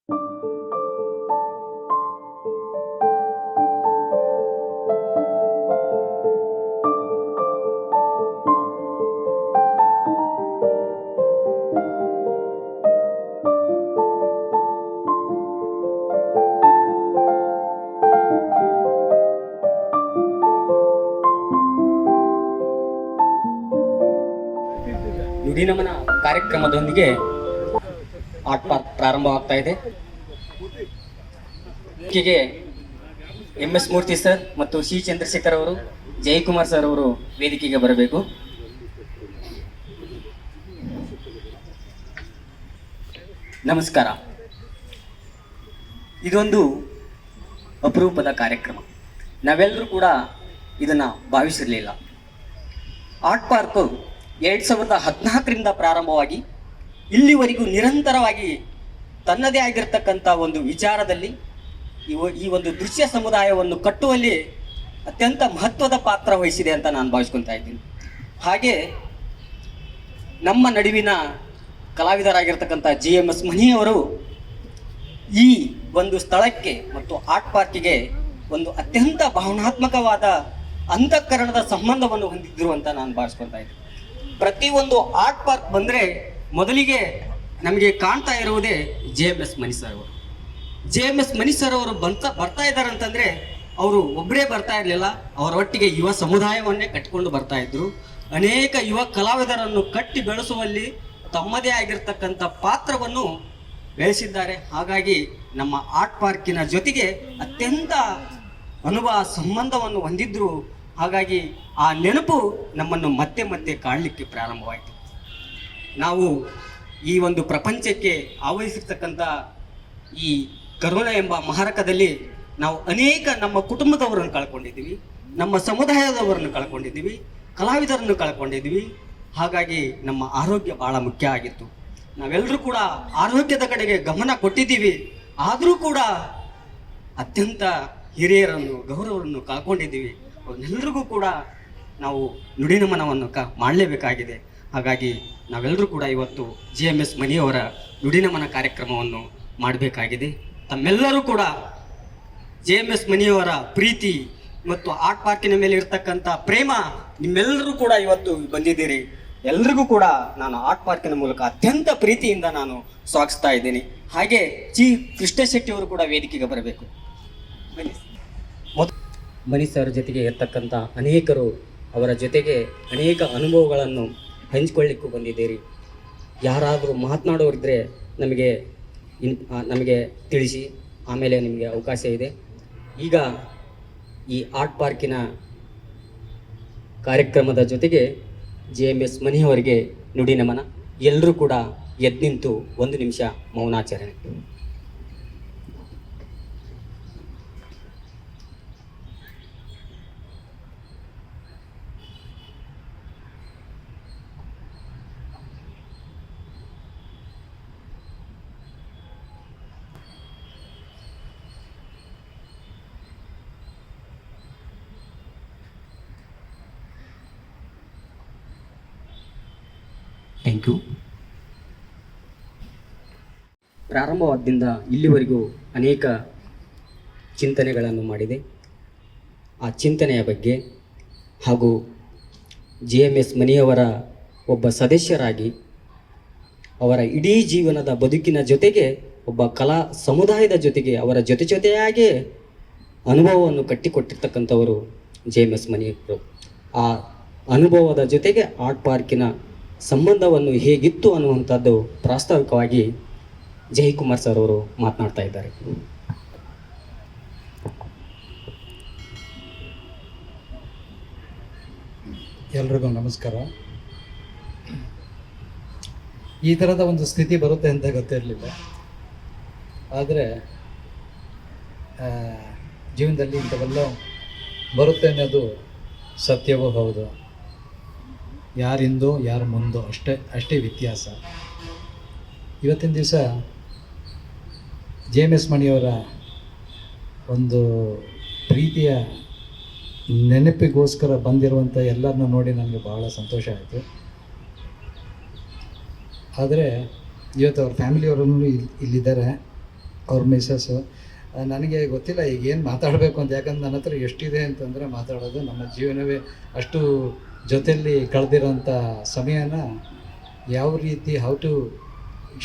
ನುಡಿನಮನ ಕಾರ್ಯಕ್ರಮದೊಂದಿಗೆ art park ಪ್ರಾರಂಭವಾಗ್ತಾ ಇದೆ. ಹೀಗೆ MS ಮೂರ್ತಿ sir ಮತ್ತು ಸಿ ಚಂದ್ರಶೇಖರ್ ಅವರು, ಜಯಕುಮಾರ್ ಸರ್ ಅವರು ವೇದಿಕೆಗೆ ಬರಬೇಕು. ನಮಸ್ಕಾರ. ಇದೊಂದು ಅಪರೂಪದ ಕಾರ್ಯಕ್ರಮ. ನಾವೆಲ್ಲರೂ ಕೂಡ ಇದನ್ನು ಭಾವಿಸಿರಲಿಲ್ಲ. ಆರ್ಟ್ ಪಾರ್ಕ್ 2014ರಿಂದ ಪ್ರಾರಂಭವಾಗಿ ಇಲ್ಲಿವರೆಗೂ ನಿರಂತರವಾಗಿ ತನ್ನದೇ ಆಗಿರತಕ್ಕಂಥ ಒಂದು ವಿಚಾರದಲ್ಲಿ ಈ ಒಂದು ದೃಶ್ಯ ಸಮುದಾಯವನ್ನು ಕಟ್ಟುವಲ್ಲಿ ಅತ್ಯಂತ ಮಹತ್ವದ ಪಾತ್ರ ವಹಿಸಿದೆ ಅಂತ ನಾನು ಭಾವಿಸ್ಕೊತಾ ಇದ್ದೀನಿ. ಹಾಗೆ ನಮ್ಮ ನಡುವಿನ ಕಲಾವಿದರಾಗಿರ್ತಕ್ಕಂಥ GMS ಮನಿಯವರು ಈ ಒಂದು ಸ್ಥಳಕ್ಕೆ ಮತ್ತು ಆರ್ಟ್ ಪಾರ್ಕಿಗೆ ಒಂದು ಅತ್ಯಂತ ಭಾವನಾತ್ಮಕವಾದ ಅಂತಃಕರಣದ ಸಂಬಂಧವನ್ನು ಹೊಂದಿದ್ರು ಅಂತ ನಾನು ಭಾವಿಸ್ಕೊತಾ ಇದ್ದೀನಿ. ಪ್ರತಿಯೊಂದು ಆರ್ಟ್ ಪಾರ್ಕ್ ಬಂದರೆ ಮೊದಲಿಗೆ ನಮಗೆ ಕಾಣ್ತಾ ಇರುವುದೇ JMS ಮನಿ ಸರ್ ಅವರು. JMS ಮನಿ ಸರ್ ಅವರು ಬರ್ತಾ ಇದ್ದಾರೆ ಅಂತಂದರೆ ಅವರು ಒಬ್ಬರೇ ಬರ್ತಾ ಇರಲಿಲ್ಲ, ಅವರ ಒಟ್ಟಿಗೆ ಯುವ ಸಮುದಾಯವನ್ನೇ ಕಟ್ಟಿಕೊಂಡು ಬರ್ತಾ ಇದ್ರು. ಅನೇಕ ಯುವ ಕಲಾವಿದರನ್ನು ಕಟ್ಟಿ ಬೆಳೆಸುವಲ್ಲಿ ತಮ್ಮದೇ ಆಗಿರ್ತಕ್ಕಂಥ ಪಾತ್ರವನ್ನು ಬೆಳೆಸಿದ್ದಾರೆ. ಹಾಗಾಗಿ ನಮ್ಮ ಆರ್ಟ್ ಪಾರ್ಕಿನ ಜೊತೆಗೆ ಅತ್ಯಂತ ಅನುಭವ ಸಂಬಂಧವನ್ನು ಹೊಂದಿದ್ರು. ಹಾಗಾಗಿ ಆ ನೆನಪು ನಮ್ಮನ್ನು ಮತ್ತೆ ಮತ್ತೆ ಕಾಣಲಿಕ್ಕೆ ಪ್ರಾರಂಭವಾಯಿತು. ನಾವು ಈ ಒಂದು ಪ್ರಪಂಚಕ್ಕೆ ಆವಹಿಸಿರ್ತಕ್ಕಂಥ ಈ ಕರೋನಾ ಎಂಬ ಮಹಾರಕದಲ್ಲಿ ನಾವು ಅನೇಕ ನಮ್ಮ ಕುಟುಂಬದವರನ್ನು ಕಳ್ಕೊಂಡಿದ್ದೀವಿ, ನಮ್ಮ ಸಮುದಾಯದವರನ್ನು ಕಳ್ಕೊಂಡಿದ್ದೀವಿ, ಕಲಾವಿದರನ್ನು ಕಳ್ಕೊಂಡಿದ್ದೀವಿ. ಹಾಗಾಗಿ ನಮ್ಮ ಆರೋಗ್ಯ ಭಾಳ ಮುಖ್ಯ ಆಗಿತ್ತು. ನಾವೆಲ್ಲರೂ ಕೂಡ ಆರೋಗ್ಯದ ಕಡೆಗೆ ಗಮನ ಕೊಟ್ಟಿದ್ದೀವಿ. ಆದರೂ ಕೂಡ ಅತ್ಯಂತ ಹಿರಿಯರನ್ನು, ಗೌರವರನ್ನು ಕಳ್ಕೊಂಡಿದ್ದೀವಿ. ಅವನ್ನೆಲ್ಲರಿಗೂ ಕೂಡ ನಾವು ನುಡಿನಮನವನ್ನು ಮಾಡಲೇಬೇಕಾಗಿದೆ. ಹಾಗಾಗಿ ನಾವೆಲ್ಲರೂ ಕೂಡ ಇವತ್ತು JMS ಮನಿಯವರ ನುಡಿನಮನ ಕಾರ್ಯಕ್ರಮವನ್ನು ಮಾಡಬೇಕಾಗಿದೆ. ತಮ್ಮೆಲ್ಲರೂ ಕೂಡ JMS ಮನಿಯವರ ಪ್ರೀತಿ ಮತ್ತು ಆರ್ಟ್ ಪಾರ್ಕಿನ ಮೇಲೆ ಇರ್ತಕ್ಕಂಥ ಪ್ರೇಮ, ನಿಮ್ಮೆಲ್ಲರೂ ಕೂಡ ಇವತ್ತು ಬಂದಿದ್ದೀರಿ. ಎಲ್ರಿಗೂ ಕೂಡ ನಾನು ಆರ್ಟ್ ಪಾರ್ಕಿನ ಮೂಲಕ ಅತ್ಯಂತ ಪ್ರೀತಿಯಿಂದ ನಾನು ಸ್ವಾಗತಿಸ್ತಾ ಇದ್ದೀನಿ. ಹಾಗೆ ಕೃಷ್ಣ ಶೆಟ್ಟಿ ಅವರು ಕೂಡ ವೇದಿಕೆಗೆ ಬರಬೇಕು. ಮನಿ ಸರ್ ಜೊತೆಗೆ ಇರ್ತಕ್ಕಂಥ ಅನೇಕರು, ಅವರ ಜೊತೆಗೆ ಅನೇಕ ಅನುಭವಗಳನ್ನು ಹಂಚಿಕೊಳ್ಳಿಕ್ಕೂ ಬಂದಿದ್ದೀರಿ. ಯಾರಾದರೂ ಮಾತನಾಡೋರಿದ್ದರೆ ನಮಗೆ ತಿಳಿಸಿ, ಆಮೇಲೆ ನಿಮಗೆ ಅವಕಾಶ ಇದೆ. ಈಗ ಈ ಆರ್ಟ್ ಪಾರ್ಕಿನ ಕಾರ್ಯಕ್ರಮದ ಜೊತೆಗೆ JMS ಮನಿಯವರಿಗೆ ನುಡಿನಮನ. ಎಲ್ಲರೂ ಕೂಡ ಎದ್ದು ನಿಂತು 1 ನಿಮಿಷ ಮೌನಾಚರಣೆ. Thank you. ಪ್ರಾರಂಭವಾದ್ದರಿಂದ ಇಲ್ಲಿವರೆಗೂ ಅನೇಕ ಚಿಂತನೆಗಳನ್ನು ಮಾಡಿದೆ. ಆ ಚಿಂತನೆಯ ಬಗ್ಗೆ ಹಾಗೂ JMS ಮನಿಯವರ ಒಬ್ಬ ಸದಸ್ಯರಾಗಿ ಅವರ ಇಡೀ ಜೀವನದ ಬದುಕಿನ ಜೊತೆಗೆ ಒಬ್ಬ ಕಲಾ ಸಮುದಾಯದ ಜೊತೆಗೆ ಅವರ ಜೊತೆಯಾಗೇ ಅನುಭವವನ್ನು ಕಟ್ಟಿಕೊಟ್ಟಿರ್ತಕ್ಕಂಥವರು JMS ಮನಿಯವರು. ಆ ಅನುಭವದ ಜೊತೆಗೆ ಆರ್ಟ್ ಪಾರ್ಕಿನ ಸಂಬಂಧವನ್ನು ಹೇಗಿತ್ತು ಅನ್ನುವಂಥದ್ದು ಪ್ರಾಸ್ತಾವಿಕವಾಗಿ ಜಯಕುಮಾರ್ ಸರ್ ಅವರು ಮಾತನಾಡ್ತಾ ಇದ್ದಾರೆ. ಎಲ್ರಿಗೂ ನಮಸ್ಕಾರ. ಈ ಥರದ ಒಂದು ಸ್ಥಿತಿ ಬರುತ್ತೆ ಅಂತ ಗೊತ್ತಿರಲಿಲ್ಲ. ಆದರೆ ಜೀವನದಲ್ಲಿ ಇಂಥವೆಲ್ಲ ಬರುತ್ತೆ ಅನ್ನೋದು ಸತ್ಯವೂ ಹೌದು. ಯಾರಿಂದೋ ಯಾರು ಮುಂದೋ ಅಷ್ಟೇ ವ್ಯತ್ಯಾಸ. ಇವತ್ತಿನ ದಿವಸ JMS ಮನಿಯವರ ಒಂದು ಪ್ರೀತಿಯ ನೆನಪಿಗೋಸ್ಕರ ಬಂದಿರುವಂಥ ಎಲ್ಲರನ್ನೂ ನೋಡಿ ನನಗೆ ಭಾಳ ಸಂತೋಷ ಆಯಿತು. ಆದರೆ ಇವತ್ತು ಅವ್ರ ಫ್ಯಾಮಿಲಿಯವರನ್ನು ಇಲ್ಲಿದ್ದಾರೆ. ಅವ್ರ ಮಿಸ್ಸಸ್ಸು. ನನಗೆ ಗೊತ್ತಿಲ್ಲ ಈಗ ಏನು ಮಾತಾಡಬೇಕು ಅಂತ, ಯಾಕಂದ್ರೆ ನನ್ನ ಹತ್ರ ಎಷ್ಟಿದೆ ಅಂತಂದರೆ ಮಾತಾಡೋದು. ನಮ್ಮ ಜೀವನವೇ ಅಷ್ಟು ಜೊತೆಯಲ್ಲಿ ಕಳೆದಿರೋಂಥ ಸಮಯನ ಯಾವ ರೀತಿ how to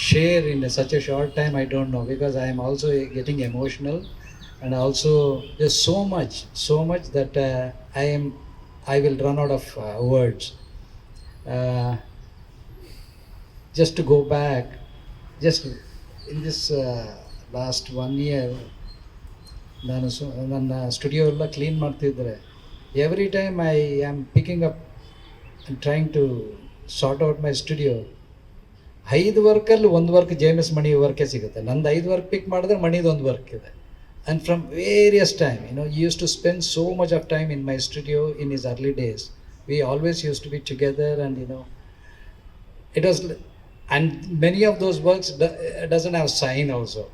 share in such a short time, I don't know, because I am also getting emotional, and also there's so much that I will run out of words. Just to go back, just in this last 1 year, ನಾನು ನನ್ನ studio ಎಲ್ಲ clean ಮಾಡ್ತಿದ್ದರೆ, every time I am picking up and trying to sort out my studio. 5 ವರ್ಕಲ್ಲಿ 1 work James Mani ವರ್ಕೇ ಸಿಗುತ್ತೆ. ನಂದು 5 work ಪಿಕ್ ಮಾಡಿದ್ರೆ ಮಣಿದು 1 ವರ್ಕ್ ಇದೆ. And from various time, use to spend so much of time in my studio in his early days. We always use to be together, and it was, and many of those works doesn't have sign also.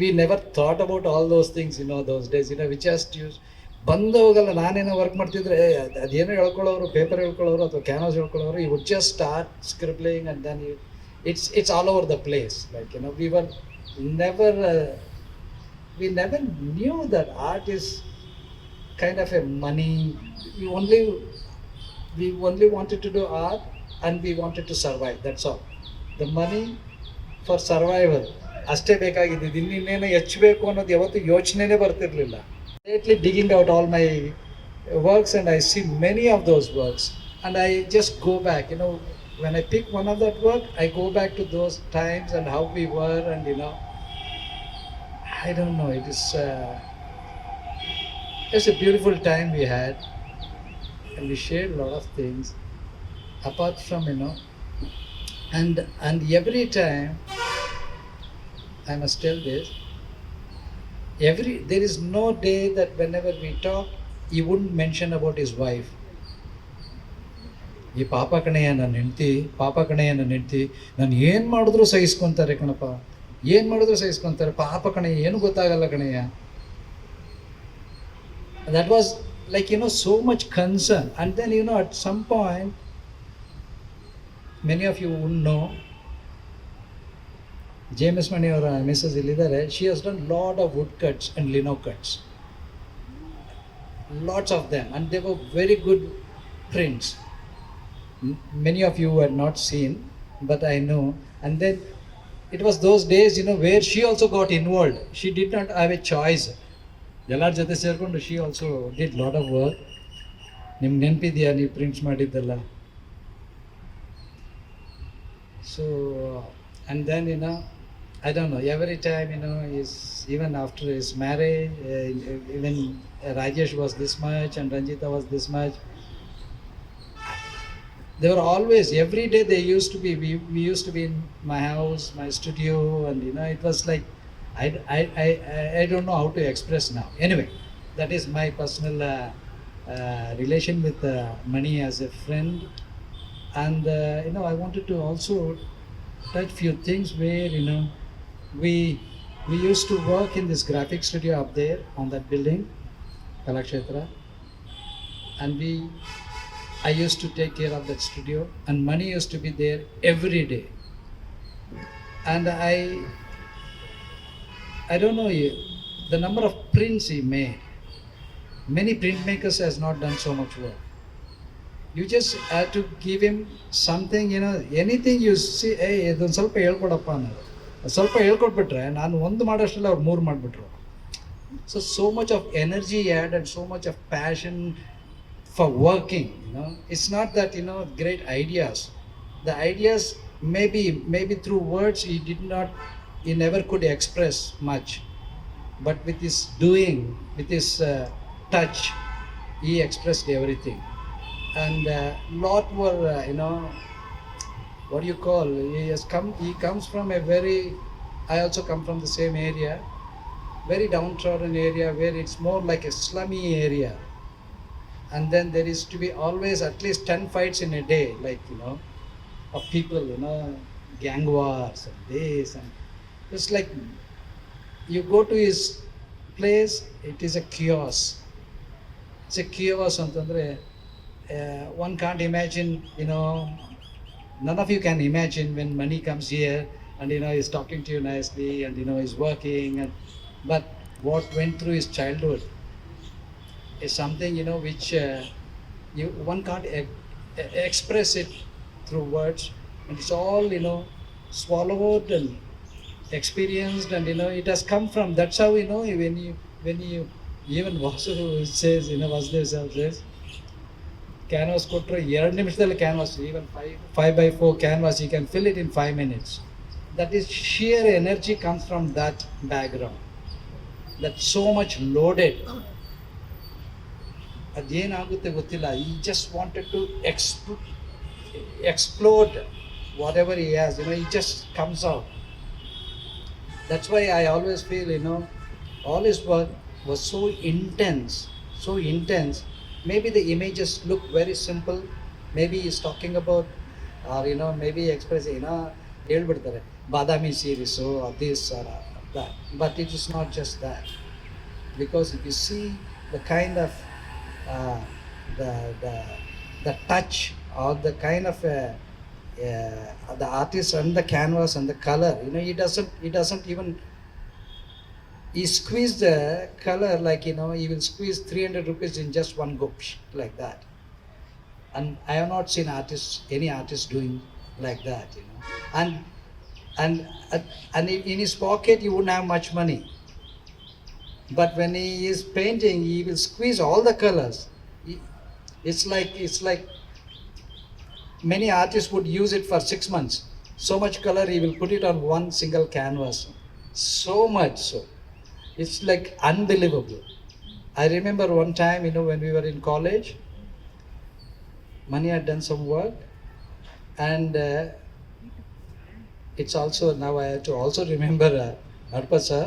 We never thought about all those things, those days, we just used ಬಂದು ಹೋಗಲ್ಲ. ನಾನೇನೋ work ಮಾಡ್ತಿದ್ರೆ ಅದೇನೋ ಹೇಳ್ಕೊಳ್ಳೋರು, paper ಹೇಳ್ಕೊಳ್ಳೋರು ಅಥವಾ canvas ಹೇಳ್ಕೊಳ್ಳೋರು, you would just start scribbling and then it's all over the place. Like we were never we never knew that art is kind of a money. We only wanted to do art and we wanted to survive, that's all. The money for survival ಅಷ್ಟೇ ಬೇಕಾಗಿದ್ದು. ಇನ್ನೇನು ಹೆಚ್ಚಬೇಕು ಅನ್ನೋದು ಯಾವತ್ತೂ ಯೋಚನೆನೇ ಬರ್ತಿರ್ಲಿಲ್ಲ. Lately digging out all my works, and I see many of those works, and I just go back, when I pick one of that work, I go back to those times and how we were, and I don't know, it is just a beautiful time we had, and we shared a lot of things apart from and every time I must tell this, there is no day that whenever we talk he wouldn't mention about his wife. ಈ ಪಾಪ ಕಣೆಯ ನನ್ನ ಹೆಂಡ್ತಿ ನಾನು ಏನು ಮಾಡಿದ್ರು ಸಹಿಸ್ಕೊತಾರೆ ಕಣಪ್ಪ, ಏನು ಮಾಡಿದ್ರು ಸಹಿಸ್ಕೊತಾರೆ, ಪಾಪ ಕಣೆಯ ಏನು ಗೊತ್ತಾಗಲ್ಲ ಕಣೆಯ. That was like so much concern. And then at some point, many of you wouldn't know, James Mani ಅವರ ಮಿಸ್ಸಸ್ ಇಲ್ಲಿದ್ದಾರೆ. She has done lot of wood cuts and lino cuts, lots of them, and they were very good prints. Many of you had not seen, but I know. And then it was those days, where she also got involved. She did not have a choice. ಎಲ್ಲರ ಜೊತೆ ಸೇರಿಕೊಂಡು she also did lot of work. ನಿಮ್ಗೆ ನೆನಪಿದೆಯಾ ನೀವು prints ಮಾಡಿದ್ದೆಲ್ಲ? So, and then I don't know, every time even after his marriage, even Rajesh was this much and Ranjita was this much. They were always, every day they used to be, we used to be in my house, my studio, and it was like, I don't know how to express now. Anyway, that is my personal relation with Mani as a friend. And I wanted to also touch few things where we used to work in this graphic studio up there on that building, Kalakshetra, and I used to take care of that studio, and Mani used to be there every day. And I don't know the number of prints he made. Many printmakers has not done so much work. You just have to give him something, anything you see, hey, ಇದೊಂದು ಸ್ವಲ್ಪ ಹೇಳ್ಕೊಡಪ್ಪ ಅನ್ನೋದು. ಸ್ವಲ್ಪ ಹೇಳ್ಕೊಟ್ಬಿಟ್ರೆ ನಾನು ಒಂದು ಮಾಡೋಷ್ಟರಲ್ಲಿ ಅವ್ರು 3 ಮಾಡಿಬಿಟ್ರು. So much of energy he had, and so much of passion for working. It's not that great ideas. The ideas maybe through words he never could express much, but with his doing, with his touch, he expressed everything. And lot were what do you call, he comes from a very, I also come from the same area, very downtrodden area where it's more like a slummy area. And then there is to be always at least 10 fights in a day, like of people, gang wars and this, and it's like you go to his place, it is a chaos. It's a chaos antandre one can't imagine, none of you can imagine when Mani comes here, and he's talking to you nicely, and he's working, but what went through his childhood is something which one can't express it through words, and it's all swallowed and experienced, and it has come from. That's how when you even Vasu says, Vasudev says, canvas ಕೊಟ್ಟರೆ 2 ನಿಮಿಷದಲ್ಲಿ canvas, even 5x4 canvas, you can fill it in 5 minutes. That is sheer energy comes from that background. That's so much loaded. ಅದೇನಾಗುತ್ತೆ ಗೊತ್ತಿಲ್ಲ. He just wanted to explode whatever he has. He just comes out. That's why I always feel, all his work was so intense. Maybe the images look very simple. Maybe he's talking about, or maybe expressing, ಹೇಳ್ಬಿಡ್ತಾರೆ ಬಾದಾಮಿ series or this or that. But it is not just that. Because if you see the kind of the touch, or the kind of the artist and the canvas and the color, he doesn't even, he squeezed the color like, he will squeeze 300 rupees in just one go, like that. And I have not seen any artist doing like that, and in his pocket he wouldn't have much money, but when he is painting, he will squeeze all the colors. It's like many artists would use it for 6 months. So much color he will put it on one single canvas, so much so. It's like unbelievable. I remember one time, when we were in college, Mani had done some work, and it's also, now I have to also remember Arpa sir.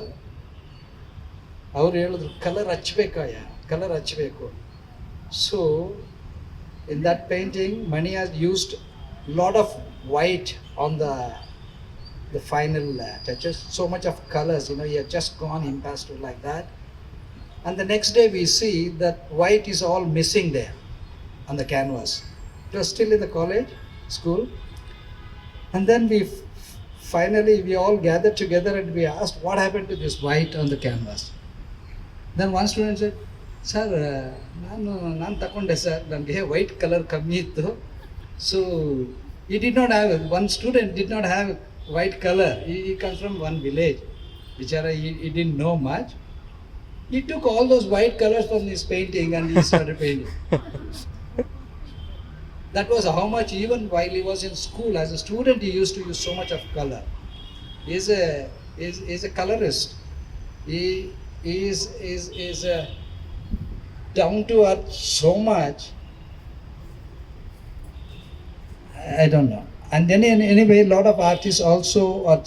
ಅವರು ಹೇಳಿದ್ರು colour ಹಚ್ಚಬೇಕು. So in that painting, Mani has used lot of white on the final touches, so much of colors, he had just gone impasto like that. And the next day we see that white is all missing there on the canvas. It was still in the college, school. And then finally we all gathered together and we asked, what happened to this white on the canvas? Then one student said, sir, ನಾನು ತಗೊಂಡೆ sir, ನನಗೆ white colour ಕಮ್ಮಿ ಇತ್ತು. So he did not have, one student did not have white color. He comes from one village. Bichara, he didn't know much. He took all those white colors from his painting and he started painting. That was how much, even while he was in school, as a student, he used to use so much of color. He is a colorist. He is down to earth so much. I don't know. And then anyway, a lot of artists also, at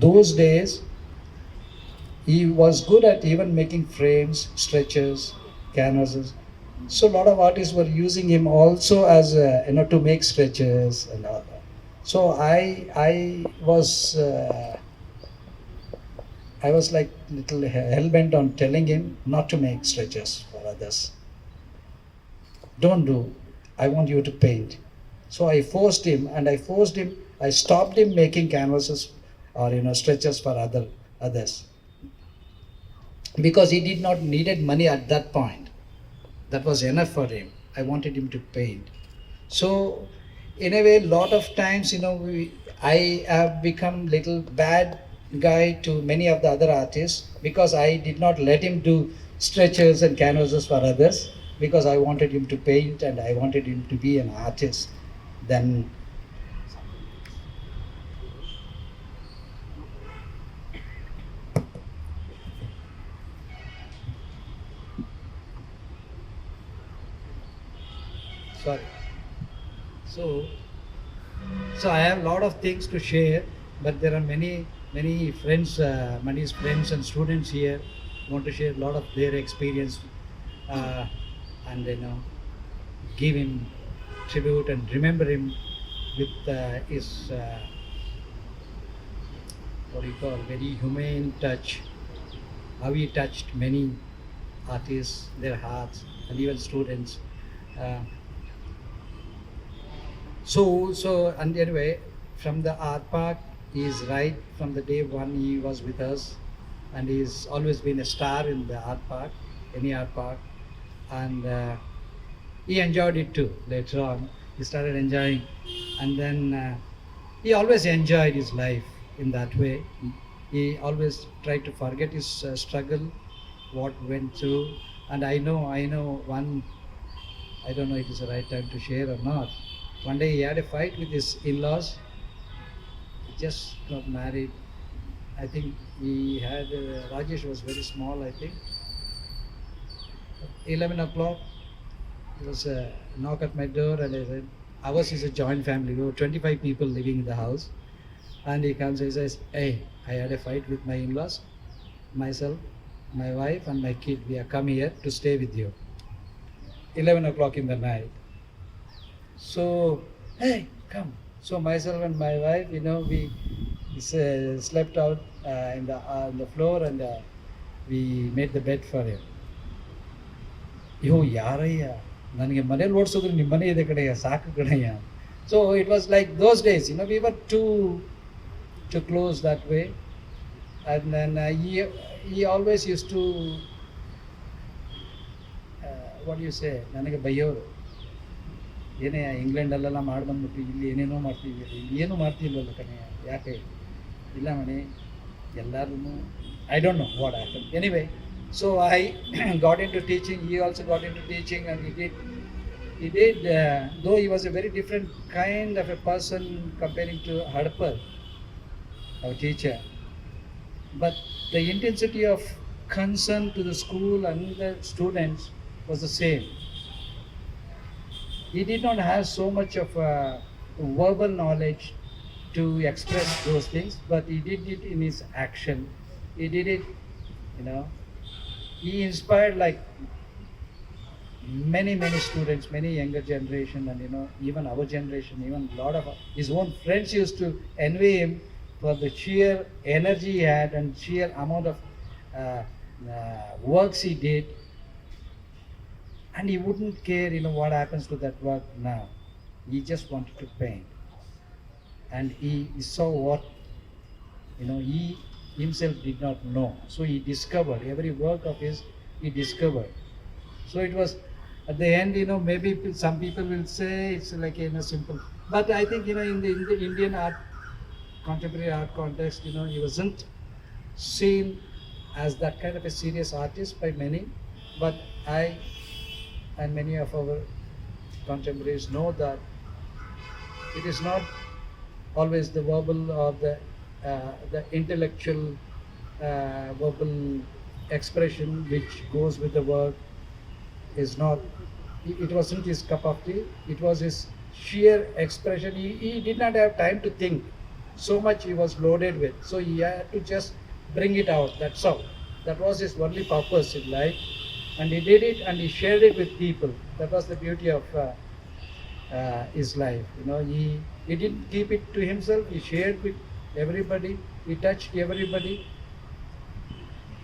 those days, he was good at even making frames, stretchers, canvases. So a lot of artists were using him also as to make stretchers and all that. So I was like little hell-bent on telling him not to make stretchers for others. Don't do. I want you to paint. So I forced him. I stopped him making canvases or stretchers for others, because he did not needed money at that point. That was enough for him. I wanted him to paint. So in a way, lot of times, I have become little bad guy to many of the other artists, because I did not let him do stretchers and canvases for others, because I wanted him to paint and I wanted him to be an artist. Then sorry. So I have a lot of things to share, but there are many friends, Mani's friends and students here want to share a lot of their experience, and give him tribute and remember him with his very humane touch, how he touched many artists, their hearts, and even students. So and anyway, from the art park, He is right from the day one he was with us, and he's always been a star in the art park, any art park, and he enjoyed it too. Later on, he started enjoying, and then he always enjoyed his life in that way. He always tried to forget his struggle, what went through, and I know one. I don't know if it's the right time to share or not. One day he had a fight with his in-laws. He just got married. I think he had, Rajesh was very small, I think. 11 o'clock, there was a knock at my door, and I said, ours is a joint family. We were 25 people living in the house. And he comes and says, hey, I had a fight with my in-laws, myself, my wife and my kid. We have come here to stay with you. 11 o'clock in the night. So, hey, come. So myself and my wife, we slept out on the floor, and we made the bed for him. Yo, yarayya, ನನಗೆ ಮನೇಲಿ ಓಡಿಸಿದ್ರು ನಿಮ್ಮ ಮನೆ ಇದೆ ಕಡೆಯ ಸಾಕು ಕಡೆಯ. So it was like those days, we were too close that way. And then he always used to, what do you say, ನನಗೆ ಬೈಯೋರು. ಏನೇ ಇಂಗ್ಲೆಂಡಲ್ಲೆಲ್ಲ ಮಾಡಿ ಬಂದ್ಬಿಟ್ಟು ಇಲ್ಲಿ ಏನೇನೋ ಮಾಡ್ತೀವಿ, ಇಲ್ಲಿ ಏನೂ ಮಾಡ್ತಿಲ್ವಲ್ಲ ಕಣೆ, ಯಾಕೆ ಇಲ್ಲ ಮನೆ ಎಲ್ಲರೂ. I don't know what happened. Anyway, so I got into teaching. He also got into teaching, and he did, though he was a very different kind of a person comparing to Harper, our teacher. But the intensity of concern to the school and the students was the same. He did not have so much of verbal knowledge to express those things, but he did it in his action. He did it, He inspired like many students, many younger generation, and even our generation, even a lot of his own friends used to envy him for the sheer energy he had and sheer amount of works he did. And he wouldn't care, what happens to that work now. He just wanted to paint. And he saw what, he himself did not know. So he discovered, every work of his, he discovered. So it was, at the end, maybe some people will say it's like, simple. But I think, in the Indian art, contemporary art context, he wasn't seen as that kind of a serious artist by many. But I and many of our contemporaries know that it is not always the verbal or the intellectual verbal expression which goes with the work. Is not, it wasn't his cup of tea. It was his sheer expression. He did not have time to think. So much he was loaded with. So he had to just bring it out. That's all. That was his only purpose in life. And he did it, and he shared it with people. That was the beauty of his life. He didn't keep it to himself. He shared with everybody. He touched everybody.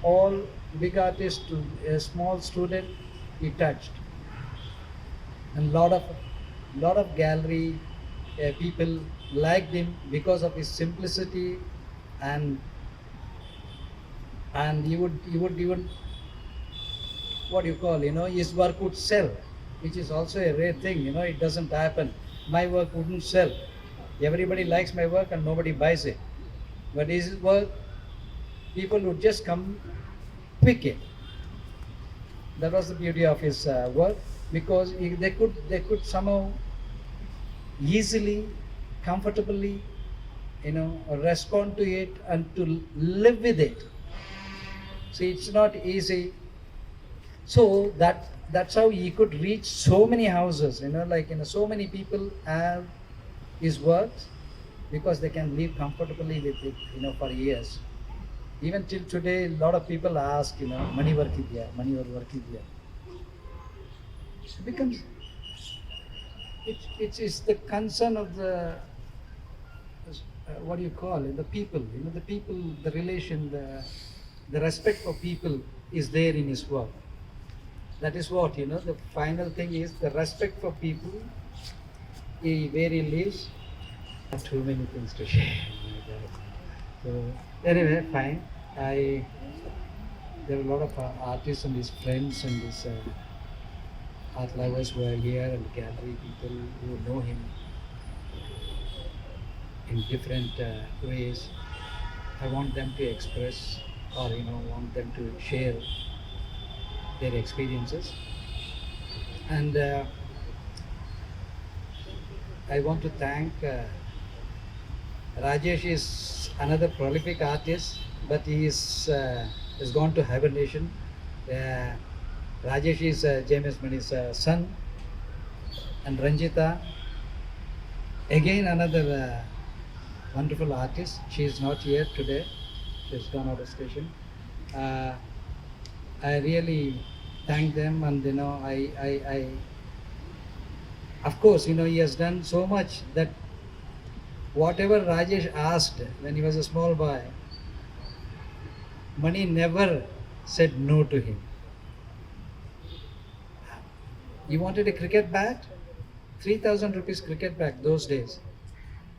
All big artists to a small student, he touched. And lot of gallery people liked him because of his simplicity, and he would even, what do you call, his work would sell, which is also a rare thing. It doesn't happen. My work wouldn't sell. Everybody likes my work and nobody buys it. But his work, people would just come pick it. That was the beauty of his work, because they could somehow easily, comfortably, respond to it and to live with it. See, it's not easy. So that's how he could reach so many houses, so many people have his works because they can live comfortably with it, for years. Even till today, a lot of people ask, money work idya, money or work idya. It becomes, it's the concern of the, what do you call it, the people, the people, the relation, the respect for people is there in his work. That is what, the final thing is the respect for people, where he lives. Too many things to share. So anyway, fine. There are a lot of artists and his friends and his art lovers who are here, and gallery people who know him in different ways. I want them to express, or want them to share their experiences. And I want to thank Rajesh is another prolific artist, but he is has gone to hibernation. Rajesh is James Mani's son, and Ranjita, again another wonderful artist. She is not here today. She has gone out of station. I really thank them, and I of course, he has done so much that whatever Rajesh asked when he was a small boy, Mani never said no to him. He wanted a cricket bat, 3,000 rupees cricket bat those days.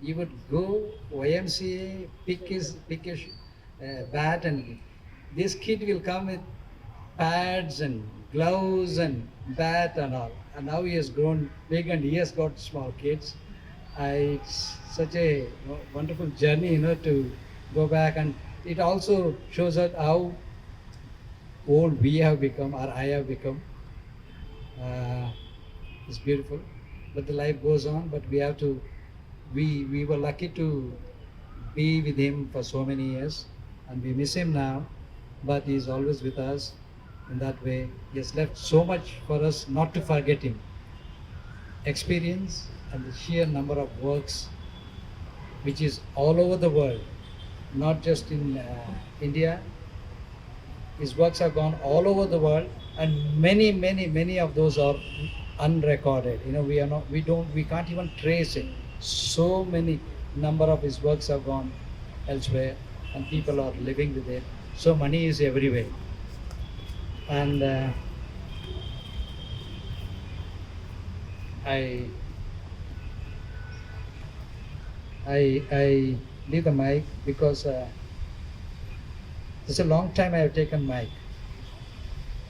He would go YMCA, pick his bat, and this kid will come with pads and gloves and bat and all. And now he has grown big and he has got small kids. It's such a wonderful journey, to go back, and it also shows us how old we have become, or I have become. It's beautiful, but the life goes on. But we have to. We were lucky to be with him for so many years, and we miss him now. But he is always with us. In that way, he has left so much for us not to forget him. Experience and the sheer number of works, which is all over the world, not just in India. His works have gone all over the world, and many of those are unrecorded. We can't even trace it. So many number of his works have gone elsewhere, and people are living with it. So money is everywhere. And I leave the mic because it's a long time I have taken mic.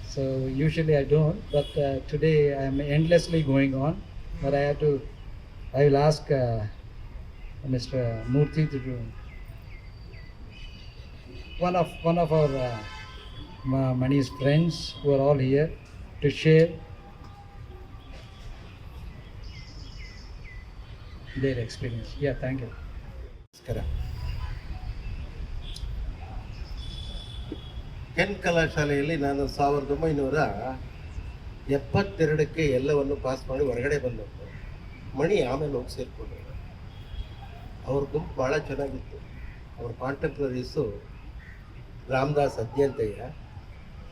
So usually I don't, but today I am endlessly going on. But I will ask Mr. Murthy to do one of our Mani's friends who are all here to share their experience. Yeah, thank you. Ken ಕಲಾಶಾಲೆಯಲ್ಲಿ ನಾನು 1972ಕ್ಕೆ ಎಲ್ಲವನ್ನು pass ಮಾಡಿ ಹೊರಗಡೆ ಬಂದವರು. ಮಣಿ ಆಮೇಲೆ ಹೋಗಿ ಸೇರಿಕೊಂಡ್ರು. ಅವ್ರ ಗುಂಪು ಭಾಳ ಚೆನ್ನಾಗಿತ್ತು. ಅವ್ರ ಕಾಂಟೆಂಪ್ರರೀಸು ರಾಮದಾಸ್ ಅದ್ಯಂತಯ್ಯ,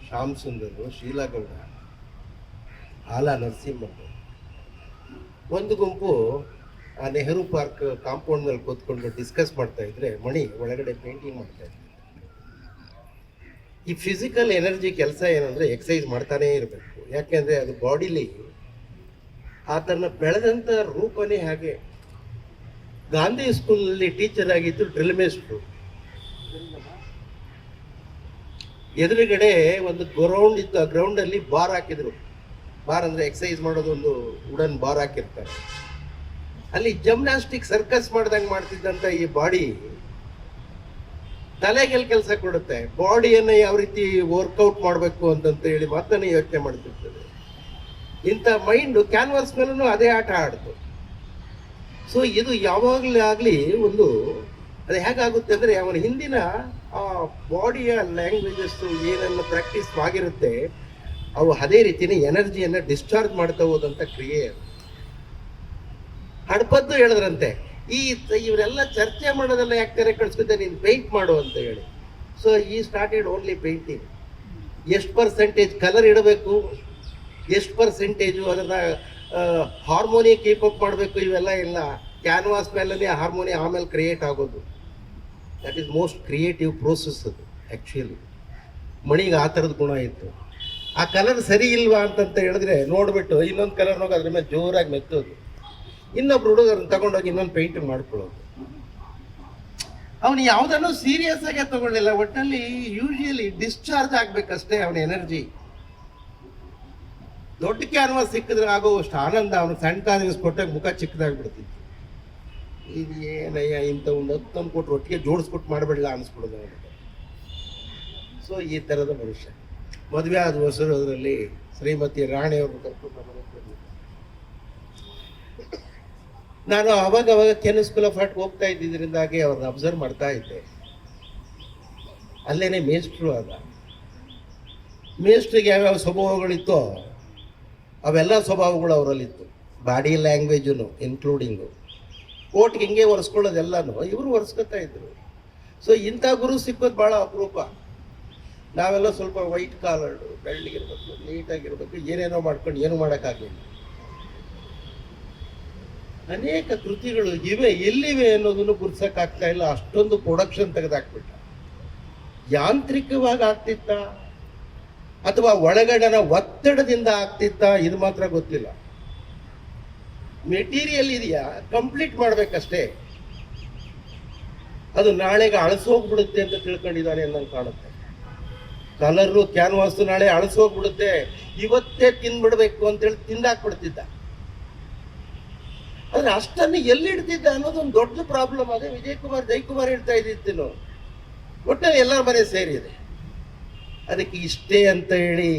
ಶ್ಯಾಮಸುಂದರು, ಶೀಲಾಗೌಡ, ಆಲಾ ನರಸಿಂಹರು. ಒಂದು ಗುಂಪು ಆ ನೆಹರು ಪಾರ್ಕ್ ಕಾಂಪೌಂಡ್ ಮೇಲೆ ಕೂತ್ಕೊಂಡು ಡಿಸ್ಕಸ್ ಮಾಡ್ತಾ ಇದ್ರೆ ಮಣಿ ಒಳಗಡೆ ಪೇಂಟಿಂಗ್ ಮಾಡ್ತಾ ಇದ್ರು. ಈ ಫಿಸಿಕಲ್ ಎನರ್ಜಿ ಕೆಲಸ ಏನಂದರೆ ಎಕ್ಸಸೈಸ್ ಮಾಡ್ತಾನೇ ಇರಬೇಕು. ಯಾಕೆಂದರೆ ಅದು ಬಾಡಿಲಿ ಆತನ ಬೆಳೆದಂಥ ರೂಪನೇ ಹಾಗೆ. ಗಾಂಧಿ ಸ್ಕೂಲಲ್ಲಿ ಟೀಚರ್ ಆಗಿದ್ದು ಡ್ರಿಲ್ ಮೇಸ್ಟ್ರು. ಎದುರುಗಡೆ ಒಂದು ಗ್ರೌಂಡ್ ಇತ್ತು. ಆ ಗ್ರೌಂಡಲ್ಲಿ ಬಾರ್ ಹಾಕಿದ್ರು. ಬಾರ್ ಅಂದರೆ ಎಕ್ಸಸೈಸ್ ಮಾಡೋದು, ಒಂದು ವುಡನ್ ಬಾರ್ ಹಾಕಿರ್ತಾರೆ. ಅಲ್ಲಿ ಜಿಮ್ನಾಸ್ಟಿಕ್ ಸರ್ಕಸ್ ಮಾಡ್ದಂಗೆ ಮಾಡ್ತಿದ್ದಂಥ ಈ ಬಾಡಿ ತಲೆಗೆಲ್ಲಿ ಕೆಲಸ ಕೊಡುತ್ತೆ. ಬಾಡಿಯನ್ನು ಯಾವ ರೀತಿ ವರ್ಕೌಟ್ ಮಾಡಬೇಕು ಅಂತಂತ ಹೇಳಿ ಮಾತನೇ ಯೋಚನೆ ಮಾಡ್ತಿರ್ತದೆ. ಇಂಥ ಮೈಂಡು ಕ್ಯಾನ್ವಾಸ್ ಮೇಲೂ ಅದೇ ಆಟ ಆಡ್ತು. ಸೊ ಇದು ಯಾವಾಗಲೇ ಆಗಲಿ ಒಂದು ಅದು ಹೇಗಾಗುತ್ತೆ ಅಂದರೆ ಅವನ ಹಿಂದಿನ ಆ ಬಾಡಿಯ ಲ್ಯಾಂಗ್ವೇಜಸ್ಸು ಏನನ್ನು ಪ್ರಾಕ್ಟೀಸ್ ಆಗಿರುತ್ತೆ ಅವು ಅದೇ ರೀತಿಯೇ ಎನರ್ಜಿಯನ್ನು ಡಿಸ್ಚಾರ್ಜ್ ಮಾಡ್ತಾ ಹೋದಂಥ ಕ್ರಿಯೆ. ಹಡ್ಪದ್ದು ಹೇಳಿದ್ರಂತೆ, ಇವರೆಲ್ಲ ಚರ್ಚೆ ಮಾಡೋದೆಲ್ಲ ಯಾಕೆ ತೆರೆ ಕಳಿಸ್ಕೊತೆ, ನೀನು ಪೇಂಟ್ ಮಾಡು ಅಂತ ಹೇಳಿ. ಸೊ ಈ ಸ್ಟಾರ್ಟೆಡ್ ಓನ್ಲಿ ಪೇಂಟಿಂಗ್. ಎಷ್ಟು ಪರ್ಸೆಂಟೇಜ್ ಕಲರ್ ಇಡಬೇಕು, ಎಷ್ಟು ಪರ್ಸೆಂಟೇಜು ಅದನ್ನು ಹಾರ್ಮೋನಿ ಕೀಪಪ್ ಮಾಡಬೇಕು, ಇವೆಲ್ಲ ಇಲ್ಲ. ಕ್ಯಾನ್ವಾಸ್ ಮೇಲೇ ಹಾರ್ಮೋನಿ ಆಮೇಲೆ ಕ್ರಿಯೇಟ್ ಆಗೋದು. That is most creative process ಅದು ಆ್ಯಕ್ಚುಲಿ. ಮಣಿಗೆ ಆ ಥರದ ಗುಣ ಇತ್ತು. ಆ ಕಲರ್ ಸರಿ ಇಲ್ವಾ ಅಂತಂತ ಹೇಳಿದ್ರೆ ನೋಡಿಬಿಟ್ಟು ಇನ್ನೊಂದು ಕಲರ್ ಹೋಗಿ ಅದ್ರ ಮೇಲೆ ಜೋರಾಗಿ ಮೆತ್ತೋದು. ಇನ್ನೊಬ್ರು ಹುಡುಗರನ್ನ ತಗೊಂಡೋಗಿ ಇನ್ನೊಂದು ಪೇಂಟ್ ಮಾಡ್ಕೊಳ್ಳೋದು. ಅವನು ಯಾವುದನ್ನು ಸೀರಿಯಸ್ ಆಗಿ ತಗೊಳ್ಳಿಲ್ಲ. ಒಟ್ಟಲ್ಲಿ ಯೂಶುವಲಿ ಡಿಸ್ಚಾರ್ಜ್ ಆಗ್ಬೇಕಷ್ಟೇ ಅವನ ಎನರ್ಜಿ. ದೊಡ್ಡ ಕ್ಯಾನ್ವಾಸ್ ಸಿಕ್ಕಿದ್ರೆ ಆಗೋವಷ್ಟು ಆನಂದ ಅವನು ಸಣ್ಣ ಕ್ಯಾನ್ವಾಸ್ ಕೊಟ್ಟಾಗ ಮುಖ ಚಿಕ್ಕದಾಗ್ಬಿಡ್ತಿತ್ತು. ಇದು ಏನಯ್ಯ ಇಂಥ ಒಂದು 10 ಕೊಟ್ಟು ಒಟ್ಟಿಗೆ ಜೋಡಿಸ್ಕೊಟ್ಟು ಮಾಡಬೇಡಲ್ಲ ಅನಿಸ್ಬಿಡೋದು ಅವನಿಗೆ. ಸೊ ಈ ಥರದ ಮನುಷ್ಯ. ಮದುವೆ ಆದ ಹೊಸರು ಅದರಲ್ಲಿ ಶ್ರೀಮತಿ ರಾಣಿ ಅವ್ರನ್ನ ಕರ್ಕೊಂಡು ನಾನು ಅವಾಗ ಕೆನ್ ಸ್ಕೂಲ್ ಆಫ್ ಆರ್ಟ್ ಹೋಗ್ತಾ ಇದ್ದಿದ್ದರಿಂದಾಗಿ ಅವ್ರನ್ನ ಅಬ್ಸರ್ವ್ ಮಾಡ್ತಾ ಇದ್ದೆ. ಅಲ್ಲೇನೆ ಮೇಸ್ಟ್ರು ಆದ. ಮೇಸ್ಟ್ರಿಗೆ ಯಾವ್ಯಾವ ಸ್ವಭಾವಗಳಿತ್ತೋ ಅವೆಲ್ಲ ಸ್ವಭಾವಗಳು ಅವರಲ್ಲಿತ್ತು. Body language including. ಕೋಟ್ಗೆ ಹಿಂಗೆ ಒರೆಸ್ಕೊಳ್ಳೋದೆಲ್ಲನೂ ಇವರು ಒರೆಸ್ಕೊತಾ ಇದ್ರು. ಸೊ ಇಂಥ ಗುರು ಸಿಕ್ಕೋದು ಭಾಳ ಅಪರೂಪ. ನಾವೆಲ್ಲ ಸ್ವಲ್ಪ ವೈಟ್ ಕಾಲರ್ಡು, ಬೆಳ್ಳಗಿರ್ಬೇಕು, ನೀಟಾಗಿರ್ಬೇಕು, ಏನೇನೋ ಮಾಡ್ಕೊಂಡು ಏನು ಮಾಡೋಕ್ಕಾಗಲಿಲ್ಲ. ಅನೇಕ ಕೃತಿಗಳು ಇವೆ, ಎಲ್ಲಿವೆ ಅನ್ನೋದನ್ನು ಗುರ್ಸಕ್ಕಾಗ್ತಾ ಇಲ್ಲ. ಅಷ್ಟೊಂದು ಪ್ರೊಡಕ್ಷನ್ ತೆಗೆದಾಕ್ಬಿಟ್ಟ. ಯಾಂತ್ರಿಕವಾಗಿ ಆಗ್ತಿತ್ತ ಅಥವಾ ಒಳಗಡೆನ ಒತ್ತಡದಿಂದ ಆಗ್ತಿತ್ತ, ಇದು ಮಾತ್ರ ಗೊತ್ತಿಲ್ಲ. ಮೆಟೀರಿಯಲ್ ಇದೆಯಾ, ಕಂಪ್ಲೀಟ್ ಮಾಡ್ಬೇಕಷ್ಟೇ. ಅದು ನಾಳೆಗೆ ಅಳಸೋಗ್ಬಿಡುತ್ತೆ ಅಂತ ತಿಳ್ಕೊಂಡಿದ್ದಾನೆ ಅನ್ನಂಗೆ ಕಾಣುತ್ತೆ. ಕಲರು ಕ್ಯಾನ್ವಾಸ್ ನಾಳೆ ಅಳಸೋಗ್ಬಿಡುತ್ತೆ, ಇವತ್ತೇ ತಿಂದ್ಬಿಡ್ಬೇಕು ಅಂತೇಳಿ ತಿಂದಾಕ್ಬಿಡ್ತಿದ್ದ. ಆದ್ರೆ ಅಷ್ಟನ್ನು ಎಲ್ಲಿಡ್ತಿದ್ದ ಅನ್ನೋದೊಂದು ದೊಡ್ಡ ಪ್ರಾಬ್ಲಮ್. ಅದೇ ಜಯಕುಮಾರ್ ಹೇಳ್ತಾ ಇದ್ದಿತ್ತು. ಒಟ್ಟಲ್ಲಿ ಎಲ್ಲರ ಮನೆ ಸೇರಿದೆ. ಅದಕ್ಕೆ ಇಷ್ಟೇ ಅಂತ ಹೇಳಿ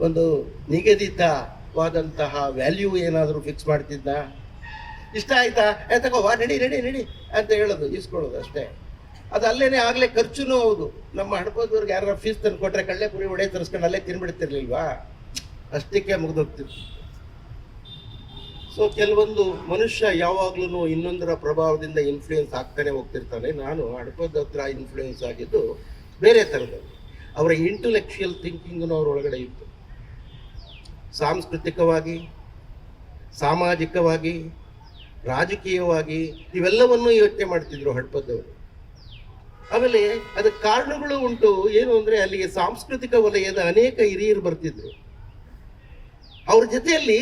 ಒಂದು ನಿಗದಿತವಾದಂತಹ ವ್ಯಾಲ್ಯೂ ಏನಾದರೂ ಫಿಕ್ಸ್ ಮಾಡ್ತಿದ್ದ. ಇಷ್ಟ ಆಯ್ತಾ, ತಗೋವಾ, ನಡಿ ಅಂತ ಹೇಳೋದು, ಇಸ್ಕೊಳ್ಳೋದು ಅಷ್ಟೇ. ಅದು ಅಲ್ಲೇನೆ ಆಗಲೇ ಖರ್ಚುನೂ ಹೌದು. ನಮ್ಮ ಹಣಪದವ್ರಿಗೆ ಯಾರು ಫೀಸ್ ತಂದು ಕೊಟ್ಟರೆ ಕಳ್ಳೆಪುರಿ ಒಡೆ ತರಿಸ್ಕೊಂಡು ಅಲ್ಲೇ ತಿನ್ಬಿಡ್ತಿರ್ಲಿಲ್ವಾ, ಅಷ್ಟಕ್ಕೆ ಮುಗಿದೋಗ್ತಿತ್ತು. ಸೊ ಕೆಲವೊಂದು ಮನುಷ್ಯ ಯಾವಾಗ್ಲೂ ಇನ್ನೊಂದರ ಪ್ರಭಾವದಿಂದ ಇನ್ಫ್ಲೂಯೆನ್ಸ್ ಆಗ್ತಾನೆ ಹೋಗ್ತಿರ್ತಾನೆ. ನಾನು ಹಣಪದ ಹತ್ರ ಇನ್ಫ್ಲೂಯೆನ್ಸ್ ಆಗಿದ್ದು ಬೇರೆ ಥರದಲ್ಲಿ. ಅವರ ಇಂಟೆಲೆಕ್ಚುಯಲ್ ಥಿಂಕಿಂಗ್ನು ಅವ್ರ ಒಳಗಡೆ ಇತ್ತು. ಸಾಂಸ್ಕೃತಿಕವಾಗಿ, ಸಾಮಾಜಿಕವಾಗಿ, ರಾಜಕೀಯವಾಗಿ ಇವೆಲ್ಲವನ್ನೂ ಯೋಚನೆ ಮಾಡ್ತಿದ್ರು ಹಡಪದವರು. ಆಮೇಲೆ ಅದಕ್ಕೆ ಕಾರಣಗಳು ಉಂಟು. ಏನು ಅಂದರೆ ಅಲ್ಲಿಗೆ ಸಾಂಸ್ಕೃತಿಕ ವಲಯದ ಅನೇಕ ಹಿರಿಯರು ಬರ್ತಿದ್ರು. ಅವ್ರ ಜೊತೆಯಲ್ಲಿ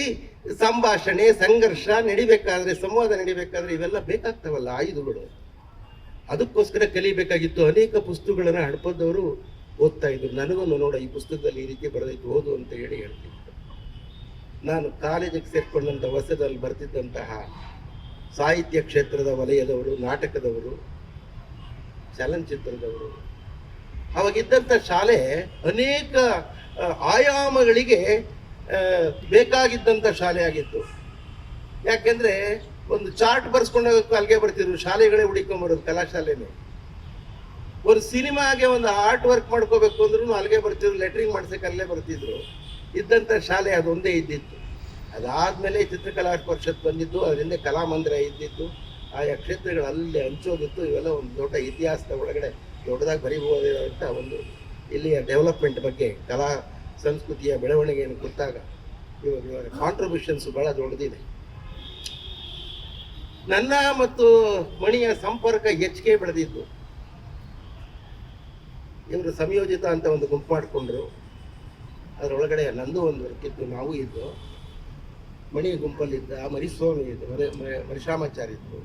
ಸಂಭಾಷಣೆ, ಸಂಘರ್ಷ ನಡಿಬೇಕಾದ್ರೆ, ಸಂವಾದ ನಡಿಬೇಕಾದ್ರೆ ಇವೆಲ್ಲ ಬೇಕಾಗ್ತಾವಲ್ಲ ಆಯುಧಗಳು. ಅದಕ್ಕೋಸ್ಕರ ಕಲಿಬೇಕಾಗಿತ್ತು. ಅನೇಕ ಪುಸ್ತಕಗಳನ್ನು ಹಡಪದವರು ಓದ್ತಾ ಇದ್ರು. ನನಗೊಂದು ನೋಡ, ಈ ಪುಸ್ತಕದಲ್ಲಿ ಈ ರೀತಿ ಬರೆದೈತು, ಓದು ಅಂತ ಹೇಳಿ ಹೇಳ್ತಿದ್ರು. ನಾನು ಕಾಲೇಜಿಗೆ ಸೇರ್ಕೊಂಡಂಥ ಹೊಸದಲ್ಲಿ ಬರ್ತಿದ್ದಂತಹ ಸಾಹಿತ್ಯ ಕ್ಷೇತ್ರದ ವಲಯದವರು, ನಾಟಕದವರು, ಚಲನಚಿತ್ರದವರು, ಅವಾಗಿದ್ದಂಥ ಶಾಲೆ ಅನೇಕ ಆಯಾಮಗಳಿಗೆ ಬೇಕಾಗಿದ್ದಂಥ ಶಾಲೆ ಆಗಿತ್ತು. ಯಾಕೆಂದ್ರೆ ಒಂದು ಚಾರ್ಟ್ ಬರ್ಸ್ಕೊಂಡೋಗಕ್ಕೂ ಅಲ್ಲಿಗೆ ಬರ್ತಿದ್ರು. ಶಾಲೆಗಳೇ ಹುಡುಕೊಂಬರೋದು, ಕಲಾಶಾಲೆನೇ. ಒಂದು ಸಿನಿಮಾಗೆ ಒಂದು ಆರ್ಟ್ ವರ್ಕ್ ಮಾಡ್ಕೋಬೇಕು ಅಂದ್ರೂ ಅಲ್ಲಿಗೆ ಬರ್ತಿದ್ರು. ಲೆಟ್ರಿಂಗ್ ಮಾಡ್ಸಕ್ಕೆ ಅಲ್ಲೇ ಬರ್ತಿದ್ರು. ಇದ್ದಂಥ ಶಾಲೆ ಅದೊಂದೇ ಇದ್ದಿತ್ತು. ಅದಾದಮೇಲೆ ಚಿತ್ರಕಲಾ ಪರಿಷತ್ ಬಂದಿದ್ದು, ಅದರಿಂದ ಕಲಾಮಂದಿರ ಇದ್ದಿದ್ದು, ಆಯಾ ಕ್ಷೇತ್ರಗಳು ಅಲ್ಲಿ ಹಂಚೋದಿತ್ತು. ಇವೆಲ್ಲ ಒಂದು ದೊಡ್ಡ ಇತಿಹಾಸದ ಒಳಗಡೆ ದೊಡ್ಡದಾಗಿ ಬರೀಬಹುದಾದಂಥ ಒಂದು ಇಲ್ಲಿಯ ಡೆವಲಪ್ಮೆಂಟ್ ಬಗ್ಗೆ, ಕಲಾ ಸಂಸ್ಕೃತಿಯ ಬೆಳವಣಿಗೆಯನ್ನು ಗೊತ್ತಾಗ ಇವಾಗ ಕಾಂಟ್ರಿಬ್ಯೂಷನ್ಸ್ ಭಾಳ ದೊಡ್ಡದಿದೆ. ನನ್ನ ಮತ್ತು ಮಣಿಯ ಸಂಪರ್ಕ ಹೆಚ್ಚಿಗೆ ಬೆಳೆದಿದ್ದು. ಇವರು ಸಂಯೋಜಿತ ಅಂತ ಒಂದು ಗುಂಪು ಮಾಡಿಕೊಂಡ್ರು. ಅದರೊಳಗಡೆ ನಂದು ಒಂದು ವರ್ಕಿತ್ತು, ನಾವು ಇದ್ದು. ಮಣಿ ಗುಂಪಲ್ಲಿದ್ದ ಮರಿಸ್ವಾಮಿ ಇದ್ದು, ಮರಿಶಾಮಾಚಾರ್ಯ ಇತ್ತು.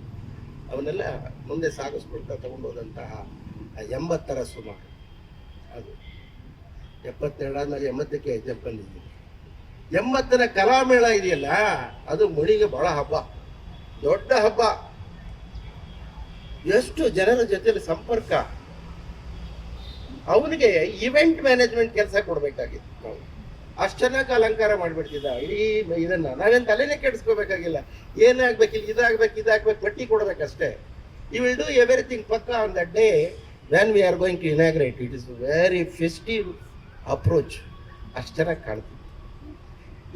ಅವನ್ನೆಲ್ಲ ಮುಂದೆ ಸಾಗಿಸ್ಕೊಳ್ತಾ ತಗೊಂಡೋದಂತಹ 80ರ ಸುಮಾರು. ಅದು 72 ಆದ್ಮೇಲೆ 80ಕ್ಕೆ ಹೆಜ್ಜೆ ಬಂದಿದ್ದೀನಿ. 80ರ ಕಲಾಮೇಳ ಇದೆಯಲ್ಲ, ಅದು ಮಣಿಗೆ ಬಹಳ ಹಬ್ಬ, ದೊಡ್ಡ ಹಬ್ಬ. ಎಷ್ಟು ಜನರ ಜೊತೆಲಿ ಸಂಪರ್ಕ. ಅವನಿಗೆ ಇವೆಂಟ್ ಮ್ಯಾನೇಜ್ಮೆಂಟ್ ಕೆಲಸ ಕೊಡಬೇಕಾಗಿತ್ತು. ನಾವು ಅಷ್ಟು ಚೆನ್ನಾಗಿ ಅಲಂಕಾರ ಮಾಡಿಬಿಡ್ತಿದ್ದ ಇಡೀ ಇದನ್ನ. ನಾವೇನು ತಲೆನೇ ಕೆಡಿಸ್ಕೋಬೇಕಾಗಿಲ್ಲ. ಏನಾಗಬೇಕಿಲ್ಲ, ಇದಾಗಬೇಕು, ಪಟ್ಟಿ ಕೊಡಬೇಕಷ್ಟೇ. ಯು ವಿಲ್ ಡೂ ಎವ್ರಿಥಿಂಗ್ ಪಕ್ಕ on the day when we are going to inaugurate. It is very festive approach. ಅಷ್ಟು ಚೆನ್ನಾಗಿ ಕಾಣ್ತಿತ್ತು.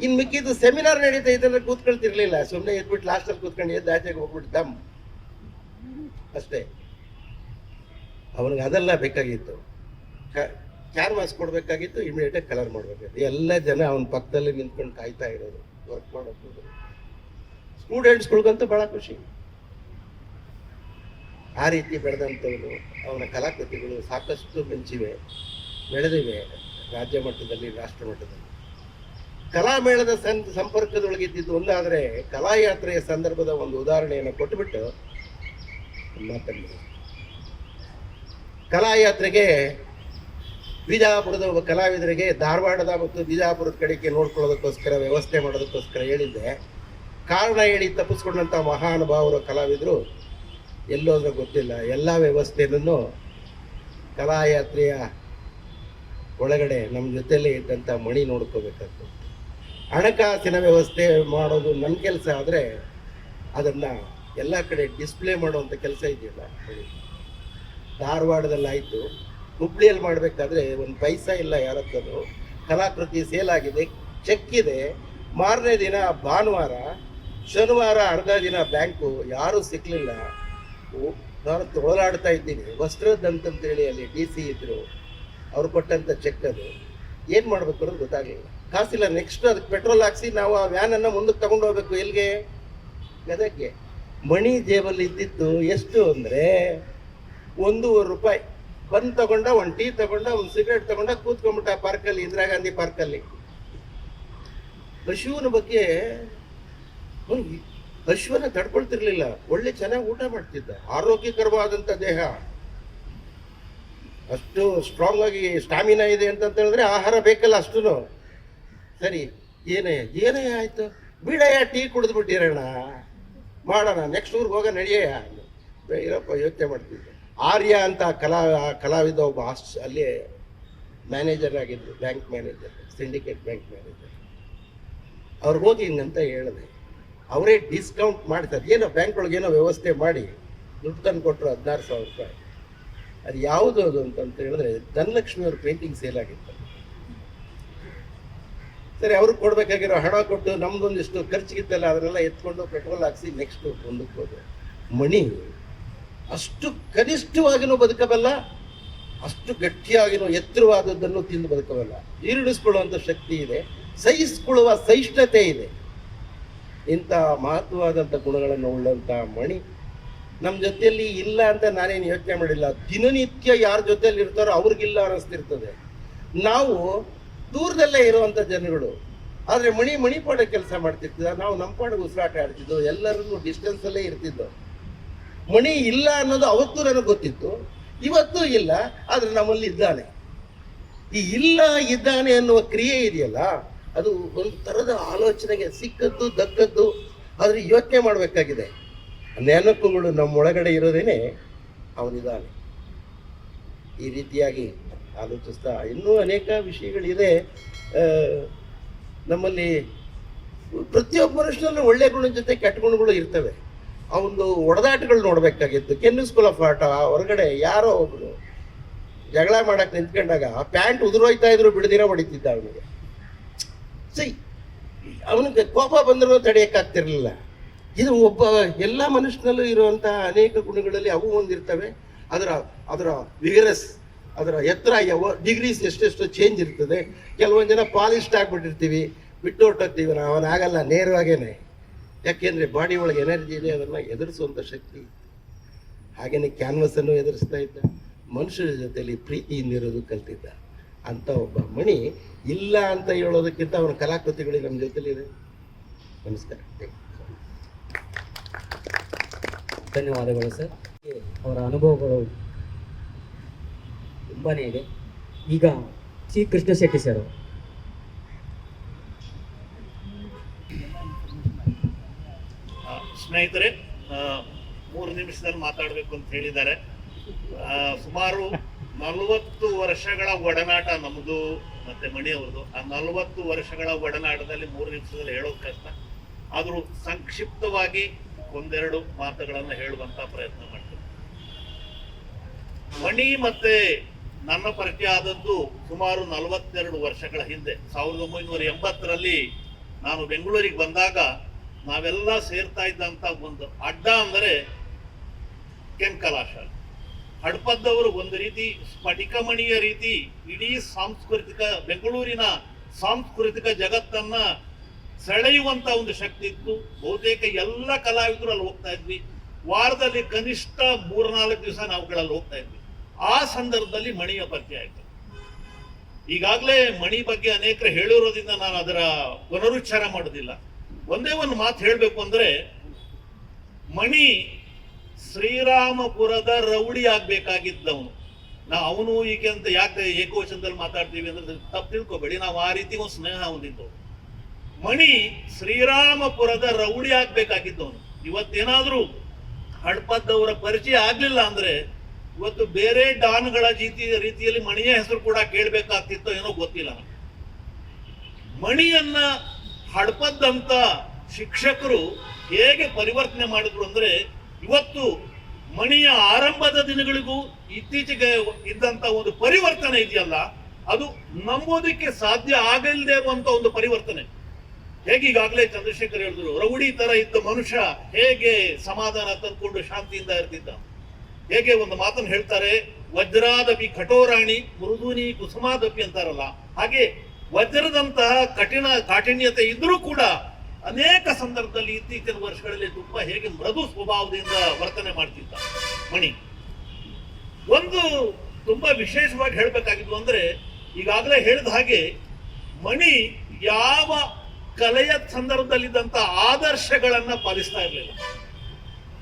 ಇನ್ನು ಮಿಕ್ಕಿದ್ದು ಸೆಮಿನಾರ್ ನಡೀತಾ ಇದ್ದರೆ ಕೂತ್ಕೊಳ್ತಿರ್ಲಿಲ್ಲ. ಸುಮ್ಮನೆ ಎದ್ಬಿಟ್ಟು ಲಾಸ್ಟಲ್ಲಿ ಕೂತ್ಕೊಂಡು ಎದ್ದು ಆಚೆಗೆ ಹೋಗ್ಬಿಟ್ಟು ದಮ್ ಅಷ್ಟೇ. ಅವನಿಗೆ ಅದೆಲ್ಲ ಬೇಕಾಗಿತ್ತು. ಕ್ಯಾನ್ವಾಸ್ ಕೊಡಬೇಕಾಗಿತ್ತು, ಇಮಿಡಿಯೇಟಾಗಿ ಕಲರ್ ಮಾಡಬೇಕಾಗಿತ್ತು. ಎಲ್ಲ ಜನ ಅವನ ಪಕ್ಕದಲ್ಲಿ ನಿಂತ್ಕೊಂಡು ಕಾಯ್ತಾ ಇರೋದು, ವರ್ಕ್ ಮಾಡೋದು. ಸ್ಟೂಡೆಂಟ್ಸ್ಗಳಿಗಂತೂ ಭಾಳ ಖುಷಿ. ಆ ರೀತಿ ಬೆಳೆದಂಥವನು. ಅವನ ಕಲಾಕೃತಿಗಳು ಸಾಕಷ್ಟು ಬೆಳೆದಿವೆ ರಾಜ್ಯ ಮಟ್ಟದಲ್ಲಿ, ರಾಷ್ಟ್ರ ಮಟ್ಟದಲ್ಲಿ. ಕಲಾಮೇಳದ ಸಂಪರ್ಕದೊಳಗಿದ್ದಿದ್ದು ಒಂದಾದರೆ, ಕಲಾಯಾತ್ರೆಯ ಸಂದರ್ಭದ ಒಂದು ಉದಾಹರಣೆಯನ್ನು ಕೊಟ್ಟುಬಿಟ್ಟು ಮಾತಾಡಿದ್ರು. ಕಲಾಯಾತ್ರೆಗೆ ಬಿಜಾಪುರದ ಒಬ್ಬ ಕಲಾವಿದರಿಗೆ ಧಾರವಾಡದ ಮತ್ತು ಬಿಜಾಪುರದ ಕಡೆಗೆ ನೋಡ್ಕೊಳ್ಳೋದಕ್ಕೋಸ್ಕರ ವ್ಯವಸ್ಥೆ ಮಾಡೋದಕ್ಕೋಸ್ಕರ ಹೇಳಿದ್ದೆ. ಕಾರಣ ಹೇಳಿ ತಪ್ಪಿಸ್ಕೊಂಡಂಥ ಮಹಾನುಭಾವರು ಕಲಾವಿದರು ಎಲ್ಲೋದ್ರೂ ಗೊತ್ತಿಲ್ಲ. ಎಲ್ಲ ವ್ಯವಸ್ಥೆಯನ್ನು ಕಲಾಯಾತ್ರೆಯ ಒಳಗಡೆ ನಮ್ಮ ಜೊತೆಯಲ್ಲೇ ಇದ್ದಂಥ ಮಣಿ ನೋಡ್ಕೋಬೇಕಾಗ್ತದೆ. ಹಣಕಾಸಿನ ವ್ಯವಸ್ಥೆ ಮಾಡೋದು ನನ್ನ ಕೆಲಸ ಆದರೆ ಅದನ್ನು ಎಲ್ಲ ಕಡೆ ಡಿಸ್ಪ್ಲೇ ಮಾಡುವಂಥ ಕೆಲಸ ಇದೆಯಲ್ಲ, ಧಾರವಾಡದಲ್ಲಾಯಿತು. ಹುಬ್ಳಿಯಲ್ಲಿ ಮಾಡಬೇಕಾದ್ರೆ ಒಂದು ಪೈಸಾ ಇಲ್ಲ ಯಾರತ್ತದು. ಕಲಾಕೃತಿ ಸೇಲ್ ಆಗಿದೆ, ಚೆಕ್ ಇದೆ. ಮಾರನೇ ದಿನ ಭಾನುವಾರ, ಶನಿವಾರ ಅರ್ಧ ದಿನ ಬ್ಯಾಂಕು, ಯಾರೂ ಸಿಕ್ಕಲಿಲ್ಲ. ನಾನು ಓಡಾಡ್ತಾ ಇದ್ದೀನಿ. ವಸ್ತ್ರದಂತಂತೇಳಿ ಅಲ್ಲಿ DC ಇದ್ದರು, ಅವ್ರು ಕೊಟ್ಟಂಥ ಚೆಕ್ ಅದು. ಏನು ಮಾಡಬೇಕು ಅನ್ನೋದು ಗೊತ್ತಾಗಲಿಲ್ಲ. ಕಾಸಿಲ್ಲ. ನೆಕ್ಸ್ಟ್ ಅದಕ್ಕೆ ಪೆಟ್ರೋಲ್ ಹಾಕ್ಸಿ ನಾವು ಆ ವ್ಯಾನನ್ನು ಮುಂದಕ್ಕೆ ತಗೊಂಡು ಹೋಗ್ಬೇಕು. ಎಲ್ಲಿಗೆ? ಗದಗ್ಗೆ. ಮಣಿ ಜೇಬಲ್ಲಿ ಇದ್ದಿತ್ತು ಎಷ್ಟು ಅಂದರೆ ₹1.25. ಬಂದು ತಗೊಂಡ, ಒಂದು ಟೀ ತಗೊಂಡ, ಒಂದು ಸಿಗರೇಟ್ ತಗೊಂಡ, ಕೂತ್ಕೊಂಡ್ಬಿಟ್ಟ ಪಾರ್ಕಲ್ಲಿ, ಇಂದಿರಾ ಗಾಂಧಿ ಪಾರ್ಕಲ್ಲಿ. ಹಶುವಿನ ಬಗ್ಗೆ ಹಶುವನ್ನ ತಡ್ಕೊಳ್ತಿರ್ಲಿಲ್ಲ. ಒಳ್ಳೆ ಚೆನ್ನಾಗಿ ಊಟ ಮಾಡ್ತಿದ್ದ, ಆರೋಗ್ಯಕರವಾದಂಥ ದೇಹ, ಅಷ್ಟು ಸ್ಟ್ರಾಂಗ್ ಆಗಿ ಸ್ಟಾಮಿನಾ ಇದೆ ಅಂತ ಹೇಳಿದ್ರೆ ಆಹಾರ ಬೇಕಲ್ಲ ಅಷ್ಟು. ಸರಿ, ಏನೇ ಆಯ್ತು ಬಿಡಯ್ಯ, ಟೀ ಕುಡಿದ್ಬಿಟ್ಟಿರೋಣ, ಮಾಡೋಣ, ನೆಕ್ಸ್ಟ್ ಊರಿಗೆ ಹೋಗ ನಡೆಯಯ್ಯ ಇರಪ್ಪ ಯೋಚನೆ ಮಾಡ್ತಿದ್ದೆ. ಆರ್ಯ ಅಂತ ಕಲಾವಿದ ಒಬ್ಬ ಅಲ್ಲಿ ಮ್ಯಾನೇಜರ್ ಆಗಿದ್ರು, bank manager, syndicate bank manager. ಅವ್ರಿಗೆ ಹೋಗಿ ಹಿಂಗಂತ ಹೇಳಿದೆ. ಅವರೇ ಡಿಸ್ಕೌಂಟ್ ಮಾಡ್ತಾರೆ. ಏನೋ ಬ್ಯಾಂಕ್ ಒಳಗೆ ಏನೋ ವ್ಯವಸ್ಥೆ ಮಾಡಿ ದುಡ್ಡು ತಂದು ಕೊಟ್ಟರು ₹16,000. ಅದು ಯಾವುದು ಅದು ಅಂತ ಹೇಳಿದ್ರೆ ಧನಲಕ್ಷ್ಮಿ ಅವ್ರ ಪೇಂಟಿಂಗ್ ಸೇಲ್ ಆಗಿತ್ತು. ಸರಿ, ಅವ್ರಿಗೆ ಕೊಡ್ಬೇಕಾಗಿರೋ ಹಣ ಕೊಟ್ಟು ನಮ್ದೊಂದಿಷ್ಟು ಖರ್ಚಿಗಿತ್ತಲ್ಲ ಅದನ್ನೆಲ್ಲ ಎತ್ಕೊಂಡು ಪೆಟ್ರೋಲ್ ಹಾಕ್ಸಿ ನೆಕ್ಸ್ಟ್ ಮುಂದಕ್ಕೆ ಹೋದೆ. ಮಣಿ ಅಷ್ಟು ಕನಿಷ್ಠವಾಗಿನೂ ಬದುಕಬಲ್ಲ, ಅಷ್ಟು ಗಟ್ಟಿಯಾಗಿನೂ ಎತ್ತರವಾದದ್ದನ್ನು ತಿಂದು ಬದುಕಬಲ್ಲ. ಈರುಡಿಸ್ಕೊಳ್ಳುವಂಥ ಶಕ್ತಿ ಇದೆ, ಸಹಿಸಿಕೊಳ್ಳುವ ಸಹಿಷ್ಣುತೆ ಇದೆ. ಇಂಥ ಮಹತ್ವವಾದಂಥ ಗುಣಗಳನ್ನು ಉಳ್ಳಂಥ ಮಣಿ ನಮ್ಮ ಜೊತೆಯಲ್ಲಿ ಇಲ್ಲ ಅಂತ ನಾನೇನು ಯೋಚನೆ ಮಾಡಿಲ್ಲ. ದಿನನಿತ್ಯ ಯಾರ ಜೊತೆಯಲ್ಲಿ ಇರ್ತಾರೋ ಅವ್ರಿಗಿಲ್ಲ ಅನ್ನಿಸ್ತಿರ್ತದೆ. ನಾವು ದೂರದಲ್ಲೇ ಇರುವಂಥ ಜನಗಳು, ಆದರೆ ಮಣಿ ಪಾಡ ಕೆಲಸ ಮಾಡ್ತಿರ್ತಿದ್ದ, ನಾವು ನಮ್ಮ ಪಾಡಿಗೆ ಉಸಿರಾಟ ಆಡ್ತಿದ್ದೋ, ಎಲ್ಲರನ್ನೂ ಡಿಸ್ಟೆನ್ಸಲ್ಲೇ ಇರ್ತಿದ್ದೋ. ಮಣಿ ಇಲ್ಲ ಅನ್ನೋದು ಅವತ್ತು ನನಗೆ ಗೊತ್ತಿತ್ತು, ಇವತ್ತೂ ಇಲ್ಲ, ಆದರೆ ನಮ್ಮಲ್ಲಿ ಇದ್ದಾನೆ. ಈ ಇದ್ದಾನೆ ಅನ್ನುವ ಕ್ರಿಯೆ ಇದೆಯಲ್ಲ, ಅದು ಒಂದು ಥರದ ಆಲೋಚನೆಗೆ ಸಿಕ್ಕದ್ದು ದಕ್ಕದ್ದು. ಆದರೆ ಯೋಚನೆ ಮಾಡಬೇಕಾಗಿದೆ. ನೆನಪುಗಳು ನಮ್ಮೊಳಗಡೆ ಇರೋದೇನೆ ಅವನಿದ್ದಾನೆ. ಈ ರೀತಿಯಾಗಿ ಆಲೋಚಿಸ್ತಾ ಇನ್ನೂ ಅನೇಕ ವಿಷಯಗಳಿದೆ. ನಮ್ಮಲ್ಲಿ ಪ್ರತಿಯೊಬ್ಬ ಮನುಷ್ಯನಲ್ಲೂ ಒಳ್ಳೆ ಗುಣದ ಜೊತೆ ಕೆಟ್ಟ ಗುಣಗಳು ಇರ್ತವೆ. ಆ ಒಂದು ಒಡೆದಾಟಗಳು ನೋಡಬೇಕಾಗಿತ್ತು. ಕೆನ್ನಿ ಸ್ಕೂಲ್ ಆಫ್ ಆರ್ಟ್ ಹೊರಗಡೆ ಯಾರೋ ಒಬ್ಬರು ಜಗಳ ಮಾಡಕ್ಕೆ ನಿಂತ್ಕೊಂಡಾಗ ಪ್ಯಾಂಟ್ ಉದುರೋಯ್ತಾ ಇದ್ರು ಬಿಡದಿರೋ ಹೊಡಿತಿದ್ದ ಅವನಿಗೆ. ಅವನಿಗೆ ಕೋಪ ಬಂದರೂ ತಡೆಯೋಕ್ಕಾಗ್ತಿರ್ಲಿಲ್ಲ. ಇದು ಒಬ್ಬ ಎಲ್ಲ ಮನುಷ್ಯನಲ್ಲೂ ಇರುವಂಥ ಅನೇಕ ಗುಣಗಳಲ್ಲಿ ಅವು ಒಂದಿರ್ತವೆ. ಅದರ ವಿಗರಸ್, ಅದರ ಎತ್ತರ ಡಿಗ್ರೀಸ್ ಎಷ್ಟೆಷ್ಟು ಚೇಂಜ್ ಇರ್ತದೆ. ಕೆಲವೊಂದು ಜನ ಪಾಲಿಸ್ಟ್ ಆಗಿಬಿಟ್ಟಿರ್ತೀವಿ, ಬಿಟ್ಟು ಹೊಟ್ಟೋಗ್ತೀವಿ. ಅವನಾಗಲ್ಲ, ನೇರವಾಗೇನೆ. ಯಾಕೆಂದರೆ ಬಾಡಿ ಒಳಗೆ ಎನರ್ಜಿ ಇದೆ, ಅದನ್ನು ಎದುರಿಸುವಂಥ ಶಕ್ತಿ. ಹಾಗೆಯೇ ಕ್ಯಾನ್ವಸನ್ನು ಎದುರಿಸ್ತಾ ಇದ್ದ, ಮನುಷ್ಯರ ಜೊತೆಯಲ್ಲಿ ಪ್ರೀತಿಯಿಂದಿರೋದು ಕಲ್ತಿದ್ದ. ಅಂಥ ಒಬ್ಬ ಮಣಿ ಇಲ್ಲ ಅಂತ ಹೇಳೋದಕ್ಕಿಂತ ಅವನ ಕಲಾಕೃತಿಗಳಿಗೆ ನಮ್ಮ ಜೊತೆಲಿದೆ. ನಮಸ್ಕಾರ, ಧನ್ಯವಾದಗಳು ಸರ್. ಅವರ ಅನುಭವಗಳು ತುಂಬಾ ಇದೆ. ಈಗ ಶ್ರೀ ಕೃಷ್ಣ ಶೆಟ್ಟಿ ಸರ್. ಸ್ನೇಹಿತರೆ, 3 ನಿಮಿಷದಲ್ಲಿ ಮಾತಾಡಬೇಕು ಅಂತ ಹೇಳಿದ್ದಾರೆ. ಸುಮಾರು 40 ವರ್ಷಗಳ ಒಡನಾಟ ನಮ್ಮದು ಮತ್ತೆ ಮಣಿ ಅವ್ರದ್ದು. ಆ 40 ವರ್ಷಗಳ ಒಡನಾಟದಲ್ಲಿ 3 ನಿಮಿಷದಲ್ಲಿ ಹೇಳೋದು ಕಷ್ಟ. ಆದರೂ ಸಂಕ್ಷಿಪ್ತವಾಗಿ ಒಂದೆರಡು ಮಾತುಗಳನ್ನು ಹೇಳುವಂತ ಪ್ರಯತ್ನ ಮಾಡ್ತೀನಿ. ಮಣಿ ಮತ್ತೆ ನನ್ನ ಪರಿಚಯ ಆದದ್ದು ಸುಮಾರು 42 ವರ್ಷಗಳ ಹಿಂದೆ. 1980ರಲ್ಲಿ ನಾನು ಬೆಂಗಳೂರಿಗೆ ಬಂದಾಗ ನಾವೆಲ್ಲ ಸೇರ್ತಾ ಇದ್ದಂತ ಒಂದು ಅಡ್ಡ ಅಂದರೆ ಕೆಂಕಲಾಶ. ಹಡಪದವರು ಒಂದು ರೀತಿ ಸ್ಫಟಿಕಮಣಿಯ ರೀತಿ ಇಡೀ ಸಾಂಸ್ಕೃತಿಕ ಬೆಂಗಳೂರಿನ ಸಾಂಸ್ಕೃತಿಕ ಜಗತ್ತನ್ನ ಸೆಳೆಯುವಂತ ಒಂದು ಶಕ್ತಿ ಇತ್ತು. ಬಹುತೇಕ ಎಲ್ಲ ಕಲಾವಿದರು ಅಲ್ಲಿ ಹೋಗ್ತಾ ಇದ್ವಿ. ವಾರದಲ್ಲಿ ಕನಿಷ್ಠ 3-4 ದಿವಸ ನಾವುಗಳಲ್ಲಿ ಹೋಗ್ತಾ ಇದ್ವಿ. ಆ ಸಂದರ್ಭದಲ್ಲಿ ಮಣಿಯ ಪರಿಚಯ ಆಯ್ತು. ಈಗಾಗಲೇ ಮಣಿ ಬಗ್ಗೆ ಅನೇಕರು ಹೇಳಿರೋದ್ರಿಂದ ನಾನು ಅದರ ಪುನರುಚ್ಚಾರ ಮಾಡೋದಿಲ್ಲ. ಒಂದೇ ಒಂದು ಮಾತು ಹೇಳಬೇಕು ಅಂದ್ರೆ, ಮಣಿ ಶ್ರೀರಾಮಪುರದ ರೌಡಿ ಆಗ್ಬೇಕಾಗಿದ್ದವನು. ನಾವು ಅವನು ಈಕೆ ಅಂತ ಯಾಕೆ ಏಕವಚನದಲ್ಲಿ ಮಾತಾಡ್ತೀವಿ ಅಂದ್ರೆ ತಪ್ಪು ತಿಳ್ಕೊಬೇಡಿ, ನಾವು ಆ ರೀತಿ ಒಂದು ಸ್ನೇಹ ಹೊಂದಿದ್ದು. ಮಣಿ ಶ್ರೀರಾಮಪುರದ ರೌಡಿ ಆಗ್ಬೇಕಾಗಿದ್ದವನು. ಇವತ್ತೇನಾದ್ರೂ ಹಡ್ಪದ್ದವರ ಪರಿಚಯ ಆಗ್ಲಿಲ್ಲ ಅಂದ್ರೆ ಇವತ್ತು ಬೇರೆ ಡಾನ್ಗಳ ರೀತಿಯಲ್ಲಿ ಮಣಿಯ ಹೆಸರು ಕೂಡ ಕೇಳಬೇಕಾಗ್ತಿತ್ತೋ ಏನೋ ಗೊತ್ತಿಲ್ಲ. ಮಣಿಯನ್ನ ಹಡ್ಪದ್ದಂತ ಶಿಕ್ಷಕರು ಹೇಗೆ ಪರಿವರ್ತನೆ ಮಾಡಿದ್ರು ಅಂದ್ರೆ, ಇವತ್ತು ಮಣಿಯ ಆರಂಭದ ದಿನಗಳಿಗೂ ಇತ್ತೀಚೆಗೆ ಇದ್ದಂತ ಒಂದು ಪರಿವರ್ತನೆ ಇದೆಯಲ್ಲ, ಅದು ನಂಬೋದಕ್ಕೆ ಸಾಧ್ಯ ಆಗಲಿದೆ ಇರುವಂತ ಒಂದು ಪರಿವರ್ತನೆ. ಹೇಗೆ ಈಗಾಗಲೇ ಚಂದ್ರಶೇಖರ್ ಹೇಳಿದ್ರು, ರೌಡಿ ತರ ಇದ್ದ ಮನುಷ್ಯ ಹೇಗೆ ಸಮಾಧಾನ ತಂದ್ಕೊಂಡು ಶಾಂತಿಯಿಂದ ಇರ್ತಿದ್ದ. ಹೇಗೆ ಒಂದು ಮಾತನ್ನು ಹೇಳ್ತಾರೆ, ವಜ್ರಾದಪಿ ಕಠೋರಾಣಿ ಮೃದೂನಿ ಕುಸುಮಾದಪಿ ಅಂತಾರಲ್ಲ, ಹಾಗೆ ವಜ್ರದಂತಹ ಕಾಠಿಣ್ಯತೆ ಇದ್ರೂ ಕೂಡ ಅನೇಕ ಸಂದರ್ಭದಲ್ಲಿ ಇತ್ತೀಚಿನ ವರ್ಷಗಳಲ್ಲಿ ತುಂಬಾ ಹೇಗೆ ಮೃದು ಸ್ವಭಾವದಿಂದ ವರ್ತನೆ ಮಾಡ್ತಿದ್ದ ಮಣಿ. ಒಂದು ತುಂಬಾ ವಿಶೇಷವಾಗಿ ಹೇಳ್ಬೇಕಾಗಿದ್ದು ಅಂದ್ರೆ, ಈಗಾಗಲೇ ಹೇಳಿದ ಹಾಗೆ ಮಣಿ ಯಾವ ಕಲೆಯ ಸಂದರ್ಭದಲ್ಲಿದ್ದಂತ ಆದರ್ಶಗಳನ್ನ ಪಾಲಿಸ್ತಾ ಇರಲಿಲ್ಲ.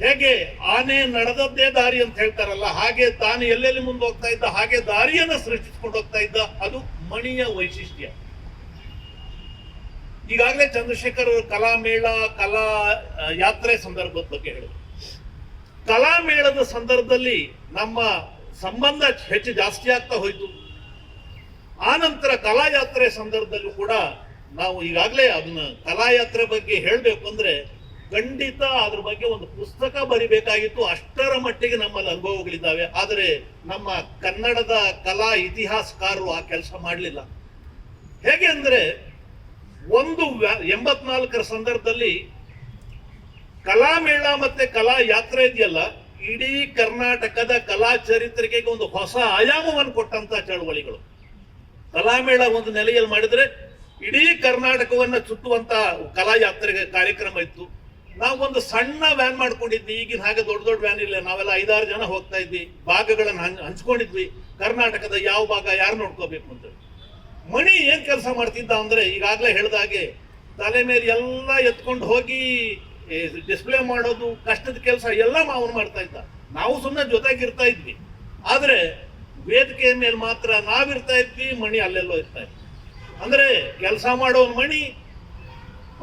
ಹೇಗೆ ಆನೆ ನಡೆದದ್ದೇ ದಾರಿ ಅಂತ ಹೇಳ್ತಾರಲ್ಲ, ಹಾಗೆ ತಾನು ಎಲ್ಲೆಲ್ಲಿ ಮುಂದೆ ಹೋಗ್ತಾ ಇದ್ದ ಹಾಗೆ ದಾರಿಯನ್ನ ಸೃಷ್ಟಿಸ್ಕೊಂಡು ಹೋಗ್ತಾ ಇದ್ದ. ಅದು ಮಣಿಯ ವೈಶಿಷ್ಟ್ಯ. ಈಗಾಗಲೇ ಚಂದ್ರಶೇಖರ್ ಕಲಾಮೇಳ, ಕಲಾ ಯಾತ್ರೆ ಸಂದರ್ಭದ ಬಗ್ಗೆ ಹೇಳಿದ್ರು. ಕಲಾಮೇಳದ ಸಂದರ್ಭದಲ್ಲಿ ನಮ್ಮ ಸಂಬಂಧ ಹೆಚ್ಚು ಜಾಸ್ತಿ ಆಗ್ತಾ ಹೋಯ್ತು. ಆ ನಂತರ ಕಲಾಯಾತ್ರೆ ಸಂದರ್ಭದಲ್ಲೂ ಕೂಡ ನಾವು ಈಗಾಗಲೇ ಅದನ್ನ ಕಲಾಯಾತ್ರೆ ಬಗ್ಗೆ ಹೇಳಬೇಕು ಅಂದ್ರೆ ಖಂಡಿತ ಅದ್ರ ಬಗ್ಗೆ ಒಂದು ಪುಸ್ತಕ ಬರಿಬೇಕಾಗಿತ್ತು. ಅಷ್ಟರ ಮಟ್ಟಿಗೆ ನಮ್ಮಲ್ಲಿ ಅನುಭವಗಳಿದ್ದಾವೆ. ಆದರೆ ನಮ್ಮ ಕನ್ನಡದ ಕಲಾ ಇತಿಹಾಸಕಾರರು ಆ ಕೆಲಸ ಮಾಡಲಿಲ್ಲ. ಹೇಗೆ ಅಂದ್ರೆ, 84ರ ಸಂದರ್ಭದಲ್ಲಿ ಕಲಾಮೇಳ ಮತ್ತೆ ಕಲಾ ಯಾತ್ರೆ ಇದೆಯಲ್ಲ, ಇಡೀ ಕರ್ನಾಟಕದ ಕಲಾ ಚರಿತ್ರೆಗೆ ಒಂದು ಹೊಸ ಆಯಾಮವನ್ನು ಕೊಟ್ಟಂತ ಚಳವಳಿಗಳು. ಕಲಾಮೇಳ ಒಂದು ನೆಲೆಯಲ್ಲಿ ಮಾಡಿದ್ರೆ ಇಡೀ ಕರ್ನಾಟಕವನ್ನ ಸುತ್ತುವಂತ ಕಲಾ ಯಾತ್ರೆ ಕಾರ್ಯಕ್ರಮ ಇತ್ತು. ನಾವು ಒಂದು ಸಣ್ಣ ವ್ಯಾನ್ ಮಾಡ್ಕೊಂಡಿದ್ವಿ. ಈಗಿನ ಹಾಗೆ ದೊಡ್ಡ ದೊಡ್ಡ ವ್ಯಾನ್ ಇಲ್ಲ. ನಾವೆಲ್ಲ 5-6 ಜನ ಹೋಗ್ತಾ ಇದ್ವಿ. ಭಾಗಗಳನ್ನ ಹಂಚ್ಕೊಂಡಿದ್ವಿ. ಕರ್ನಾಟಕದ ಯಾವ ಭಾಗ ಯಾರು ನೋಡ್ಕೋಬೇಕು ಅಂತ. ಮಣಿ ಏನ್ ಕೆಲಸ ಮಾಡ್ತಿದ್ದ ಅಂದ್ರೆ, ಈಗಾಗಲೇ ಹೇಳ್ದಾಗೆ ತಲೆ ಮೇಲೆ ಎಲ್ಲ ಎತ್ಕೊಂಡು ಹೋಗಿ ಡಿಸ್ಪ್ಲೇ ಮಾಡೋದು, ಕಷ್ಟದ ಕೆಲಸ ಎಲ್ಲ ಅವನು ಮಾಡ್ತಾ ಇದ್ದ. ನಾವು ಸುಮ್ಮನೆ ಜೊತೆಗಿರ್ತಾ ಇದ್ವಿ. ಆದ್ರೆ ವೇದಿಕೆ ಮೇಲೆ ಮಾತ್ರ ನಾವಿರ್ತಾ ಇದ್ವಿ, ಮಣಿ ಅಲ್ಲೆಲ್ಲೋ ಇರ್ತಾ ಇದ್ವಿ. ಅಂದ್ರೆ ಕೆಲಸ ಮಾಡೋನ್ ಮಣಿ,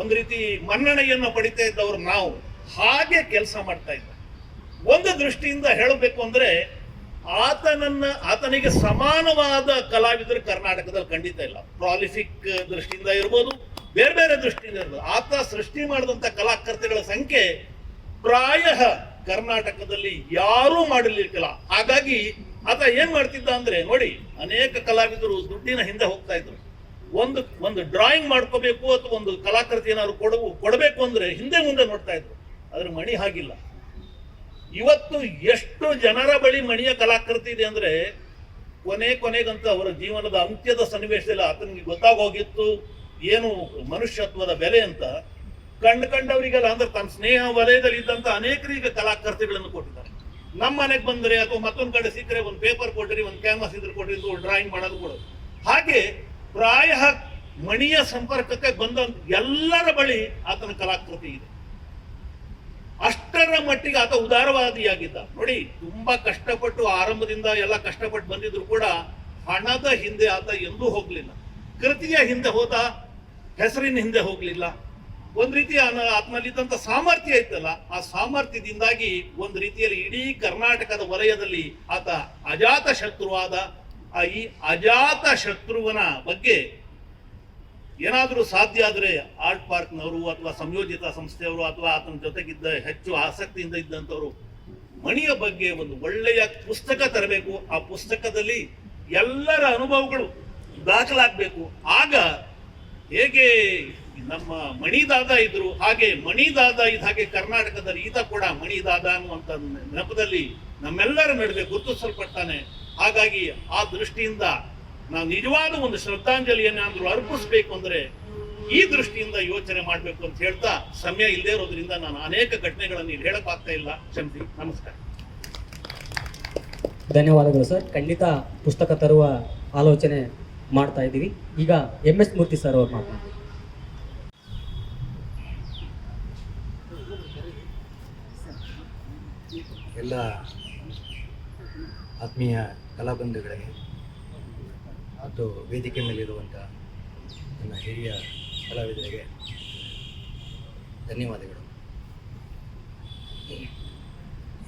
ಒಂದು ರೀತಿ ಮನ್ನಣೆಯನ್ನು ಪಡಿತಾ ಇದ್ದವ್ರು ನಾವು. ಹಾಗೆ ಕೆಲಸ ಮಾಡ್ತಾ ಇದ್ದ. ಒಂದು ದೃಷ್ಟಿಯಿಂದ ಹೇಳಬೇಕು ಅಂದ್ರೆ, ಆತನಿಗೆ ಸಮಾನವಾದ ಕಲಾವಿದರು ಕರ್ನಾಟಕದಲ್ಲಿ ಖಂಡಿತ ಇಲ್ಲ. ಪ್ರಾಲಿಫಿಕ್ ದೃಷ್ಟಿಯಿಂದ ಇರ್ಬೋದು, ಬೇರೆ ಬೇರೆ ದೃಷ್ಟಿಯಿಂದ ಇರ್ಬೋದು. ಆತ ಸೃಷ್ಟಿ ಮಾಡಿದಂತ ಕಲಾಕೃತಿಗಳ ಸಂಖ್ಯೆ ಪ್ರಾಯ ಕರ್ನಾಟಕದಲ್ಲಿ ಯಾರೂ ಮಾಡಲಿಕ್ಕಿಲ್ಲ. ಹಾಗಾಗಿ ಆತ ಏನ್ ಮಾಡ್ತಿದ್ದ ಅಂದ್ರೆ, ನೋಡಿ, ಅನೇಕ ಕಲಾವಿದರು ದುಡ್ಡಿನ ಹಿಂದೆ ಹೋಗ್ತಾ ಇದ್ರು. ಒಂದು ಡ್ರಾಯಿಂಗ್ ಮಾಡ್ಕೋಬೇಕು ಅಥವಾ ಒಂದು ಕಲಾಕೃತಿ ಏನಾದ್ರು ಕೊಡಬೇಕು ಅಂದ್ರೆ ಹಿಂದೆ ಮುಂದೆ ನೋಡ್ತಾ ಇದ್ರು. ಆದ್ರೆ ಮಣಿ ಹಾಗಿಲ್ಲ. ಇವತ್ತು ಎಷ್ಟು ಜನರ ಬಳಿ ಮಣಿಯ ಕಲಾಕೃತಿ ಇದೆ ಅಂದ್ರೆ, ಕೊನೆಗಂತ ಅವರ ಜೀವನದ ಅಂತ್ಯದ ಸನ್ನಿವೇಶದಲ್ಲಿ ಆತನಿಗೆ ಗೊತ್ತಾಗೋಗಿತ್ತು ಏನು ಮನುಷ್ಯತ್ವದ ಬೆಲೆ ಅಂತ. ಕಂಡವರಿಗೆಲ್ಲ ಅಂದ್ರೆ ತನ್ನ ಸ್ನೇಹ ವಲಯದಲ್ಲಿ ಇದ್ದಂತ ಅನೇಕರಿಗೆ ಕಲಾಕೃತಿಗಳನ್ನು ಕೊಟ್ಟಿದ್ದಾರೆ. ನಮ್ಮ ಮನೆಗೆ ಬಂದ್ರೆ ಅಥವಾ ಮತ್ತೊಂದ್ ಕಡೆ ಸಿಕ್ಕರೆ ಒಂದು ಪೇಪರ್ ಕೊಟ್ಟಿರಿ, ಒಂದು ಕ್ಯಾನ್ವಾಸ್ ಇದ್ರೆ ಕೊಟ್ಟಿರಿ, ಡ್ರಾಯಿಂಗ್ ಮಾಡೋದು ಕೊಡೋದು. ಹಾಗೆ ಪ್ರಾಯ ಮಣಿಯ ಸಂಪರ್ಕಕ್ಕೆ ಬಂದ ಎಲ್ಲರ ಬಳಿ ಆತನ ಕಲಾಕೃತಿ ಇದೆ. ಅಷ್ಟರ ಮಟ್ಟಿಗೆ ಆತ ಉದಾರವಾದಿಯಾಗಿದ್ದ. ನೋಡಿ, ತುಂಬಾ ಕಷ್ಟಪಟ್ಟು ಆರಂಭದಿಂದ ಎಲ್ಲ ಕಷ್ಟಪಟ್ಟು ಬಂದಿದ್ರು ಕೂಡ ಹಣದ ಹಿಂದೆ ಆತ ಎಂದೂ ಹೋಗ್ಲಿಲ್ಲ. ಕೃತಿಯ ಹಿಂದೆ ಹೋದ, ಹೆಸರಿನ ಹಿಂದೆ ಹೋಗ್ಲಿಲ್ಲ. ಒಂದ್ ರೀತಿ ಆತ್ಮಲ್ಲಿದ್ದಂತ ಸಾಮರ್ಥ್ಯ ಇತ್ತಲ್ಲ, ಆ ಸಾಮರ್ಥ್ಯದಿಂದಾಗಿ ಒಂದು ರೀತಿಯಲ್ಲಿ ಇಡೀ ಕರ್ನಾಟಕದ ವಲಯದಲ್ಲಿ ಆತ ಅಜಾತ ಶತ್ರುವಾದ. ಈ ಅಜಾತ ಶತ್ರುವನ ಬಗ್ಗೆ ಏನಾದರೂ ಸಾಧ್ಯ ಆದ್ರೆ ಆರ್ಟ್ ಪಾರ್ಕ್ನವರು ಅಥವಾ ಸಂಯೋಜಿತ ಸಂಸ್ಥೆಯವರು ಅಥವಾ ಆತನ ಜೊತೆಗಿದ್ದ ಹೆಚ್ಚು ಆಸಕ್ತಿಯಿಂದ ಇದ್ದಂಥವ್ರು ಮಣಿಯ ಬಗ್ಗೆ ಒಂದು ಒಳ್ಳೆಯ ಪುಸ್ತಕ ತರಬೇಕು. ಆ ಪುಸ್ತಕದಲ್ಲಿ ಎಲ್ಲರ ಅನುಭವಗಳು ದಾಖಲಾಗಬೇಕು. ಆಗ ಹೇಗೆ ನಮ್ಮ ಮಣಿದಾದ ಇದ್ರು ಹಾಗೆ ಮಣಿದಾದ ಇದ್ದ ಹಾಗೆ ಕರ್ನಾಟಕದಲ್ಲಿ ಈತ ಕೂಡ ಮಣಿದಾದ ಅನ್ನುವಂಥ ನೆನಪದಲ್ಲಿ ನಮ್ಮೆಲ್ಲರ ನಡುವೆ ಗುರುತಿಸಲ್ಪಡ್ತಾನೆ. ಹಾಗಾಗಿ ಆ ದೃಷ್ಟಿಯಿಂದ ನಾವು ನಿಜವಾದ ಒಂದು ಶ್ರದ್ಧಾಂಜಲಿಯನ್ನಾದ್ರೂ ಅರ್ಪಿಸ್ಬೇಕು ಅಂದ್ರೆ ಈ ದೃಷ್ಟಿಯಿಂದ ಯೋಚನೆ ಮಾಡ್ಬೇಕು ಅಂತ ಹೇಳ್ತಾ, ಸಮಯ ಇಲ್ಲದೆ ಇರೋದ್ರಿಂದ ನಾನು ಅನೇಕ ಘಟನೆಗಳನ್ನು ಇಲ್ಲಿ ಹೇಳಕ್ ಆಗ್ತಾ ಇಲ್ಲ. ಕ್ಷಮಿಸಿ. ನಮಸ್ಕಾರ. ಧನ್ಯವಾದಗಳು ಸರ್. ಖಂಡಿತ ಪುಸ್ತಕ ತರುವ ಆಲೋಚನೆ ಮಾಡ್ತಾ ಇದ್ದೀವಿ. ಈಗ MS ಮೂರ್ತಿ ಸರ್ ಅವ್ರು ಮಾತನಾಡ್ತಾರೆ. ಎಲ್ಲ ಆತ್ಮೀಯ ಕಲಾಬಂಧುಗಳಿಗೆ ಮತ್ತು ವೇದಿಕೆ ಮೇಲಿರುವಂಥ ನನ್ನ ಹಿರಿಯ ಕಲಾವಿದರಿಗೆ ಧನ್ಯವಾದಗಳು.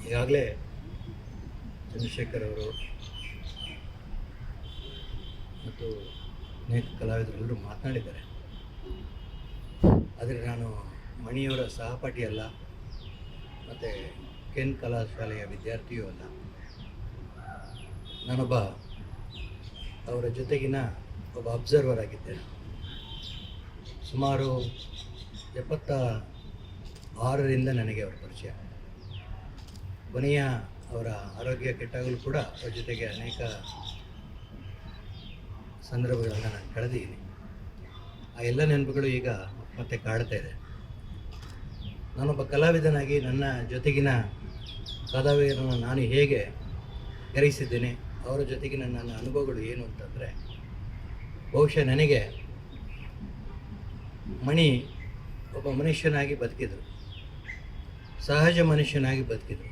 ಈಗಾಗಲೇ ಚಂದ್ರಶೇಖರ್ ಅವರು ಮತ್ತು ಅನೇಕ ಕಲಾವಿದರೆಲ್ಲರೂ ಮಾತನಾಡಿದ್ದಾರೆ. ಆದರೆ ನಾನು ಮಣಿಯವರ ಸಹಪಾಠಿ ಅಲ್ಲ, ಮತ್ತು ಕೆನ್ ಕಲಾಶಾಲೆಯ ವಿದ್ಯಾರ್ಥಿಯೂ ಅಲ್ಲ. ನಾನೊಬ್ಬ ಅವರ ಜೊತೆಗಿನ ಒಬ್ಬ ಅಬ್ಸರ್ವರ್ ಆಗಿದ್ದೇನೆ. ಸುಮಾರು 76ರಿಂದ ನನಗೆ ಅವರ ಪರಿಚಯ. ಕೊನೆಯ ಅವರ ಆರೋಗ್ಯ ಕೆಟ್ಟಾಗಲೂ ಕೂಡ ಅವರ ಜೊತೆಗೆ ಅನೇಕ ಸಂದರ್ಭಗಳನ್ನು ನಾನು ಕಳೆದಿದ್ದೀನಿ. ಆ ಎಲ್ಲ ನೆನಪುಗಳು ಈಗ ಮತ್ತೆ ಕಾಡ್ತಾ ಇದೆ. ನಾನೊಬ್ಬ ಕಲಾವಿದನಾಗಿ ನನ್ನ ಜೊತೆಗಿನ ಕಲಾವಿದರನ್ನು ನಾನು ಹೇಗೆ ಗ್ರಹಿಸಿದ್ದೇನೆ, ಅವರ ಜೊತೆಗಿನ ನನ್ನ ಅನುಭವಗಳು ಏನು ಅಂತಂದರೆ, ಬಹುಶಃ ನನಗೆ ಮಣಿ ಒಬ್ಬ ಮನುಷ್ಯನಾಗಿ ಬದುಕಿದರು, ಸಹಜ ಮನುಷ್ಯನಾಗಿ ಬದುಕಿದರು.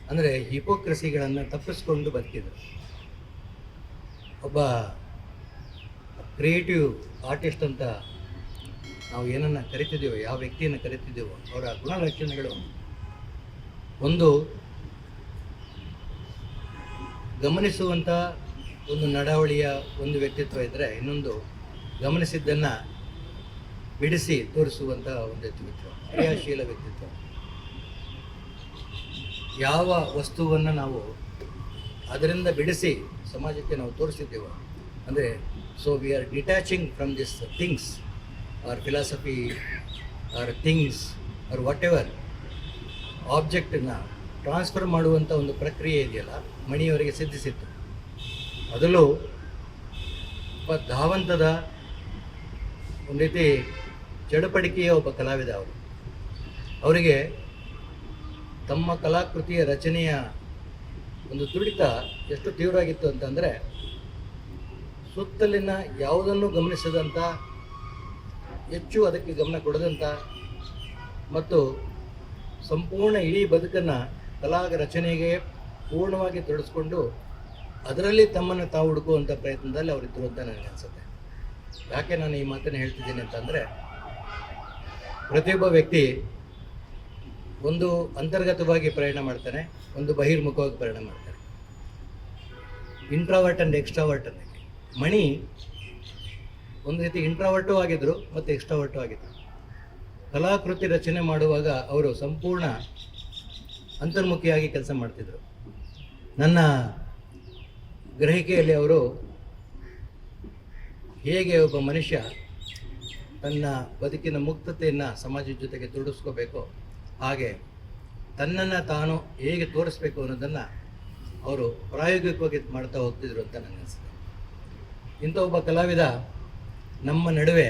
ಅಂದರೆ ಹಿಪೋಕ್ರಸಿಗಳನ್ನು ತಪ್ಪಿಸ್ಕೊಂಡು ಬದುಕಿದರು. ಒಬ್ಬ ಕ್ರಿಯೇಟಿವ್ ಆರ್ಟಿಸ್ಟ್ ಅಂತ ನಾವು ಏನನ್ನು ಕರಿತಿದ್ದೇವೋ, ಯಾವ ವ್ಯಕ್ತಿಯನ್ನು ಕರಿತಿದ್ದೇವೋ, ಅವರ ಗುಣಲಕ್ಷಣಗಳು ಒಂದು ಗಮನಿಸುವಂಥ ಒಂದು ನಡವಳಿಯ ಒಂದು ವ್ಯಕ್ತಿತ್ವ ಇದ್ದರೆ, ಇನ್ನೊಂದು ಗಮನಿಸಿದ್ದನ್ನು ಬಿಡಿಸಿ ತೋರಿಸುವಂಥ ಒಂದು ವ್ಯಕ್ತಿತ್ವ, ಕ್ರಿಯಾಶೀಲ ವ್ಯಕ್ತಿತ್ವ. ಯಾವ ವಸ್ತುವನ್ನು ನಾವು ಅದರಿಂದ ಬಿಡಿಸಿ ಸಮಾಜಕ್ಕೆ ನಾವು ತೋರಿಸಿದ್ದೇವೋ, ಅಂದರೆ so we are detaching from this things or philosophy or things or whatever ಆಬ್ಜೆಕ್ಟನ್ನು ಟ್ರಾನ್ಸ್ಫರ್ ಮಾಡುವಂಥ ಒಂದು ಪ್ರಕ್ರಿಯೆ ಇದೆಯಲ್ಲ, ಮಣಿಯವರಿಗೆ ಸಿದ್ಧಿಸಿತ್ತು. ಅದರಲ್ಲೂ ಒಬ್ಬ ಧಾವಂತದ ಒಂದು ರೀತಿ ಚಡಪಡಿಕೆಯ ಒಬ್ಬ ಕಲಾವಿದ ಅವರು. ಅವರಿಗೆ ತಮ್ಮ ಕಲಾಕೃತಿಯ ರಚನೆಯ ಒಂದು ತುಡಿತ ಎಷ್ಟು ತೀವ್ರವಾಗಿತ್ತು ಅಂತಂದರೆ, ಸುತ್ತಲಿನ ಯಾವುದನ್ನು ಗಮನಿಸದಂಥ, ಹೆಚ್ಚು ಅದಕ್ಕೆ ಗಮನ ಕೊಡದಂಥ ಮತ್ತು ಸಂಪೂರ್ಣ ಇಡೀ ಬದುಕನ್ನು ಕಲಾ ರಚನೆಗೆ ಪೂರ್ಣವಾಗಿ ತೊಡಗಿಸ್ಕೊಂಡು ಅದರಲ್ಲಿ ತಮ್ಮನ್ನು ತಾವು ಹುಡುಕುವಂಥ ಪ್ರಯತ್ನದಲ್ಲಿ ಅವರಿದ್ದರು ಅಂತ ನನಗೆ ಅನಿಸುತ್ತೆ. ಯಾಕೆ ನಾನು ಈ ಮಾತನ್ನು ಹೇಳ್ತಿದ್ದೀನಿ ಅಂತಂದರೆ, ಪ್ರತಿಯೊಬ್ಬ ವ್ಯಕ್ತಿ ಒಂದು ಅಂತರ್ಗತವಾಗಿ ಪ್ರಯಾಣ ಮಾಡ್ತಾನೆ, ಒಂದು ಬಹಿರ್ಮುಖವಾಗಿ ಪ್ರಯಾಣ ಮಾಡ್ತಾನೆ. ಇಂಟ್ರಾವರ್ಟ್ ಆ್ಯಂಡ್ ಎಕ್ಸ್ಟ್ರಾವರ್ಟ್ ಅಂತ. ಮಣಿ ಒಂದು ರೀತಿ ಇಂಟ್ರಾವರ್ಟು ಆಗಿದ್ದರು ಮತ್ತು ಎಕ್ಸ್ಟ್ರಾವರ್ಟು ಆಗಿದ್ದರು. ಕಲಾಕೃತಿ ರಚನೆ ಮಾಡುವಾಗ ಅವರು ಸಂಪೂರ್ಣ ಅಂತರ್ಮುಖಿಯಾಗಿ ಕೆಲಸ ಮಾಡ್ತಿದ್ರು. ನನ್ನ ಗ್ರಹಿಕೆಯಲ್ಲಿ ಅವರು ಹೇಗೆ ಒಬ್ಬ ಮನುಷ್ಯ ತನ್ನ ಬದುಕಿನ ಮುಕ್ತತೆಯನ್ನು ಸಮಾಜದ ಜೊತೆಗೆ ತೊಡಗಿಸ್ಕೋಬೇಕು, ಹಾಗೆ ತನ್ನನ್ನು ತಾನು ಹೇಗೆ ತೋರಿಸ್ಬೇಕು ಅನ್ನೋದನ್ನು ಅವರು ಪ್ರಾಯೋಗಿಕವಾಗಿ ಮಾಡ್ತಾ ಹೋಗ್ತಿದ್ರು ಅಂತ ನನಗೆ ಅನಿಸುತ್ತೆ. ಇಂಥ ಒಬ್ಬ ಕಲಾವಿದ ನಮ್ಮ ನಡುವೆ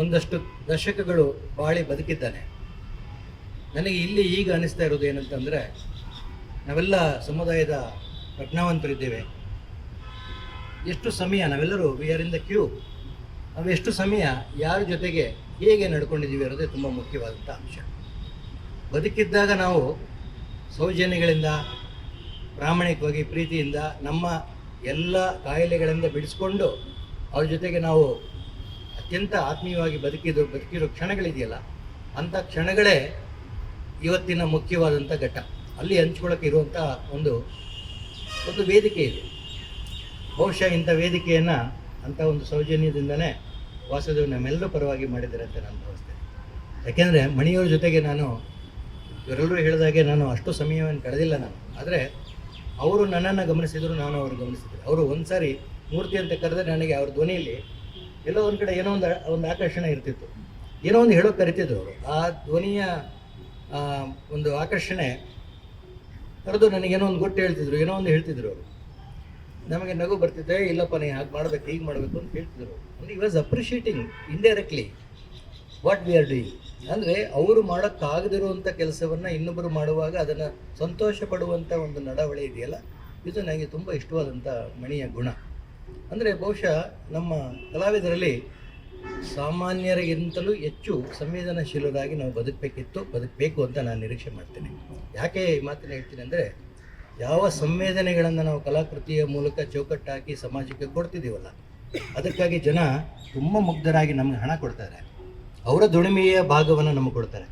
ಒಂದಷ್ಟು ದಶಕಗಳು ಬಾಳಿ ಬದುಕಿದ್ದಾನೆ. ನನಗೆ ಇಲ್ಲಿ ಈಗ ಅನಿಸ್ತಾ ಇರೋದು ಏನಂತಂದರೆ, ನಾವೆಲ್ಲ ಸಮುದಾಯದ ಪ್ರಜ್ಞಾವಂತರಿದ್ದೇವೆ. ಎಷ್ಟು ಸಮಯ ನಾವೆಲ್ಲರೂ we are in the queue. ನಾವು ಎಷ್ಟು ಸಮಯ ಯಾರ ಜೊತೆಗೆ ಹೇಗೆ ನಡ್ಕೊಂಡಿದ್ದೀವಿ ಅನ್ನೋದೇ ತುಂಬ ಮುಖ್ಯವಾದಂಥ ಅಂಶ. ಬದುಕಿದ್ದಾಗ ನಾವು ಸೌಜನ್ಯಗಳಿಂದ, ಪ್ರಾಮಾಣಿಕವಾಗಿ, ಪ್ರೀತಿಯಿಂದ ನಮ್ಮ ಎಲ್ಲ ಕಾಯಿಲೆಗಳಿಂದ ಬಿಡಿಸ್ಕೊಂಡು ಅವ್ರ ಜೊತೆಗೆ ನಾವು ಅತ್ಯಂತ ಆತ್ಮೀಯವಾಗಿ ಬದುಕಿರೋ ಕ್ಷಣಗಳಿದೆಯಲ್ಲ, ಅಂಥ ಕ್ಷಣಗಳೇ ಇವತ್ತಿನ ಮುಖ್ಯವಾದಂಥ ಘಟ್ಟ. ಅಲ್ಲಿ ಹಂಚ್ಕೊಳ್ಳೋಕೆ ಇರುವಂಥ ಒಂದು ವೇದಿಕೆ ಇದೆ. ಬಹುಶಃ ಇಂಥ ವೇದಿಕೆಯನ್ನು ಅಂಥ ಒಂದು ಸೌಜನ್ಯದಿಂದನೇ ವಾಸುದೇವ್ ನಮ್ಮೆಲ್ಲರೂ ಪರವಾಗಿ ಮಾಡಿದ್ದಾರೆ ಅಂತ ನಾನು ಭಾವಿಸ್ತೇನೆ. ಯಾಕೆಂದರೆ ಮಣಿಯವ್ರ ಜೊತೆಗೆ ನಾನು, ಇವರೆಲ್ಲರೂ ಹೇಳಿದಾಗೆ ನಾನು ಅಷ್ಟು ಸಮಯವನ್ನು ಕಳೆದಿಲ್ಲ ನಾನು. ಆದರೆ ಅವರು ನನ್ನನ್ನು ಗಮನಿಸಿದರು, ನಾನು ಅವರು ಗಮನಿಸಿದ್ರು. ಅವರು ಒಂದು ಸಾರಿ ಮೂರ್ತಿ ಅಂತ ಕರೆದ್ರೆ ನನಗೆ ಅವ್ರ ಧ್ವನಿಯಲ್ಲಿ ಎಲ್ಲೋ ಒಂದು ಕಡೆ ಏನೋ ಒಂದು ಆಕರ್ಷಣೆ ಇರ್ತಿತ್ತು, ಏನೋ ಒಂದು ಹೇಳೋಕೆ ಕರಿತಿದ್ರು ಅವರು. ಆ ಧ್ವನಿಯ ಒಂದು ಆಕರ್ಷಣೆ ಕರೆದು ನನಗೇನೋ ಒಂದು ಗುಟ್ಟು ಹೇಳ್ತಿದ್ರು, ಏನೋ ಒಂದು ಹೇಳ್ತಿದ್ರು ಅವರು. ನಮಗೆ ನಗು ಬರ್ತಿದ್ದೆ, ಇಲ್ಲಪ್ಪ ನೀ ಹಾಗೆ ಮಾಡಬೇಕು, ಹೀಗೆ ಮಾಡಬೇಕು ಅಂತ ಹೇಳ್ತಿದ್ರು. ಈ was appreciating indirectly what we are doing. ಅಂದರೆ ಅವರು ಮಾಡೋಕ್ಕಾಗದಿರುವಂಥ ಕೆಲಸವನ್ನು ಇನ್ನೊಬ್ಬರು ಮಾಡುವಾಗ ಅದನ್ನು ಸಂತೋಷ ಪಡುವಂಥ ಒಂದು ನಡವಳಿ ಇದೆಯಲ್ಲ, ಇದು ನನಗೆ ತುಂಬ ಇಷ್ಟವಾದಂಥ ಮಣಿಯ ಗುಣ. ಅಂದರೆ ಬಹುಶಃ ನಮ್ಮ ಕಲಾವಿದರಲ್ಲಿ ಸಾಮಾನ್ಯರಿಗಿಂತಲೂ ಹೆಚ್ಚು ಸಂವೇದನಾಶೀಲರಾಗಿ ನಾವು ಬದುಕಬೇಕು ಅಂತ ನಾನು ನಿರೀಕ್ಷೆ ಮಾಡ್ತೇನೆ. ಯಾಕೆ ಈ ಮಾತನ್ನು ಹೇಳ್ತೀನಿ ಅಂದರೆ, ಯಾವ ಸಂವೇದನೆಗಳನ್ನು ನಾವು ಕಲಾಕೃತಿಯ ಮೂಲಕ ಚೌಕಟ್ಟಾಕಿ ಸಮಾಜಕ್ಕೆ ಕೊಡ್ತಿದ್ದೀವಲ್ಲ, ಅದಕ್ಕಾಗಿ ಜನ ತುಂಬ ಮುಗ್ಧರಾಗಿ ನಮಗೆ ಹಣ ಕೊಡ್ತಾರೆ, ಅವರ ದುಡಿಮೆಯ ಭಾಗವನ್ನು ನಮಗೆ ಕೊಡ್ತಾರೆ.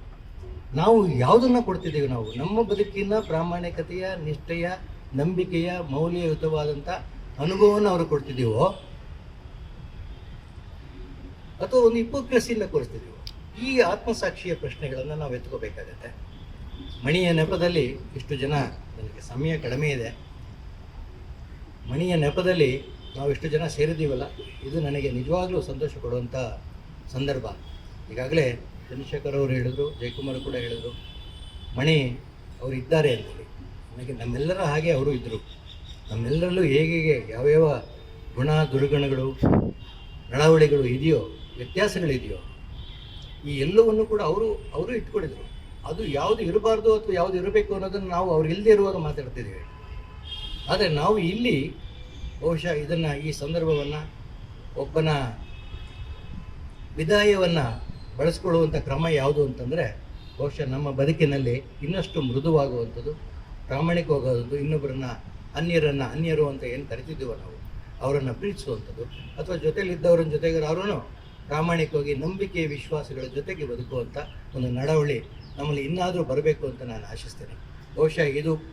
ನಾವು ಯಾವುದನ್ನು ಕೊಡ್ತಿದ್ದೀವಿ? ನಾವು ನಮ್ಮ ಬದುಕಿನ ಪ್ರಾಮಾಣಿಕತೆಯ, ನಿಷ್ಠೆಯ, ನಂಬಿಕೆಯ, ಮೌಲ್ಯಯುತವಾದಂಥ ಅನುಭವವನ್ನು ಅವರು ಕೊಡ್ತಿದ್ದೀವೋ ಅಥವಾ ಒಂದು ಹಿಪೋಕ್ರಸಿಯಿಂದ ಕೊಡಿಸ್ತಿದ್ದೀವೋ? ಈ ಆತ್ಮಸಾಕ್ಷಿಯ ಪ್ರಶ್ನೆಗಳನ್ನು ನಾವು ಎತ್ಕೋಬೇಕಾಗತ್ತೆ. ಮಣಿಯ ನೆಪದಲ್ಲಿ ಇಷ್ಟು ಜನ, ನನಗೆ ಸಮಯ ಕಡಿಮೆ ಇದೆ, ಮಣಿಯ ನೆಪದಲ್ಲಿ ನಾವು ಇಷ್ಟು ಜನ ಸೇರಿದ್ದೀವಲ್ಲ, ಇದು ನನಗೆ ನಿಜವಾಗ್ಲೂ ಸಂತೋಷ ಕೊಡುವಂಥ ಸಂದರ್ಭ. ಈಗಾಗಲೇ ಚಂದ್ರಶೇಖರ್ ಅವರು ಹೇಳಿದ್ರು, ಜಯಕುಮಾರ್ ಕೂಡ ಹೇಳಿದ್ರು, ಮಣಿ ಅವರು ಇದ್ದಾರೆ ಅಂತೇಳಿ. ನನಗೆ ನಮ್ಮೆಲ್ಲರ ಹಾಗೆ ಅವರು ಇದ್ದರು. ನಮ್ಮೆಲ್ಲರಲ್ಲೂ ಹೇಗೆ ಯಾವ್ಯಾವ ಗುಣ ದುರ್ಗುಣಗಳು, ನಡವಳಿಕೆಗಳು ಇದೆಯೋ, ವ್ಯತ್ಯಾಸಗಳಿದೆಯೋ, ಈ ಎಲ್ಲವನ್ನು ಕೂಡ ಅವರು ಇಟ್ಕೊಂಡಿದ್ರು. ಅದು ಯಾವುದು ಇರಬಾರ್ದು ಅಥವಾ ಯಾವುದು ಇರಬೇಕು ಅನ್ನೋದನ್ನು ನಾವು ಅವ್ರು ಇಲ್ಲದೆ ಇರುವಾಗ ಮಾತಾಡ್ತಿದ್ದೀವಿ. ಆದರೆ ನಾವು ಇಲ್ಲಿ ಬಹುಶಃ ಈ ಸಂದರ್ಭವನ್ನು, ಒಬ್ಬನ ವಿದಾಯವನ್ನು ಬಳಸ್ಕೊಳ್ಳುವಂಥ ಕ್ರಮ ಯಾವುದು ಅಂತಂದರೆ, ಬಹುಶಃ ನಮ್ಮ ಬದುಕಿನಲ್ಲಿ ಇನ್ನಷ್ಟು ಮೃದುವಾಗುವಂಥದ್ದು, ಪ್ರಾಮಾಣಿಕವಾಗುವಂಥದ್ದು, ಇನ್ನೊಬ್ಬರನ್ನ ಅನ್ಯರು ಅಂತ ಏನು ಕರಿತಿದ್ದೀವೋ ನಾವು, ಅವರನ್ನು ಪ್ರೀತಿಸುವಂಥದ್ದು, ಅಥವಾ ಜೊತೆಲಿದ್ದವ್ರ ಜೊತೆಗೆ ಅವರೂ ಪ್ರಾಮಾಣಿಕವಾಗಿ ನಂಬಿಕೆ ವಿಶ್ವಾಸಗಳ ಜೊತೆಗೆ ಬದುಕುವಂಥ ಒಂದು ನಡವಳಿ ನಮ್ಮಲ್ಲಿ ಇನ್ನಾದರೂ ಬರಬೇಕು ಅಂತ ನಾನು ಆಶಿಸ್ತೇನೆ. ಬಹುಶಃ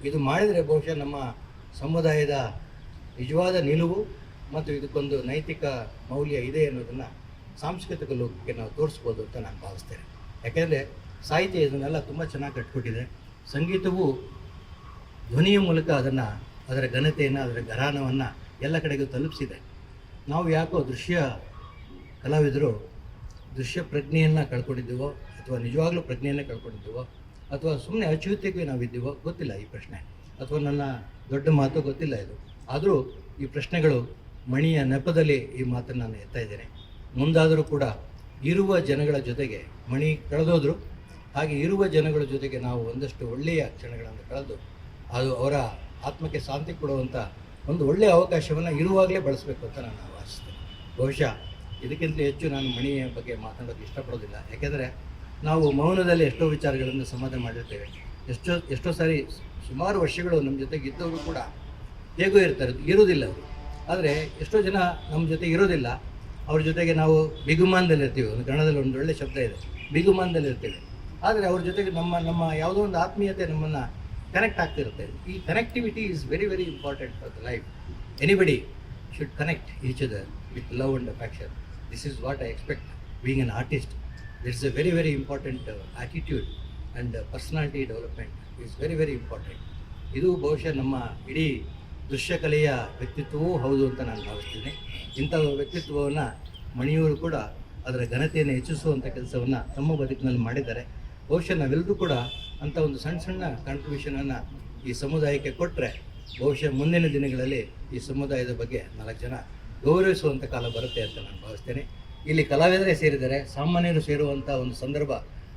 ಇದು ಮಾಡಿದರೆ ಬಹುಶಃ ನಮ್ಮ ಸಮುದಾಯದ ನಿಜವಾದ ನಿಲುವು ಮತ್ತು ಇದಕ್ಕೊಂದು ನೈತಿಕ ಮೌಲ್ಯ ಇದೆ ಅನ್ನೋದನ್ನು ಸಾಂಸ್ಕೃತಿಕ ಲೋಕಕ್ಕೆ ನಾವು ತೋರಿಸ್ಬೋದು ಅಂತ ನಾನು ಭಾವಿಸ್ತೇನೆ. ಯಾಕೆಂದರೆ ಸಾಹಿತ್ಯ ಇದನ್ನೆಲ್ಲ ತುಂಬ ಚೆನ್ನಾಗಿ ಕಟ್ಕೊಟ್ಟಿದೆ. ಸಂಗೀತವು ಧ್ವನಿಯ ಮೂಲಕ ಅದರ ಘನತೆಯನ್ನು, ಅದರ ಘರಾನವನ್ನು ಎಲ್ಲ ಕಡೆಗೂ ತಲುಪಿಸಿದೆ. ನಾವು ಯಾಕೋ ಕಲಾವಿದರು ದೃಶ್ಯ ಪ್ರಜ್ಞೆಯನ್ನು ಕಳ್ಕೊಂಡಿದ್ದೀವೋ ಅಥವಾ ನಿಜವಾಗ್ಲೂ ಪ್ರಜ್ಞೆಯನ್ನು ಕಳ್ಕೊಂಡಿದ್ದೀವೋ ಅಥವಾ ಸುಮ್ಮನೆ ಅಚ್ಯುತಿಗೆ ನಾವಿದ್ದೀವೋ ಗೊತ್ತಿಲ್ಲ ಈ ಪ್ರಶ್ನೆ, ಅಥವಾ ನನ್ನ ದೊಡ್ಡ ಮಾತು ಗೊತ್ತಿಲ್ಲ ಇದು. ಆದರೂ ಈ ಪ್ರಶ್ನೆಗಳು ಮಣಿಯ ನೆಪದಲ್ಲಿ ಈ ಮಾತನ್ನು ನಾನು ಎತ್ತಾ ಇದ್ದೇನೆ. ಮುಂದಾದರೂ ಕೂಡ ಇರುವ ಜನಗಳ ಜೊತೆಗೆ, ಮಣಿ ಕಳೆದೋದ್ರು, ಹಾಗೆ ಇರುವ ಜನಗಳ ಜೊತೆಗೆ ನಾವು ಒಂದಷ್ಟು ಒಳ್ಳೆಯ ಕ್ಷಣಗಳನ್ನು ಕಳೆದು ಅದು ಅವರ ಆತ್ಮಕ್ಕೆ ಶಾಂತಿ ಕೊಡುವಂಥ ಒಂದು ಒಳ್ಳೆಯ ಅವಕಾಶವನ್ನು ಇರುವಾಗಲೇ ಬಳಸಬೇಕು ಅಂತ ನಾನು ಆಶಿಸ್ತೇನೆ. ಬಹುಶಃ ಇದಕ್ಕಿಂತ ಹೆಚ್ಚು ನಾನು ಮಣಿಯ ಬಗ್ಗೆ ಮಾತನಾಡೋಕ್ಕೆ ಇಷ್ಟಪಡೋದಿಲ್ಲ. ಯಾಕೆಂದರೆ ನಾವು ಮೌನದಲ್ಲಿ ಎಷ್ಟೋ ವಿಚಾರಗಳನ್ನು ಸಮಾಧಾನ ಮಾಡಿರ್ತೇವೆ. ಎಷ್ಟೋ ಸಾರಿ ಸುಮಾರು ವರ್ಷಗಳು ನಮ್ಮ ಜೊತೆಗೆ ಇದ್ದವರು ಕೂಡ ಹೇಗೋ ಇರೋದಿಲ್ಲ ಅವರು. ಆದರೆ ಎಷ್ಟೋ ಜನ ನಮ್ಮ ಜೊತೆಗೆ ಇರೋದಿಲ್ಲ, ಅವ್ರ ಜೊತೆಗೆ ನಾವು ಬಿಗುಮಾನದಲ್ಲಿರ್ತೀವಿ. ಒಂದು ಕನ್ನಡದಲ್ಲಿ ಒಂದು ಒಳ್ಳೆಯ ಶಬ್ದ ಇದೆ, ಬಿಗುಮಾನದಲ್ಲಿರ್ತೀವಿ. ಆದರೆ ಅವ್ರ ಜೊತೆಗೆ ನಮ್ಮ ಯಾವುದೋ ಒಂದು ಆತ್ಮೀಯತೆ ನಮ್ಮನ್ನು ಕನೆಕ್ಟ್ ಆಗ್ತಿರುತ್ತೆ. ಈ connectivity is very very important for the life. Anybody should connect each other with love and affection. This is what I expect being an artist. It's a very very important attitude and personality development is very very important. ಇದು ಬಹುಶಃ ನಮ್ಮ ಇಡೀ ದೃಶ್ಯಕಲೆಯ ವ್ಯಕ್ತಿತ್ವವೂ ಹೌದು ಅಂತ ನಾನು ಭಾವಿಸ್ತೀನಿ. ಇಂಥ ವ್ಯಕ್ತಿತ್ವವನ್ನು ಮಣಿಯವರು ಕೂಡ ಅದರ ಘನತೆಯನ್ನು ಹೆಚ್ಚಿಸುವಂಥ ಕೆಲಸವನ್ನು ತಮ್ಮ ಬದುಕಿನಲ್ಲಿ ಮಾಡಿದ್ದಾರೆ. ಬಹುಶಃ ನಾವೆಲ್ಲರೂ ಕೂಡ ಅಂಥ ಒಂದು ಸಣ್ಣ ಕಾಂಟ್ರಿಬ್ಯೂಷನನ್ನು ಈ ಸಮುದಾಯಕ್ಕೆ ಕೊಟ್ಟರೆ ಬಹುಶಃ ಮುಂದಿನ ದಿನಗಳಲ್ಲಿ ಈ ಸಮುದಾಯದ ಬಗ್ಗೆ 4 ಜನ ಗೌರವಿಸುವಂಥ ಕಾಲ ಬರುತ್ತೆ ಅಂತ ನಾನು ಭಾವಿಸ್ತೇನೆ. ಇಲ್ಲಿ ಕಲಾವಿದರೇ ಸೇರಿದರೆ, ಸಾಮಾನ್ಯರು ಸೇರುವಂಥ ಒಂದು ಸಂದರ್ಭ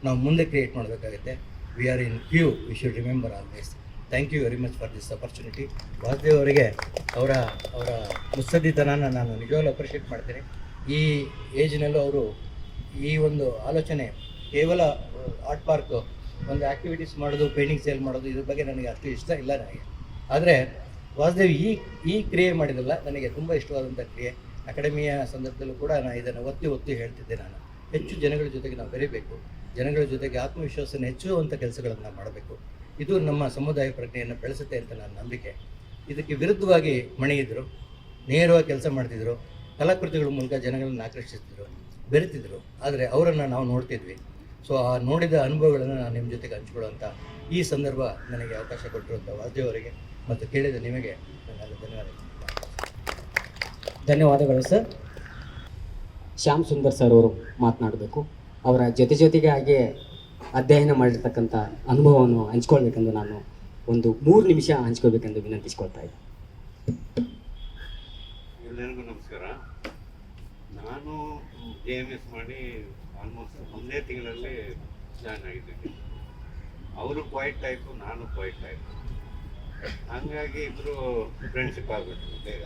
ನಾವು ಮುಂದೆ ಕ್ರಿಯೇಟ್ ಮಾಡಬೇಕಾಗುತ್ತೆ. We are in queue, we should remember always. Thank you very much for this opportunity. Vasudev ಅವರಿಗೆ ಅವರ ಮುತ್ಸದ್ದಿತನನ ನಾನು ನಿಜವಾಗ್ಲೂ ಅಪ್ರಿಷಿಯೇಟ್ ಮಾಡ್ತೀನಿ. ಈ ಏಜ್ನಲ್ಲೂ ಅವರು ಈ ಒಂದು ಆಲೋಚನೆ, ಕೇವಲ ಆರ್ಟ್ ಪಾರ್ಕ್ ಒಂದು ಆ್ಯಕ್ಟಿವಿಟೀಸ್ ಮಾಡೋದು, ಪೇಂಟಿಂಗ್ ಸೇಲ್ ಮಾಡೋದು, ಇದ್ರ ಬಗ್ಗೆ ನನಗೆ ಅಷ್ಟು ಇಷ್ಟ ಇಲ್ಲ ನನಗೆ. ಆದರೆ ವಾಸುದೇವ್ ಈ ಕ್ರಿಯೆ ಮಾಡಿದಲ್ಲ ನನಗೆ ತುಂಬ ಇಷ್ಟವಾದಂಥ ಕ್ರಿಯೆ. ಅಕಾಡೆಮಿಯ ಸಂದರ್ಭದಲ್ಲೂ ಕೂಡ ನಾನು ಇದನ್ನು ಒತ್ತಿ ಹೇಳ್ತಿದ್ದೆ. ನಾನು ಹೆಚ್ಚು ಜನಗಳ ಜೊತೆಗೆ ನಾವು ಬೆರೀಬೇಕು, ಜನಗಳ ಜೊತೆಗೆ ಆತ್ಮವಿಶ್ವಾಸನ ಹೆಚ್ಚುವಂಥ ಕೆಲಸಗಳನ್ನು ನಾವು ಮಾಡಬೇಕು. ಇದು ನಮ್ಮ ಸಮುದಾಯ ಪ್ರಜ್ಞೆಯನ್ನು ಬೆಳೆಸುತ್ತೆ ಅಂತ ನನ್ನ ನಂಬಿಕೆ. ಇದಕ್ಕೆ ವಿರುದ್ಧವಾಗಿ ಮಣಿಯಿದ್ರು, ನೇರವಾಗಿ ಕೆಲಸ ಮಾಡ್ತಿದ್ರು, ಕಲಾಕೃತಿಗಳ ಮೂಲಕ ಜನಗಳನ್ನು ಆಕರ್ಷಿಸ್ತಿದ್ರು, ಬೆರೀತಿದ್ರು. ಆದರೆ ಅವರನ್ನು ನಾವು ನೋಡ್ತಿದ್ವಿ. ಸೊ ಆ ನೋಡಿದ ಅನುಭವಗಳನ್ನು ನಾನು ನಿಮ್ಮ ಜೊತೆಗೆ ಹಂಚ್ಕೊಳ್ಳುವಂಥ ಈ ಸಂದರ್ಭ ನನಗೆ ಅವಕಾಶ ಕೊಟ್ಟಿರುವಂಥ ವಾಸುದೇವ್ ಅವರಿಗೆ ಮತ್ತು ಕೇಳಿದ ನಿಮಗೆ ನನ್ನ ಧನ್ಯವಾದಗಳು ಸರ್. ಶ್ಯಾಮಸುಂದರ್ ಸರ್ ಅವರು ಮಾತನಾಡಬೇಕು. ಅವರ ಜೊತೆಗೆ ಹಾಗೆ ಅಧ್ಯಯನ ಮಾಡಿರ್ತಕ್ಕಂಥ ಅನುಭವವನ್ನು ಹಂಚ್ಕೊಳ್ಬೇಕೆಂದು ನಾನು ಒಂದು 3 ನಿಮಿಷ ಹಂಚ್ಕೊಳ್ಬೇಕೆಂದು ವಿನಂತಿಸ್ಕೊಳ್ತಾ ಇದ್ದೆ. ಎಲ್ಲರಿಗೂ ನಮಸ್ಕಾರ. ನಾನು JMS ಮಾಡಿ ಆಲ್ಮೋಸ್ಟ್ ಒಂದೇ ತಿಂಗಳಲ್ಲಿ ಜಾಯ್ನ್ ಆಗಿದ್ದೀನಿ. ಅವರು ಕ್ವೈಟ್ ಟೈಪು, ನಾನು ಕ್ವೈಟ್ ಟೈಪು. ಹಂಗಾಗಿ ಇಬ್ಬರು ಫ್ರೆಂಡ್ಶಿಪ್ ಆಗಿಬಿಟ್ರು ಬೇಗ.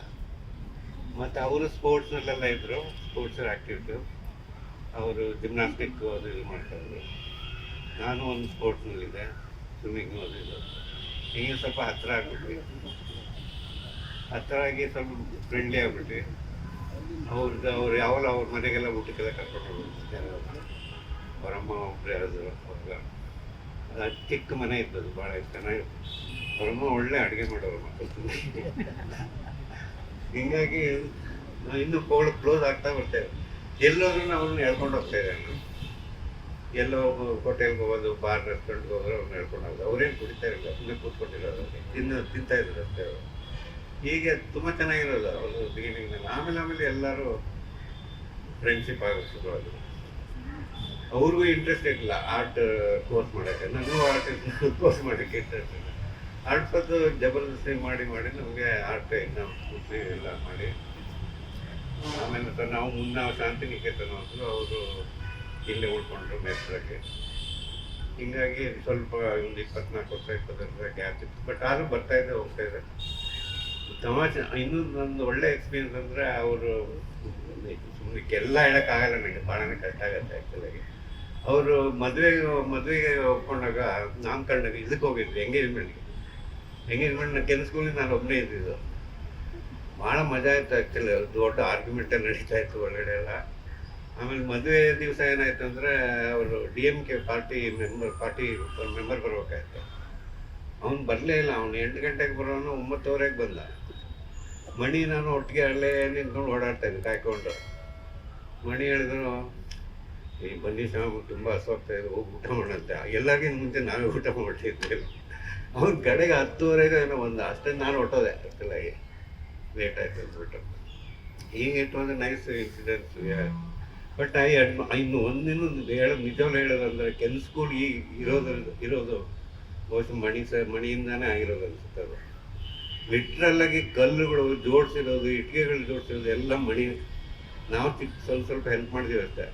ಮತ್ತು ಅವರು ಸ್ಪೋರ್ಟ್ಸ್ನಲ್ಲೆಲ್ಲ ಇದ್ದರು, ಸ್ಪೋರ್ಟ್ಸ್ ಆ್ಯಕ್ಟಿವಿಟಿ. ಅವರು ಜಿಮ್ನಾಸ್ಟಿಕ್ ಅದು ಇದು ಮಾಡ್ತಾಯಿದ್ರು. ನಾನು ಒಂದು ಸ್ಪೋರ್ಟ್ಸ್ನಲ್ಲಿದ್ದೆ, ಸ್ವಿಮ್ಮಿಂಗು ಅದು ಇದು. ಹೀಗೆ ಸ್ವಲ್ಪ ಹತ್ತಿರ ಆಗ್ಬಿಟ್ವಿ. ಹತ್ತಿರ ಆಗಿ ಸ್ವಲ್ಪ ಫ್ರೆಂಡ್ಲಿ ಆಗ್ಬಿಟ್ವಿ. ಅವ್ರು ಯಾವಾಗಲೂ ಅವ್ರ ಮನೆಗೆಲ್ಲ ಊಟಕ್ಕೆಲ್ಲ ಕರ್ಕೊಂಡು ಹೋಗ್ಬಿಟ್ಟು ಅವರಮ್ಮ ಒಬ್ಬರೇ ಆದರು. ಅವಾಗ ಅದು ಚಿಕ್ಕ ಮನೆ ಇದ್ದದು, ಭಾಳ ಚೆನ್ನಾಗಿ. ಅವರಮ್ಮ ಒಳ್ಳೆ ಅಡುಗೆ ಮಾಡೋರು ಮಕ್ಕಳು. ಹೀಗಾಗಿ ಇನ್ನೂ ಕ್ಲೋಸ್ ಆಗ್ತಾ ಬರ್ತೇವೆ. ಎಲ್ಲೋದ್ರೂ ಅವ್ರನ್ನ ಹೇಳ್ಕೊಂಡು ಹೋಗ್ತಾ ಇದ್ದಾರೆ. ಎಲ್ಲೋ ಹೋಟೆಲ್ಗೆ ಹೋಗೋದು, ಬಾರ್ ರೆಸ್ಟೋರೆಂಟ್ಗೆ ಹೋದ್ರೆ ಅವ್ರನ್ನ ಹೇಳ್ಕೊಂಡು ಹೋಗೋದು. ಅವ್ರೇನು ಕುಡಿತಾ ಇರಲಿಲ್ಲ, ಸುಮ್ಮನೆ ಕೂತ್ಕೊಂಡಿರೋದು, ತಿಂತಾ ಇದ್ರು ಅಷ್ಟೇ ಅವರು. ಹೀಗೆ ತುಂಬ ಚೆನ್ನಾಗಿರೋದು ಅವರು ಬಿಗಿನಿಂಗ್ನಲ್ಲಿ. ಆಮೇಲೆ ಎಲ್ಲರೂ ಫ್ರೆಂಡ್ಶಿಪ್ ಆಗೋದು ಶುರುವಾದರು. ಅವ್ರಿಗೂ ಇಂಟ್ರೆಸ್ಟ್ ಇರಲಿಲ್ಲ ಆರ್ಟ್ ಕೋರ್ಸ್ ಮಾಡೋಕ್ಕೆ. ನನಗೂ ಆರ್ಟ್ ಕೋರ್ಸ್ ಮಾಡೋಕ್ಕೆ ಇಂಟ್ರೆಸ್ಟ್ ಇಲ್ಲ. ಆರ್ಟ್ ಬಂದು ಜಬರ್ದಸ್ತಿ ಮಾಡಿ ನಮಗೆ ಆರ್ಟ್ ಇನ್ನೂ ಖುಷಿ ಎಲ್ಲ ಮಾಡಿ ಆಮೇಲೆ ನಾವು ಮುನ್ನ ಶಾಂತಿನಿಕೇತನ ಅಂದರು, ಅವರು ಇಲ್ಲೇ ಉಳ್ಕೊಂಡ್ರು ನೇತ್ರಕ್ಕೆ. ಹೀಗಾಗಿ ಸ್ವಲ್ಪ ಒಂದು 24 ವರ್ಷ 25 ವರ್ಷ ಗ್ಯಾಪ್ ಇತ್ತು. ಬಟ್ ಆದರೂ ಬರ್ತಾಯಿದ್ದೆ ಹೋಗ್ತಾಯಿದ್ದೆ. ತಮಾಷೆ ಇನ್ನೂ ಒಂದು ಒಳ್ಳೆ ಎಕ್ಸ್ಪೀರಿಯನ್ಸ್ ಅಂದರೆ ಅವರು ಸುಮ್ಮನೆ ಎಲ್ಲ ಹೇಳೋಕ್ಕಾಗಲ್ಲ, ನನಗೆ ಭಾಳನೇ ಕಷ್ಟ ಆಗುತ್ತೆ ಆ್ಯಕ್ಚುಲಾಗಿ. ಅವರು ಮದುವೆಗೆ ಒಪ್ಕೊಂಡಾಗ ನಾಮಕರಣಕ್ಕೆ ಇದಕ್ಕೆ ಹೋಗಿದ್ವಿ, ಎಂಗೇಜ್ಮೆಂಟ್ನ ಕೆಂದು ಸ್ಕೂಲಿಂದ ನಾನು ಒಬ್ಬನೇ ಇದ್ದಿದ್ದು. ಭಾಳ ಮಜಾ ಇತ್ತು ಆ್ಯಕ್ಚುಲಿ. ದೊಡ್ಡ ಆರ್ಗ್ಯುಮೆಂಟೇ ನಡೀತಾ ಇತ್ತು ಒಳಗಡೆ ಎಲ್ಲ. ಆಮೇಲೆ ಮದುವೆ ದಿವಸ ಏನಾಯ್ತು ಅಂದರೆ ಅವರು DMK ಪಾರ್ಟಿ ಮೆಂಬರ್ ಬರ್ಬೇಕಾಯ್ತು. ಅವ್ನು ಬರಲೇ ಇಲ್ಲ. ಅವ್ನು 8 ಗಂಟೆಗೆ ಬರೋನು 9:15 ಬಂದ. ಮಣಿ ನಾನು ಒಟ್ಟಿಗೆ ಅಲ್ಲೇ ನಿಂತ್ಕೊಂಡು ಓಡಾಡ್ತಾಯಿದ್ದೆ ಕಾಯ್ಕೊಂಡು. ಮಣಿ ಹೇಳಿದ್ರು, ಈ ಬನ್ನಿ ಸಾಮು ತುಂಬ ಹಸುವಾಗ್ತಾಯಿದ್ರು, ಹೋಗಿ ಊಟ ಮಾಡಂತೆ. ಎಲ್ಲರಿಗಿಂತ ಮುಂಚೆ ನಾವೇ ಊಟ ಮಾಡ್ತಿದ್ದೇವೆ. ಅವ್ನ ಕಡೆಗೆ 10:15 ಏನೋ ಬಂದ. ಅಷ್ಟೇ ನಾನು ಹೊಟ್ಟೋದೆ ಆ್ಯಕ್ಚುಲಾಗಿ, ಲೇಟ್ ಆಯಿತು ಅಂದ್ಬಿಟ್ಟು. ಹೀಗೆ it was A nice incidence. But ಇನ್ನು ಒಂದಿನ್ನೊಂದು ನಿಜವಾಗ್ಲೂ ಹೇಳೋದಂದರೆ ಕೆನ್ ಸ್ಕೂಲ್ ಈಗ ಇರೋದು ಬಹುಶಃ ಮಣಿಯಿಂದಾನೇ ಆಗಿರೋದು ಅನಿಸುತ್ತೆ. ಅದು ಲಿಟ್ರಲ್ಲಾಗಿ ಕಲ್ಲುಗಳು ಜೋಡಿಸಿರೋದು, ಇಟ್ಟಿಗೆಗಳು ಜೋಡಿಸಿರೋದು ಎಲ್ಲ ಮಣಿ. ನಾವು ಸ್ವಲ್ಪ ಹೆಲ್ಪ್ ಮಾಡಿದೀವಿ ಅಷ್ಟೇ.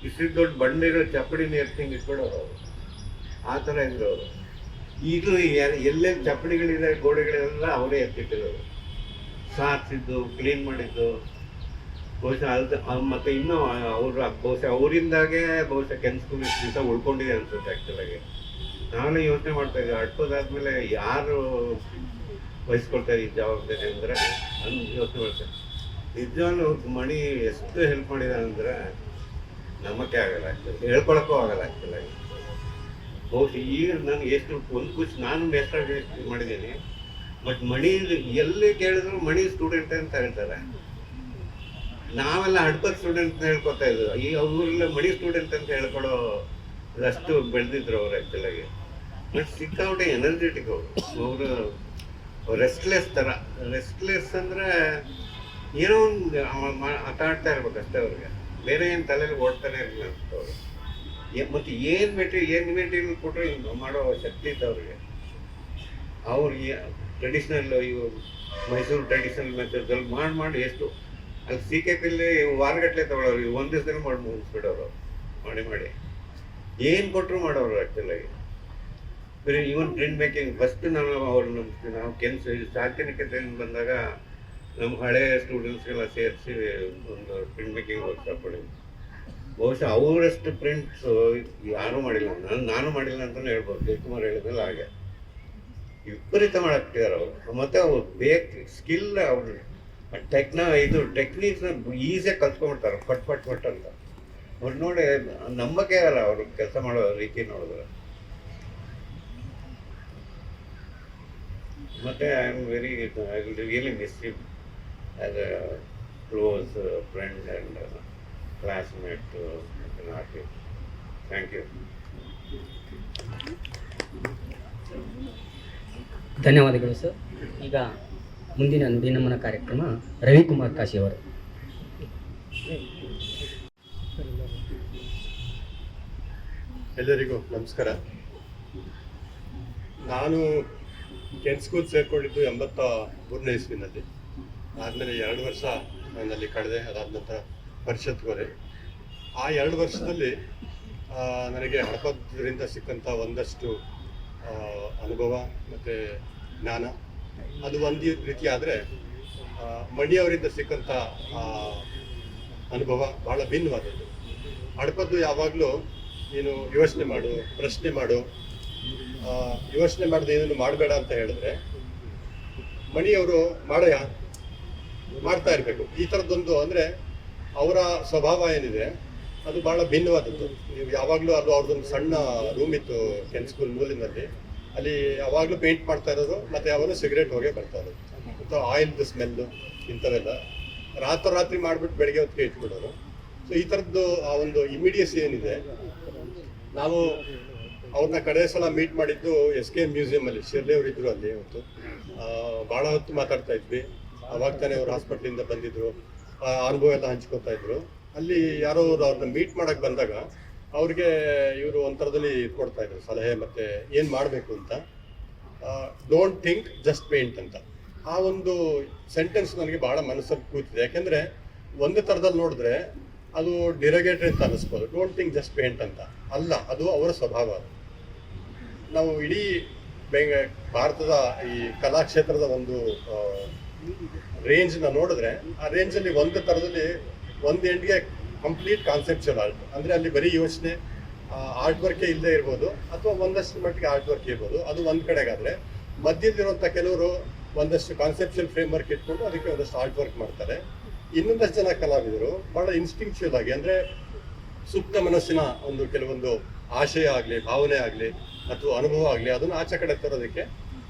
ಇಷ್ಟು ದೊಡ್ಡ ಬಂಡೆ ಇರೋ ಚಪ್ಪಡಿನ ಎತ್ತಿಂಗ್ ಇಟ್ಬಿಡೋರು ಅವರು. ಆ ಥರ ಇದ್ರು ಅವರು. ಈಗಲೂ ಎಲ್ಲೆಲ್ಲಿ ಚಪ್ಪಡಿಗಳಿದೆ, ಗೋಡೆಗಳೆಲ್ಲ ಅವರೇ ಎತ್ತಿಟ್ಟಿರೋರು. ಸಾರಿಸಿದ್ದು, ಕ್ಲೀನ್ ಮಾಡಿದ್ದು ಬಹುಶಃ ಮತ್ತು ಇನ್ನೂ ಬಹುಶಃ ಅವರಿಂದಾಗೆ ಕೆನ್ ಸ್ಕೂಲ್ ಇಷ್ಟು ದಿವಸ ಉಳ್ಕೊಂಡಿದೆ ಅನ್ಸುತ್ತೆ ಆ್ಯಕ್ಚುಲಾಗಿ. ನಾವೆಲ್ಲ ಯೋಚನೆ ಮಾಡ್ತಾಯಿದ್ವಿ, ಅಡ್ಕೋದಾದ್ಮೇಲೆ ಯಾರು ವಹಿಸ್ಕೊಳ್ತಾರೆ ಈ ಜವಾಬ್ದಾರಿ ಅಂದರೆ ಯೋಚನೆ ಮಾಡ್ತಾರೆ. ನಿಜವಾಗ್ಲೂ ಮಣಿ ಎಷ್ಟು ಹೆಲ್ಪ್ ಮಾಡಿದ ಅಂದರೆ ನಮ್ಮಕ್ಕೆ ಆಗಲ್ಲ ಆ್ಯಕ್ಚುಲಿ, ಹೇಳ್ಕೊಳಕ್ಕೂ ಆಗಲ್ಲ ಆ್ಯಕ್ಚುಲಾಗಿ. ಬಹುಶಃ ಈಗ ನನಗೆ ಎಷ್ಟು ಒಂದು ಖುಷಿ, ನಾನು ಬೆಸ್ಟ್ ಮಾಡಿದ್ದೀನಿ. ಬಟ್ ಮಣಿ ಎಲ್ಲಿ ಕೇಳಿದ್ರು ಮಣಿ ಸ್ಟೂಡೆಂಟ್ ಅಂತ ಹೇಳ್ತಾರೆ. ನಾವೆಲ್ಲ ಹಡ್ಪದ್ ಸ್ಟೂಡೆಂಟ್ ಅಂತ ಹೇಳ್ಕೊತಾ ಇದ್ರು. ಈಗ ಅವರೆಲ್ಲ ಮಣಿ ಸ್ಟೂಡೆಂಟ್ ಅಂತ ಹೇಳ್ಕೊಡೋ ಅಷ್ಟು ಬೆಳೆದಿದ್ರು ಅವ್ರು ಆ್ಯಕ್ಚುಲಾಗಿ. ಬಟ್ ಸಿಕ್ಕಾಬಿಟ್ಟೆ ಎನರ್ಜೆಟಿಕ್ ಅವರು ರೆಸ್ಟ್ಲೆಸ್ ಥರ. ರೆಸ್ಟ್ಲೆಸ್ ಅಂದರೆ ಏನೋ ಒಂದು ಆಟ ಆಡ್ತಾ ಇರ್ಬೇಕು ಅಷ್ಟೇ ಅವ್ರಿಗೆ, ಬೇರೆ ಏನು ತಲೆಯಲ್ಲಿ ಓಡ್ತಾನೆ ಇರಲಿಲ್ಲ ಅಂತ ಅವರು. ಮತ್ತು ಏನು ಮೆಟೀರಿಯಲ್ ಕೊಟ್ಟರೆ ಮಾಡೋ ಶಕ್ತಿ ಇತ್ತು ಅವ್ರಿಗೆ. ಅವ್ರಿಗೆ ಟ್ರೆಡಿಷ್ನಲ್ ಇವು ಮೈಸೂರು ಟ್ರೆಡಿಷ್ನಲ್ ಮೆಥಡ್ಸಲ್ಲಿ ಮಾಡಿ ಎಷ್ಟು ಅಲ್ಲಿ CKPಲಿ ವಾರಗಟ್ಟಲೆ ತೊಗೊಳೋರು. ಒಂದು ದಿವಸದಲ್ಲಿ ಮಾಡಿ ಮುಗಿಸ್ಬಿಡೋರು ಮಾಡಿ ಏನು ಕೊಟ್ಟರು ಮಾಡೋರು ಆ್ಯಕ್ಚುಲಾಗಿ. ಬೇರೆ ಈವನ್ ಪ್ರಿಂಟ್ ಮೇಕಿಂಗ್ ಫಸ್ಟ್ ನಾವು ಶಾಂತಿನಿಕೇತನದಿಂದ ಬಂದಾಗ ನಮ್ಮ ಹಳೆಯ ಸ್ಟೂಡೆಂಟ್ಸ್ಗೆಲ್ಲ ಸೇರಿಸಿ ಒಂದು ಪ್ರಿಂಟ್ ಮೇಕಿಂಗ್ ವರ್ಕ್ಶಾಪ್ ಮಾಡಿದ್ವಿ. ಬಹುಶಃ ಅವರಷ್ಟು ಪ್ರಿಂಟ್ಸು ಯಾರೂ ಮಾಡಿಲ್ಲ. ನಾನು ಮಾಡಿಲ್ಲ ಅಂತಲೇ ಹೇಳ್ಬೋದು. S Kumar ಹೇಳಿದ್ಮೇಲೆ ಹಾಗೆ ವಿಪರೀತ ಮಾಡಾಕ್ತಿದ್ದಾರೆ ಅವರು. ಮತ್ತು ಅವ್ರು ಸ್ಕಿಲ್ ಅವರು ಟೆಕ್ನಿಕ್ಸ್ನ ಈಸಿಯಾಗಿ ಕಲ್ತ್ಕೊಂಡ್ಬಿಡ್ತಾರೆ, ಪಟ್ ಅಂತ. ಅವ್ರು ನೋಡಿ ನಂಬಕ್ಕೆ ಆಗಲ್ಲ ಅವರು ಕೆಲಸ ಮಾಡೋ ರೀತಿ ನೋಡಿದ್ರೆ. ಮತ್ತು I will really miss him as a close friend and classmate artist. Thank you. ಧನ್ಯವಾದಗಳು ಸರ್. ಈಗ ಮುಂದಿನ ನುಡಿನಮನ ಕಾರ್ಯಕ್ರಮ ರವಿಕುಮಾರ್ ಕಾಶಿ ಅವರು. ಎಲ್ಲರಿಗೂ ನಮಸ್ಕಾರ. ನಾನು ಕೆನ್ ಸ್ಕೂಲ್ ಸೇರಿಕೊಂಡಿದ್ದು 83ನೇ ಇಸ್ವಿನಲ್ಲಿ. ಆದಮೇಲೆ 2 ವರ್ಷ ನಾನಲ್ಲಿ ಕಳೆದೆ. ಅದಾದ ನಂತರ ಪರಿಷತ್ಗೆ ಹೋದೆ. ಆ 2 ವರ್ಷದಲ್ಲಿ ನನಗೆ ಹಡಪದ್ರಿಂದ ಸಿಕ್ಕಂಥ ಒಂದಷ್ಟು ಅನುಭವ ಮತ್ತು ಜ್ಞಾನ ಅದು ಒಂದು ರೀತಿ. ಆದರೆ ಮಣಿಯವರಿಂದ ಸಿಕ್ಕಂಥ ಅನುಭವ ಭಾಳ ಭಿನ್ನವಾದದ್ದು. ಅಡಪದ್ದು ಯಾವಾಗಲೂ ನೀನು ಯೋಚನೆ ಮಾಡು, ಪ್ರಶ್ನೆ ಮಾಡು, ಯೋಚನೆ ಮಾಡದೆ ಏನೇನು ಮಾಡಬೇಡ ಅಂತ ಹೇಳಿದ್ರೆ ಮಣಿಯವರು ಮಾಡ್ತಾ ಇರಬೇಕು. ಈ ಥರದ್ದೊಂದು ಅಂದರೆ ಅವರ ಸ್ವಭಾವ ಏನಿದೆ ಅದು ಭಾಳ ಭಿನ್ನವಾದದ್ದು. ನೀವು ಯಾವಾಗಲೂ ಅದು ಅವ್ರದ್ದೊಂದು ಸಣ್ಣ ರೂಮ್ ಇತ್ತು ಕೆನ್ ಸ್ಕೂಲ್ ಮೂಲಿನಲ್ಲಿ, ಅಲ್ಲಿ ಯಾವಾಗಲೂ ಪೇಂಟ್ ಮಾಡ್ತಾ ಇರೋರು, ಮತ್ತು ಯಾವಾಗಲೂ ಸಿಗರೇಟ್ ಹೊಗೆ ಬರ್ತಾ ಇರೋದು, ಮತ್ತು ಆಯಿಲ್ದು ಸ್ಮೆಲ್ಲು ಇಂಥವೆಲ್ಲ ರಾತ್ರಿ ಮಾಡಿಬಿಟ್ಟು ಬೆಳಗ್ಗೆ ಹೊತ್ತಿಗೆ ಇಟ್ಬಿಡೋರು. ಸೊ ಈ ಥರದ್ದು ಆ ಒಂದು ಇಮಿಡಿಯಸಿ ಏನಿದೆ, ನಾವು ಅವ್ರನ್ನ ಕಡೆ ಸಲ ಮೀಟ್ ಮಾಡಿದ್ದು SK ಮ್ಯೂಸಿಯಮಲ್ಲಿ. ಶಿರ್ಲಿ ಅವರು ಇದ್ರು ಅಲ್ಲಿ ಅವತ್ತು, ಭಾಳ ಹೊತ್ತು ಮಾತಾಡ್ತಾ ಇದ್ವಿ. ಅವಾಗ ತಾನೇ ಅವ್ರು ಹಾಸ್ಪಿಟ್ಲಿಂದ ಬಂದಿದ್ರು, ಅನುಭವ ಎಲ್ಲ ಹಂಚ್ಕೊತಾ ಇದ್ರು. ಅಲ್ಲಿ ಯಾರೋ ಅವ್ರನ್ನ ಮೀಟ್ ಮಾಡಕ್ಕೆ ಬಂದಾಗ ಅವ್ರಿಗೆ ಇವರು ಒಂಥರದಲ್ಲಿ ಕೊಡ್ತಾ ಇದ್ರು ಸಲಹೆ, ಮತ್ತೆ ಏನು ಮಾಡಬೇಕು ಅಂತ. ಡೋಂಟ್ ಥಿಂಕ್ ಜಸ್ಟ್ ಪೇಂಟ್ ಅಂತ. ಆ ಒಂದು ಸೆಂಟೆನ್ಸ್ ನನಗೆ ಭಾಳ ಮನಸ್ಸಲ್ಲಿ ಕೂತಿದೆ. ಯಾಕೆಂದರೆ ಒಂದು ಥರದಲ್ಲಿ ನೋಡಿದ್ರೆ ಅದು ಡಿರಗೇಟರಿ ಅಂತ ಅನ್ನಿಸ್ಬೋದು. ಡೋಂಟ್ ಥಿಂಕ್ ಜಸ್ಟ್ ಪೇಂಟ್ ಅಂತ ಅಲ್ಲ, ಅದು ಅವರ ಸ್ವಭಾವ. ನಾವು ಇಡೀ ಭಾರತದ ಈ ಕಲಾಕ್ಷೇತ್ರದ ಒಂದು ರೇಂಜ್ನ ನೋಡಿದ್ರೆ, ಆ ರೇಂಜಲ್ಲಿ ಒಂದು ಥರದಲ್ಲಿ ಒಂದು ಎಂಡ್ಗೆ ಕಂಪ್ಲೀಟ್ ಕಾನ್ಸೆಪ್ಚುಯಲ್ ಆರ್ಟ್, ಅಂದರೆ ಅಲ್ಲಿ ಬರೀ ಯೋಚನೆ ಆರ್ಟ್ ವರ್ಕೇ ಇಲ್ಲದೆ ಇರ್ಬೋದು, ಅಥವಾ ಒಂದಷ್ಟು ಮಟ್ಟಿಗೆ ಆರ್ಟ್ ವರ್ಕ್ ಇರ್ಬೋದು, ಅದು ಒಂದು ಕಡೆಗಾದರೆ ಮಧ್ಯದಲ್ಲಿರುವಂಥ ಕೆಲವರು ಒಂದಷ್ಟು ಕಾನ್ಸೆಪ್ಚುಯಲ್ ಫ್ರೇಮ್ ವರ್ಕ್ ಇಟ್ಕೊಂಡು ಅದಕ್ಕೆ ಒಂದಷ್ಟು ಆರ್ಟ್ ವರ್ಕ್ ಮಾಡ್ತಾರೆ. ಇನ್ನೊಂದಷ್ಟು ಜನ ಕಲಾವಿದರು ಭಾಳ ಇನ್ಸ್ಟಿಂಕ್ಚುಯಲ್ ಆಗಿ, ಅಂದರೆ ಸುಪ್ತ ಮನಸ್ಸಿನ ಒಂದು ಕೆಲವೊಂದು ಆಶಯ ಆಗಲಿ, ಭಾವನೆ ಆಗಲಿ, ಅಥವಾ ಅನುಭವ ಆಗಲಿ, ಅದನ್ನು ಆಚೆ ಕಡೆ ತರೋದಕ್ಕೆ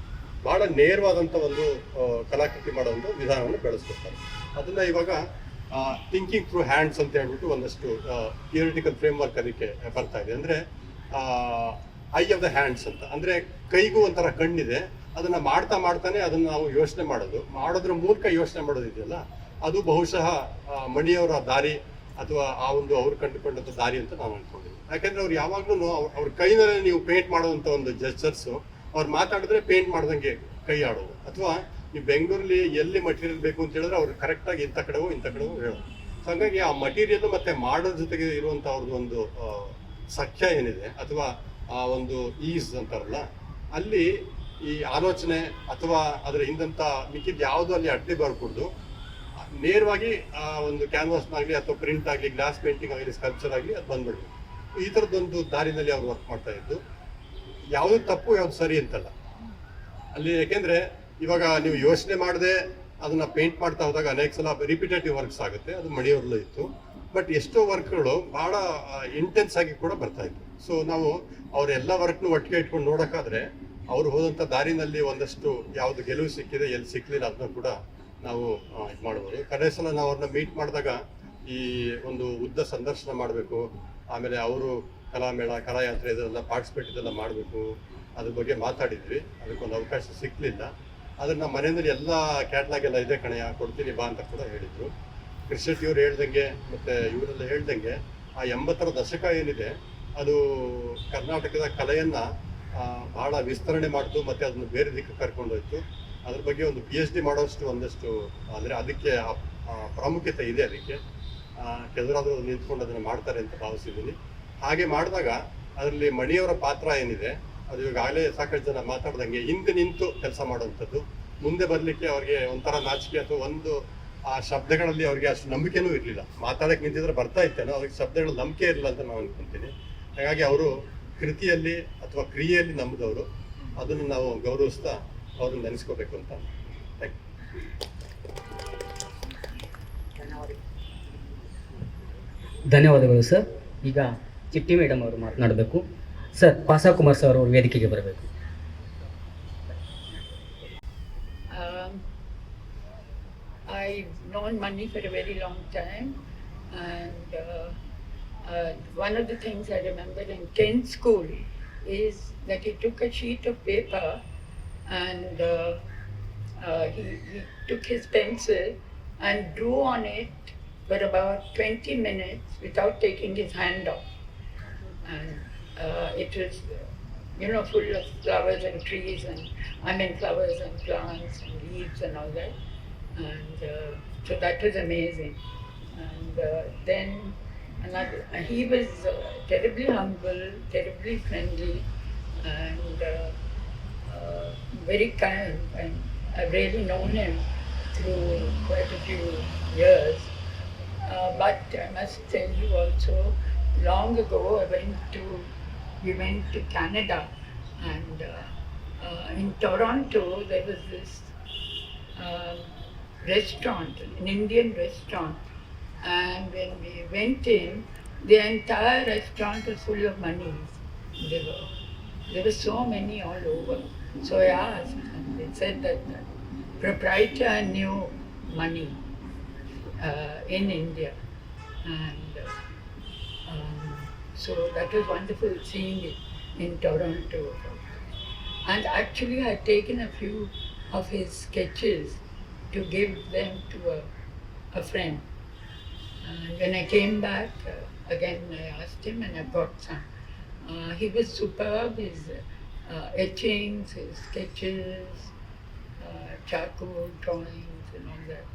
ಭಾಳ ನೇರವಾದಂಥ ಒಂದು ಕಲಾಕೃತಿ ಮಾಡೋ ಒಂದು ವಿಧಾನವನ್ನು ಬೆಳೆಸ್ಕೊಡ್ತಾರೆ. ಅದನ್ನು ಇವಾಗ ಥಿಂಕಿಂಗ್ ಥ್ರೂ ಹ್ಯಾಂಡ್ಸ್ ಅಂತ ಹೇಳ್ಬಿಟ್ಟು ಒಂದಷ್ಟು ಥಿಯರಿಟಿಕಲ್ ಫ್ರೇಮ್ ವರ್ಕ್ ಅದಕ್ಕೆ ಬರ್ತಾ ಇದೆ. ಅಂದರೆ ಐ ಆಫ್ ದ ಹ್ಯಾಂಡ್ಸ್ ಅಂತ, ಅಂದರೆ ಕೈಗೂ ಒಂಥರ ಕಣ್ಣಿದೆ, ಅದನ್ನು ಮಾಡ್ತಾನೆ ಅದನ್ನು ನಾವು ಯೋಚನೆ ಮಾಡೋದ್ರ ಮೂಲಕ ಯೋಚನೆ ಮಾಡೋದಿದೆಯಲ್ಲ, ಅದು ಬಹುಶಃ ಮಣಿಯವರ ದಾರಿ ಅಥವಾ ಆ ಒಂದು ಅವ್ರು ಕಂಡುಕೊಂಡಂಥ ದಾರಿ ಅಂತ ನಾವು ಅಂದ್ಕೊಂಡಿದ್ದೀವಿ. ಯಾಕೆಂದರೆ ಅವ್ರು ಯಾವಾಗಲೂ ಅವ್ರ ಕೈನಲ್ಲಿ ನೀವು ಪೇಂಟ್ ಮಾಡೋವಂಥ ಒಂದು ಜಸ್ಚರ್ಸು, ಅವ್ರು ಮಾತಾಡಿದ್ರೆ ಪೇಂಟ್ ಮಾಡ್ದಂಗೆ ಕೈ ಆಡೋದು. ಅಥವಾ ನೀವು ಬೆಂಗಳೂರಲ್ಲಿ ಎಲ್ಲಿ ಮಟೀರಿಯಲ್ ಬೇಕು ಅಂತ ಹೇಳಿದ್ರೆ ಅವ್ರು ಕರೆಕ್ಟಾಗಿ ಇಂಥ ಕಡೆವೋ ಹೇಳೋದು. ಸೊ ಹಾಗಾಗಿ ಆ ಮಟೀರಿಯಲ್ ಮತ್ತು ಮಾಡೋದ್ರ ಜೊತೆಗೆ ಇರುವಂಥ ಅವ್ರದ್ದು ಒಂದು ಸಖ್ಯ ಏನಿದೆ, ಅಥವಾ ಆ ಒಂದು ಈಸ್ ಅಂತಾರಲ್ಲ, ಅಲ್ಲಿ ಈ ಆಲೋಚನೆ ಅಥವಾ ಅದರ ಹಿಂದಂಥ ಮಿಕ್ಕಿದ್ದು ಯಾವುದೋ ಅಲ್ಲಿ ಅಡ್ಡಿ ಬರ್ಕೊಡ್ದು ನೇರವಾಗಿ ಆ ಒಂದು ಕ್ಯಾನ್ವಾಸ್ನಾಗಲಿ ಅಥವಾ ಪ್ರಿಂಟ್ ಆಗಲಿ, ಗ್ಲಾಸ್ ಪೇಂಟಿಂಗ್ ಆಗಲಿ, ಸ್ಕಲ್ಪ್ಚರ್ ಆಗಲಿ ಅದು ಬಂದ್ಬಿಡ್ಬೇಕು. ಈ ಥರದ್ದೊಂದು ದಾರಿನಲ್ಲಿ ಅವ್ರು ವರ್ಕ್ ಮಾಡ್ತಾ ಇದ್ದು, ಯಾವುದು ತಪ್ಪು ಯಾವುದು ಸರಿ ಅಂತಲ್ಲ ಅಲ್ಲಿ. ಯಾಕೆಂದರೆ ಇವಾಗ ನೀವು ಯೋಚನೆ ಮಾಡದೆ ಅದನ್ನು ಪೇಂಟ್ ಮಾಡ್ತಾ ಹೋದಾಗ ಅನೇಕ ಸಲ ರಿಪಿಟೇಟಿವ್ ವರ್ಕ್ಸ್ ಆಗುತ್ತೆ. ಅದು ಮಣಿಯವರಲ್ಲೂ ಇತ್ತು. ಬಟ್ ಎಷ್ಟೋ ವರ್ಕ್ಗಳು ಭಾಳ ಇಂಟೆನ್ಸ್ ಆಗಿ ಕೂಡ ಬರ್ತಾ ಇತ್ತು. ಸೊ ನಾವು ಅವರೆಲ್ಲ ವರ್ಕ್ನು ಒಟ್ಟಿಗೆ ಇಟ್ಕೊಂಡು ನೋಡೋಕ್ಕಾದ್ರೆ ಅವ್ರು ಹೋದಂಥ ದಾರಿನಲ್ಲಿ ಒಂದಷ್ಟು ಯಾವುದು ಗೆಲುವು ಸಿಕ್ಕಿದೆ, ಎಲ್ಲಿ ಸಿಕ್ಕಲಿಲ್ಲ ಅದನ್ನ ಕೂಡ ನಾವು ಇದು ಮಾಡ್ಬೋದು. ಕಡೆ ಸಲ ನಾವು ಅವ್ರನ್ನ ಮೀಟ್ ಮಾಡಿದಾಗ ಈ ಒಂದು ಉದ್ದ ಸಂದರ್ಶನ ಮಾಡಬೇಕು, ಆಮೇಲೆ ಅವರು ಕಲಾಮೇಳ, ಕಲಾಯಾತ್ರೆ ಇದೆಲ್ಲ ಪಾರ್ಟಿಸಿಪೇಟ್ ಇದೆಲ್ಲ ಮಾಡಬೇಕು, ಅದ್ರ ಬಗ್ಗೆ ಮಾತಾಡಿದ್ವಿ. ಅದಕ್ಕೊಂದು ಅವಕಾಶ ಸಿಕ್ಕಲಿಲ್ಲ. ಅದನ್ನು ಮನೆಯಲ್ಲಿ ಎಲ್ಲ ಕ್ಯಾಟ್ಲಾಗ್ ಎಲ್ಲ ಇದೆ ಕಣೆಯ, ಕೊಡ್ತೀನಿ ಬಾ ಅಂತ ಕೂಡ ಹೇಳಿದರು. ಕೃಷ್ಣಶೆಟ್ಟಿಯವರು ಹೇಳ್ದಂಗೆ ಮತ್ತು ಇವರೆಲ್ಲ ಹೇಳ್ದಂಗೆ ಆ 80ರ ದಶಕ ಏನಿದೆ ಅದು ಕರ್ನಾಟಕದ ಕಲೆಯನ್ನು ಭಾಳ ವಿಸ್ತರಣೆ ಮಾಡ್ತು ಮತ್ತು ಅದನ್ನು ಬೇರೆ ದಿಕ್ಕಿಗೆ ಕರ್ಕೊಂಡೋಯ್ತು. ಅದ್ರ ಬಗ್ಗೆ ಒಂದು PhD ಮಾಡೋಷ್ಟು ಒಂದಷ್ಟು, ಅಂದರೆ ಅದಕ್ಕೆ ಪ್ರಾಮುಖ್ಯತೆ ಇದೆ. ಅದಕ್ಕೆ ಕೆಲವರಾದರೂ ನಿಂತ್ಕೊಂಡು ಅದನ್ನು ಮಾಡ್ತಾರೆ ಅಂತ ಭಾವಿಸಿದ್ದೀನಿ. ಹಾಗೆ ಮಾಡಿದಾಗ ಅದರಲ್ಲಿ ಮಣಿಯವರ ಪಾತ್ರ ಏನಿದೆ ಅದು ಈಗಾಗಲೇ ಸಾಕಷ್ಟು ಜನ ಮಾತಾಡ್ದಂಗೆ ಹಿಂದೆ ನಿಂತು ಕೆಲಸ ಮಾಡುವಂಥದ್ದು. ಮುಂದೆ ಬರಲಿಕ್ಕೆ ಅವ್ರಿಗೆ ಒಂಥರ ನಾಚಿಕೆ, ಅಥವಾ ಒಂದು ಆ ಶಬ್ದಗಳಲ್ಲಿ ಅವ್ರಿಗೆ ಅಷ್ಟು ನಂಬಿಕೆನೂ ಇರಲಿಲ್ಲ. ಮಾತಾಡೋಕ್ಕೆ ನಿಂತಿದ್ರೆ ಬರ್ತಾ ಇತ್ತೇನೋ, ಅವ್ರಿಗೆ ಶಬ್ದಗಳ ನಂಬಿಕೆ ಇರಲಿಲ್ಲ ಅಂತ ನಾನು ಅಂದ್ಕೊತೀನಿ. ಹಾಗಾಗಿ ಅವರು ಕೃತಿಯಲ್ಲಿ ಅಥವಾ ಕ್ರಿಯೆಯಲ್ಲಿ ನಂಬಿದವರು, ಅದನ್ನು ನಾವು ಗೌರವಿಸ್ತಾ ಅವ್ರನ್ನ ನೆನೆಸ್ಕೋಬೇಕು ಅಂತ. Thank you. ಧನ್ಯವಾದಗಳು ಸರ್. ಈಗ ಚಿಟ್ಟಿ ಮೇಡಮ್ ಅವರು ಮಾತನಾಡಬೇಕು. ಸರ್, ಪಾಸಾ ಕುಮಾರ್ ಸರ್ ಅವರು ವೇದಿಕೆಗೆ ಬರಬೇಕು. I've known Mani for a very long time, and one of the things I remember in Kent school is that he took a sheet of paper and he took his pencil and drew on it for about 20 minutes without taking his hand off. And it was, full of flowers and trees, and flowers and plants and leaves and all that. And so that was amazing. And then he was terribly humble, terribly friendly, and very kind. And I've really known him through quite a few years. But I must tell you also long ago, we went to Canada, and in Toronto there was this restaurant, an Indian restaurant, and when we went in, the entire restaurant was full of monies. There were so many all over. So I asked, and they said that the proprietor knew money in India, and so that was wonderful seeing it in Toronto. And actually, I had taken a few of his sketches to give them to a friend. And when I came back, again I asked him and I brought some. He was superb, his etchings, his sketches, charcoal drawings and all that.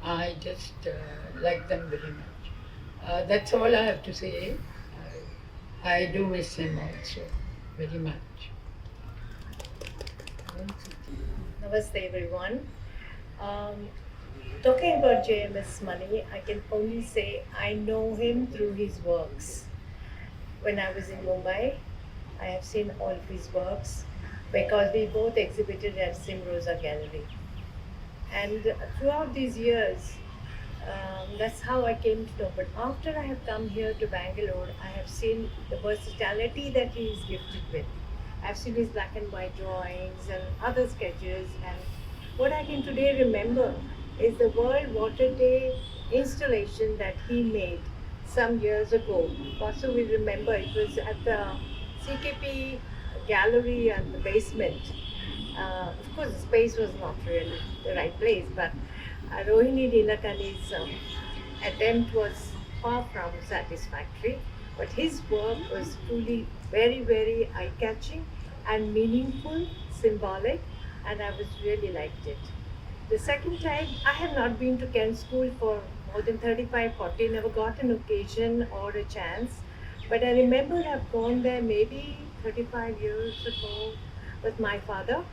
I just like them very much. That's all I have to say. I do miss him also very much. Namaste everyone. Talking about JMS Mani, I can only say I know him through his works. When I was in Mumbai, I have seen all of his works because we both exhibited at Simrosa Gallery. And throughout these years, that's how I came to know. But after I have come here to Bangalore, I have seen the versatility that he is gifted with. I've seen his black and white drawings and other sketches, and what I can today remember is the World Water Day installation that he made some years ago. Also we remember it was at the CKP gallery and the basement. Of course the space was not really the right place, but Rohini Nilakani's attempt was far from satisfactory. But his work was truly very, very eye-catching and meaningful, symbolic, and I was really liked it. The second time, I have not been to Kent School for more than 35, 40, never got an occasion or a chance. But I remember I've gone there maybe 35 years ago with my father.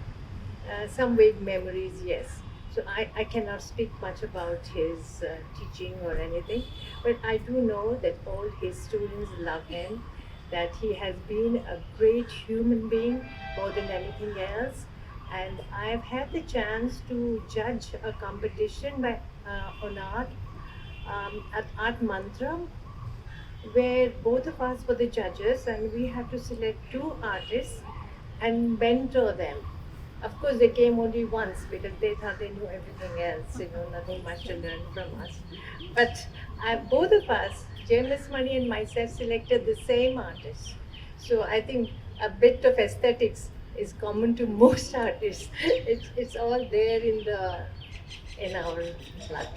Some vague memories, yes. So I cannot speak much about his teaching or anything, but I do know that all his students love him, that he has been a great human being more than anything else. And I've had the chance to judge a competition on art at Art Mantra, where both of us were the judges and we had to select 2 artists and mentor them. Of course, they came only once because they thought they knew everything else, nothing much to learn from us. But both of us, James Mani and myself, selected the same artist. So I think a bit of aesthetics is common to most artists. It's all there in our blood.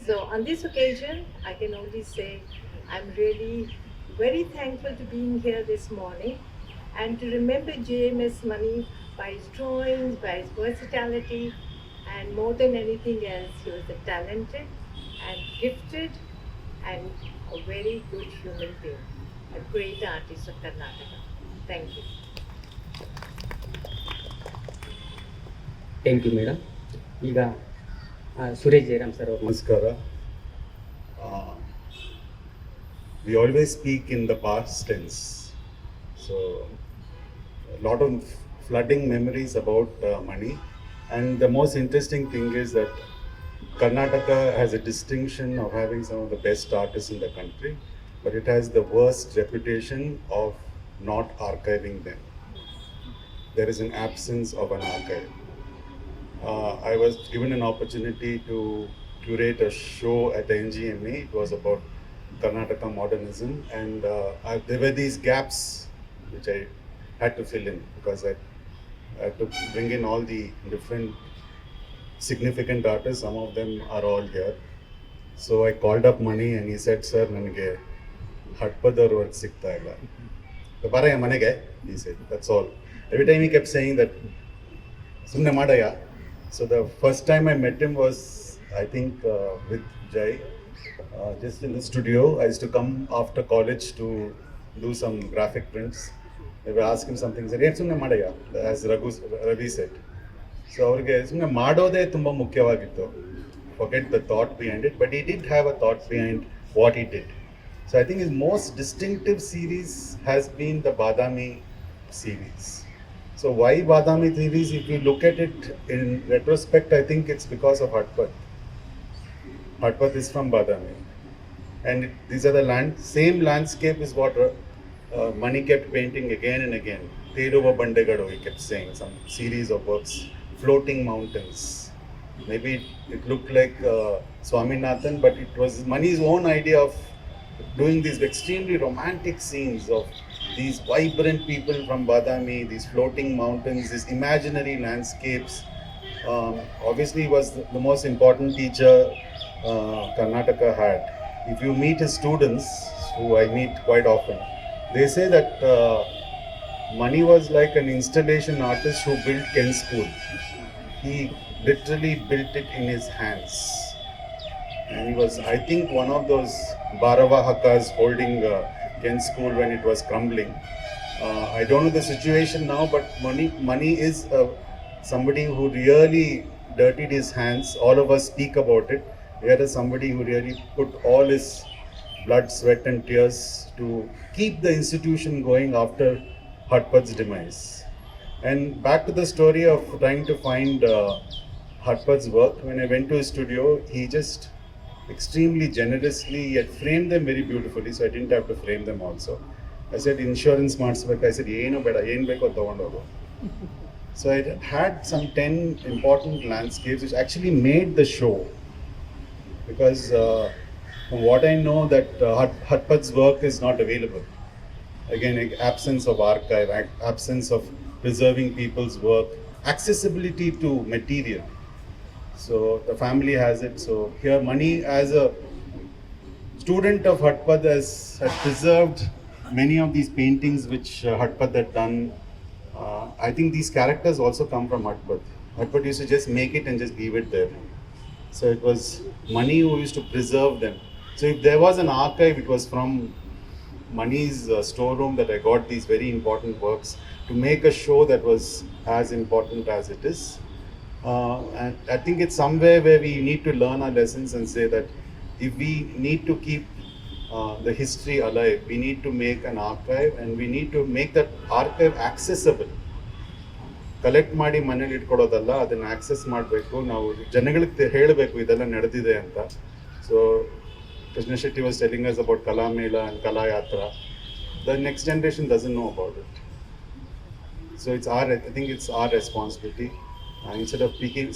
So on this occasion, I can only say I'm really very thankful to being here this morning and to remember JMS Mani by his drawings, by his versatility, and more than anything else, he was a talented and gifted and a very good human being, a great artist of Karnataka. Thank you. Thank you madam. ಈಗ Suresh Jayaram sir ಅವರು. ನಮಸ್ಕಾರ. We always speak in the past tense, so a lot of flooding memories about money, and the most interesting thing is that Karnataka has a distinction of having some of the best artists in the country, but it has the worst reputation of not archiving them. There is an absence of an archive. I was given an opportunity to curate a show at NGMA. It was about Karnataka modernism, and there were these gaps which I had to fill in because I had to bring in all the different significant artists. Some of them are all here. So I called up Mani and he said, "Sir, ನನಗೆ ಹಟ್ಪದವ್ರ work ಸಿಗ್ತಾ ಇಲ್ಲ. ಬರಯ್ಯ ಮನೆಗೆ," he said. That's all. Every time he kept saying that, ಸುಮ್ಮನೆ ಮಾಡಯ್ಯ. So the first time I met him was, I think, with Jai, just in the studio. I used to come after college to do some graphic prints. They were asking him something. He said, "Yes, ಸುಮ್ಮನೆ ಮಾಡಯ್ಯ," as Ravi said. So ಅವ್ರಿಗೆ ಸುಮ್ಮನೆ ಮಾಡೋದೇ ತುಂಬ ಮುಖ್ಯವಾಗಿತ್ತು. Forget the thought behind it, but he did have a thought behind what he did. So I think his most distinctive series has been the Badami series. So why Badami series? If you look at it in retrospect, I think it's because of Hatpat. Hatpat is from Badami. And these are the same landscape is what Mani kept painting again and again. Teruva Bandegado, he kept saying, some series of works, floating mountains. Maybe it looked like Swaminathan, but it was Mani's own idea of doing these extremely romantic scenes of these vibrant people from Badami, these floating mountains, these imaginary landscapes. Obviously, he was the most important teacher Karnataka had. If you meet his students, who I meet quite often, they say that Mani was like an installation artist who built Ken's school. He literally built it in his hands. And he was, I think, one of those Baravahakas holding Ken's school when it was crumbling. I don't know the situation now, but Mani is somebody who really dirtied his hands. All of us speak about it. Here is somebody who really put all his blood, sweat and tears to keep the institution going after Hatpat's demise. And back to the story of trying to find Hatpat's work, when I went to his studio, he just extremely generously, he had framed them very beautifully, so I didn't have to frame them also. I said, insurance ಮಾಡಿಸ್ಬೇಕು. I said, ಏನು ಬೇಡ, ಏನು ಬೇಕೋ ತಗೊಂಡೋಗು. So I had some 10 important landscapes which actually made the show. Because from what I know that Hatpat's work is not available. Again, absence of archive, absence of preserving people's work, accessibility to material. So the family has it. So here Mani, as a student of Hatpat, has preserved many of these paintings which Hatpat had done. I think these characters also come from Hatpat. Hatpat used to just make it and just leave it there. So it was Mani who used to preserve them. So if there was an archive, it was from Mani's storeroom that I got these very important works to make a show that was as important as it is. And I think it's somewhere where we need to learn our lessons and say that if we need to keep the history alive, we need to make an archive, and we need to make that archive accessible. Collect ಮಾಡಿ ಮನೇಲಿ ಇಟ್ಕೊಡೋದಲ್ಲ, ಅದನ್ನು access ಮಾಡಬೇಕು, ನಾವು ಜನಗಳಿಗೆ ಹೇಳಬೇಕು ಇದೆಲ್ಲ ನಡೆದಿದೆ ಅಂತ. So Krishna Setty was telling us about Kala Mela and Kala Yatra. The next generation doesn't know about it. So I think it's our responsibility. Instead of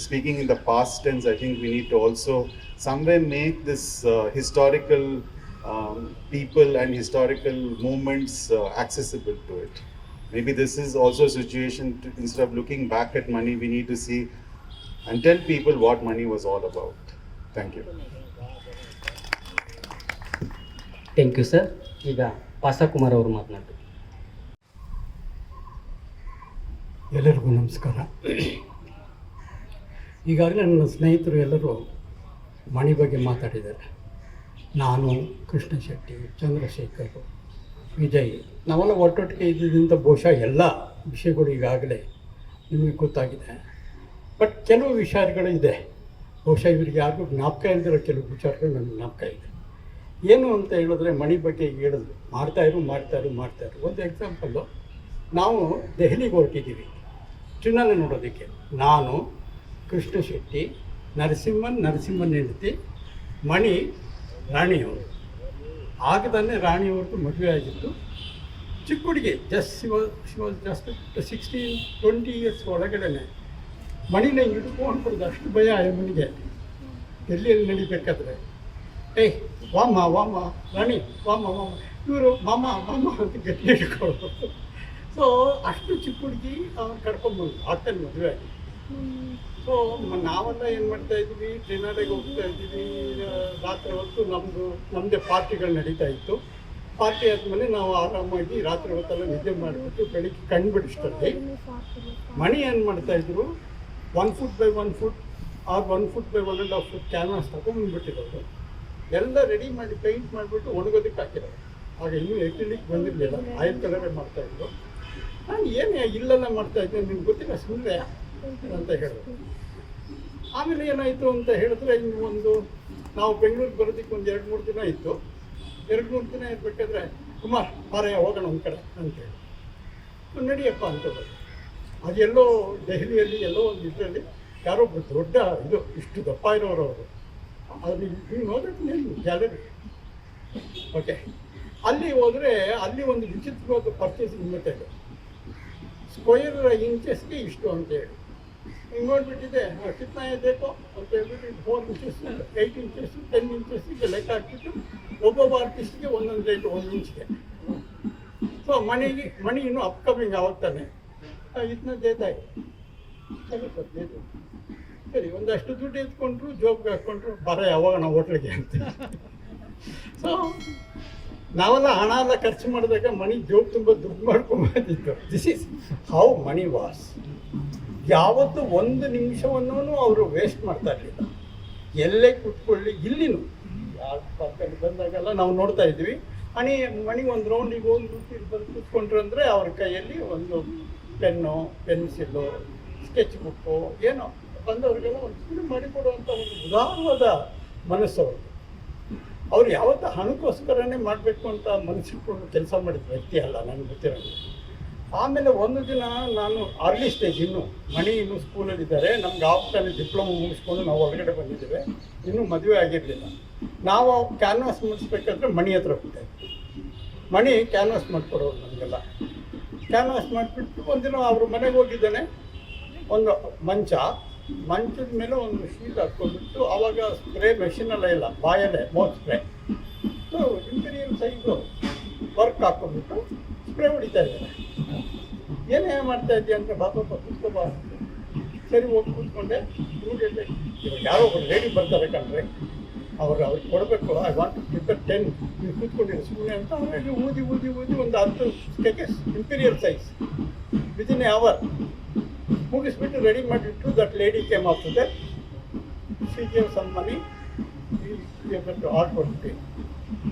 speaking in the past tense, I think we need to also somewhere make this historical people and historical movements accessible to it. Maybe this is also a situation to, instead of looking back at Mani, we need to see and tell people what Mani was all about. Thank you. Thank you sir. ಈಗ ಪಾಸಕುಮಾರ್ ಅವರು ಮಾತನಾಡ್ತಾರೆ. ಎಲ್ಲರಿಗೂ ನಮಸ್ಕಾರ. ಈಗಾಗಲೇ ನನ್ನ ಸ್ನೇಹಿತರು ಎಲ್ಲರೂ ಮಣಿ ಬಗ್ಗೆ ಮಾತಾಡಿದ್ದಾರೆ. ನಾನು, ಕೃಷ್ಣ ಶೆಟ್ಟಿ, ಚಂದ್ರಶೇಖರ್, ವಿಜಯ್, ನಾವೆಲ್ಲ ಒಟ್ಟೊಟ್ಟಿಗೆ ಇದ್ದಿದ್ದರಿಂದ ಬಹುಶಃ ಎಲ್ಲ ವಿಷಯಗಳು ಈಗಾಗಲೇ ನಿಮಗೆ ಗೊತ್ತಾಗಿದೆ. ಬಟ್ ಕೆಲವು ವಿಚಾರಗಳು ಇದೆ, ಬಹುಶಃ ಇವರಿಗೆ ಯಾರಿಗೂ ಜ್ಞಾಪಕ ಇಲ್ದಿರೋ ಕೆಲವು ವಿಚಾರಗಳು ನನಗೆ ಜ್ಞಾಪಕ ಇದೆ. ಏನು ಅಂತ ಹೇಳಿದ್ರೆ, ಮಣಿ ಬಗ್ಗೆ ಹೇಳಿದ್ರು, ಮಾಡ್ತಾಯಿರು. ಒಂದು ಎಕ್ಸಾಂಪಲ್ಲು, ನಾವು ದೆಹಲಿಗೆ ಹೊರಟಿದ್ದೀವಿ ಚಿನ್ನನ ನೋಡೋದಕ್ಕೆ. ನಾನು, ಕೃಷ್ಣ ಶೆಟ್ಟಿ, ನರಸಿಂಹನ್ ಹೆಂಡತಿ, ಮಣಿ ರಾಣಿಯವರು. ಆಗದಾನೆ ರಾಣಿಯವ್ರದ್ದು ಮದುವೆ ಆಗಿತ್ತು. ಚಿಕ್ಕ ಹುಡುಗಿ, ಶಿ ವಾಸ್ ಜಸ್ಟ್ 16-20 ಇಯರ್ಸ್ ಒಳಗಡೆ ಮಣಿನ ಹಿಡ್ಕೊಂಡು ಅಷ್ಟು ಭಯ ಮಣಿಗೆ ಡೆಲ್ಲಿಯಲ್ಲಿ ನಡಿಬೇಕಾದ್ರೆ. ಏಯ್ ವಾಮ ರಾಣಿ ವಾಮ ಇವರು ಮಾಮ ಅಂತ ಗಟ್ಟಿ ಹಿಡ್ಕೊಳ್ಳೋದು. ಸೊ ಅಷ್ಟು ಚಿಕ್ಕ ಹುಡುಗಿ ಅವ್ರು ಕರ್ಕೊಂಡ್ಬಂದು ಆಗ್ತಾನೆ ಮದುವೆ ಆಗಿ. ಸೊ ನಾವೆಲ್ಲ ಏನು ಮಾಡ್ತಾಯಿದ್ವಿ, ಟ್ರೈನಾಡಿಗೆ ಹೋಗ್ತಾ ಇದ್ದೀವಿ. ರಾತ್ರಿ ಹೊತ್ತು ನಮ್ಮದೇ ಪಾರ್ಟಿಗಳು ನಡೀತಾ ಇತ್ತು. ಪಾರ್ಟಿ ಆದಮೇಲೆ ನಾವು ಆರಾಮಾಗಿ ರಾತ್ರಿ ಹೊತ್ತೆಲ್ಲ ನಿದ್ದೆ ಮಾಡಿಬಿಟ್ಟು ಬೆಳಿಗ್ಗೆ ಕಣ್ಣು ಬಿಡಿಸ್ತೀವಿ. ಮಣಿ ಏನು ಮಾಡ್ತಾಯಿದ್ರು, 1 foot by 1 foot or 1 foot by 1.5 foot canvas ತಗೊಂಡ್ಬಿಟ್ಟಿರೋದು. ಎಲ್ಲ ರೆಡಿ ಮಾಡಿ ಪೇಂಟ್ ಮಾಡಿಬಿಟ್ಟು ಒಣಗೋದಕ್ಕೆ ಹಾಕಿರೋದು. ಆಗ ಇನ್ನೂ ಎಕ್ಲಿಕ್ ಬಂದಿರಲಿಲ್ಲ, ಆಯಿಲ್ ಕಲರೇ ಮಾಡ್ತಾಯಿದ್ರು. ನಾನು ಏನು ಇಲ್ಲೆಲ್ಲ ಮಾಡ್ತಾಯಿದ್ದೆ, ನಿಮ್ಗೆ ಗೊತ್ತಿಲ್ಲ ಸುಮ್ಮನೆ ಅಂತ ಹೇಳಿದ್ರು. ಆಮೇಲೆ ಏನಾಯಿತು ಅಂತ ಹೇಳಿದ್ರೆ, ನಾವು ಬೆಂಗಳೂರಿಗೆ ಬರೋದಕ್ಕೆ ಒಂದು 2-3 ದಿನ ಇತ್ತು. 2-3 ದಿನ ಇರಬೇಕಾದ್ರೆ ಕುಮಾರ್ ಮಾರಯ್ಯ ಹೋಗೋಣ ಒಂದು ಕಡೆ ಅಂತೇಳಿ ನಡಿಯಪ್ಪ ಅಂತ ಬರೋದು. ಅದೆಲ್ಲೋ ದೆಹಲಿಯಲ್ಲಿ ಎಲ್ಲೋ ಒಂದು ಇದರಲ್ಲಿ ಯಾರೋ ಒಬ್ಬ ದೊಡ್ಡ ಇದು ಇಷ್ಟು ದಪ್ಪ ಇರೋರು ಅವರು, ಅದು ನೀವು ನೋಡಿದ್ರೆ ನೀವು ಗ್ಯಾಲರಿ. ಓಕೆ, ಅಲ್ಲಿ ಹೋದರೆ ಅಲ್ಲಿ ಒಂದು ವಿಚಿತ್ರವಾದ ಪರ್ಚೇಸಿಂಗ್ ಮೆಥಡ್, ಸ್ಕ್ವಯರ್ ಇಂಚಸ್ಗೆ ಇಷ್ಟು ಅಂತೇಳಿ ಹಿಂಗೆ ನೋಡಿಬಿಟ್ಟಿದೆ. ಕಿತ್ನಾ ಬೇಕೋ ಅಂತ ಹೇಳ್ಬಿಟ್ಟು 4 ಇಂಚಸ್ 8 ಇಂಚಸ್ 10 ಇಂಚಸ್ಗೆ ಲೆಕ್ಕ ಹಾಕ್ಬಿಟ್ಟು ಒಬ್ಬೊಬ್ಬ ಆರ್ಟಿಸ್ಟ್ಗೆ ಒಂದೊಂದು ರೇಟ್ 1 ಇಂಚ್ಗೆ. ಸೊ ಮಣಿ ಇನ್ನೂ ಅಪ್ಕಮಿಂಗ್ ಆಗುತ್ತಾನೆ ಇದನ್ನ ದೇತಾಯಿ ಸರಿ ಒಂದಷ್ಟು ದುಡ್ಡು ಎತ್ಕೊಂಡ್ರು ಜೋಬ್ಗೆ ಹಾಕ್ಕೊಂಡ್ರು ಬರ ಯಾವಾಗ ನಾವು ಹೋಟ್ಲಿಗೆ ಅಂತ. ಸೊ ನಾವೆಲ್ಲ ಹಣ ಎಲ್ಲ ಖರ್ಚು ಮಾಡಿದಾಗ ಮಣಿ ಜೋಬ್ ತುಂಬ ದುಡ್ಡು ಮಾಡ್ಕೊಂಬಂದಿತ್ತು. This is how Mani was. ಯಾವತ್ತೂ 1 ನಿಮಿಷವನ್ನು ಅವರು ವೇಸ್ಟ್ ಮಾಡ್ತಾ ಇರಲಿಲ್ಲ. ಎಲ್ಲೇ ಕೂತ್ಕೊಳ್ಳಿ ಇಲ್ಲಿನೂ ಯಾವ ಪಕ್ಕದಲ್ಲಿ ಬಂದಾಗೆಲ್ಲ ನಾವು ನೋಡ್ತಾ ಇದ್ವಿ. ಮಣಿ ಒಂದು ರೌಂಡಿಗೆ ಹೋಗಿ ಬಂದು ಕೂತ್ಕೊಂಡ್ರು ಅಂದರೆ ಅವ್ರ ಕೈಯಲ್ಲಿ ಒಂದು ಪೆನ್ನು, ಪೆನ್ಸಿಲ್ಲು, ಸ್ಕೆಚ್ ಬುಕ್ಕು ಏನೋ ಬಂದವ್ರಿಗೆಲ್ಲ ಒಂದು ಶುರು ಮಾಡಿಕೊಡುವಂಥ ಒಂದು ಉದಾರವಾದ ಮನಸ್ಸು ಅವ್ರದ್ದು. ಅವ್ರು ಯಾವತ್ತೂ ಹಣಕ್ಕೋಸ್ಕರನೇ ಮಾಡಬೇಕು ಅಂತ ಮನಸ್ಸಿಟ್ಕೊಂಡು ಕೆಲಸ ಮಾಡಿದ ವ್ಯಕ್ತಿ ಅಲ್ಲ ನನಗೆ ಗೊತ್ತಿರೋದು. ಆಮೇಲೆ ಒಂದು ದಿನ ನಾನು ಅರ್ಲಿ ಸ್ಟೇಜ್, ಇನ್ನೂ ಸ್ಕೂಲಲ್ಲಿದ್ದಾರೆ, ನಮ್ಗೆ ಆವಾಗಲೇ ಡಿಪ್ಲೊಮಾ ಮುಗಿಸ್ಕೊಂಡು ನಾವು ಹೊರಗಡೆ ಬಂದಿದ್ದೇವೆ, ಇನ್ನೂ ಮದುವೆ ಆಗಿರಲಿಲ್ಲ. ನಾವು ಕ್ಯಾನ್ವಾಸ್ ಮುಗಿಸ್ಬೇಕಾದ್ರೆ ಮಣಿ ಹತ್ರ ಹೋಗ್ತಾಯಿದ್ವಿ. ಮಣಿ ಕ್ಯಾನ್ವಾಸ್ ಮಾಡಿಕೊಡೋರು ನಮಗೆಲ್ಲ. ಕ್ಯಾನ್ವಾಸ್ ಮಾಡಿಬಿಟ್ಟು ಒಂದಿನ ಅವ್ರ ಮನೆಗೆ ಹೋಗಿದ್ದಾನೆ. ಒಂದು ಮಂಚದ ಮೇಲೆ ಒಂದು ಶೀಟ್ ಹಾಕ್ಕೊಂಡ್ಬಿಟ್ಟು, ಆವಾಗ ಸ್ಪ್ರೇ ಮೆಷಿನೆಲ್ಲ ಇಲ್ಲ, ಬಾಯಲ್ಲೇ mouth spray. So imperial size work ಹಾಕ್ಕೊಂಡ್ಬಿಟ್ಟು ಸ್ಪ್ರೇ ಹೊಡಿತಾ ಇದ್ದಾರೆ. ಏನೇ ಮಾಡ್ತಾ ಇದ್ದೀಯ ಅಂದರೆ ಬಾಬಾ ಕೂತ್ಕೋಬಾ. ಸರಿ ಹೋಗಿ ಕೂತ್ಕೊಂಡೆ. ಇಮಿಡಿಯೇಟ್ಲಿ ಇವಾಗ ಯಾರೋ ಒಬ್ಬರು ಲೇಡಿ ಬರ್ತಾರೆ ಕಂಡ್ರೆ ಅವ್ರಿಗೆ ಕೊಡಬೇಕು, I want to give the 10, ನೀವು ಕೂತ್ಕೊಂಡಿರೋ ಸುಮ್ಮನೆ ಅಂತ ಅವ್ರಿಗೆ ಊದಿ ಒಂದು 10 sketches imperial size within a hour ಮುಗಿಸ್ಬಿಟ್ಟು ರೆಡಿ ಮಾಡಿಬಿಟ್ಟು. ದಟ್ ಲೇಡಿ ಕೇಮ್ ಆಗ್ತದೆ, she gave some money, art ಕೊಡ್ತೀವಿ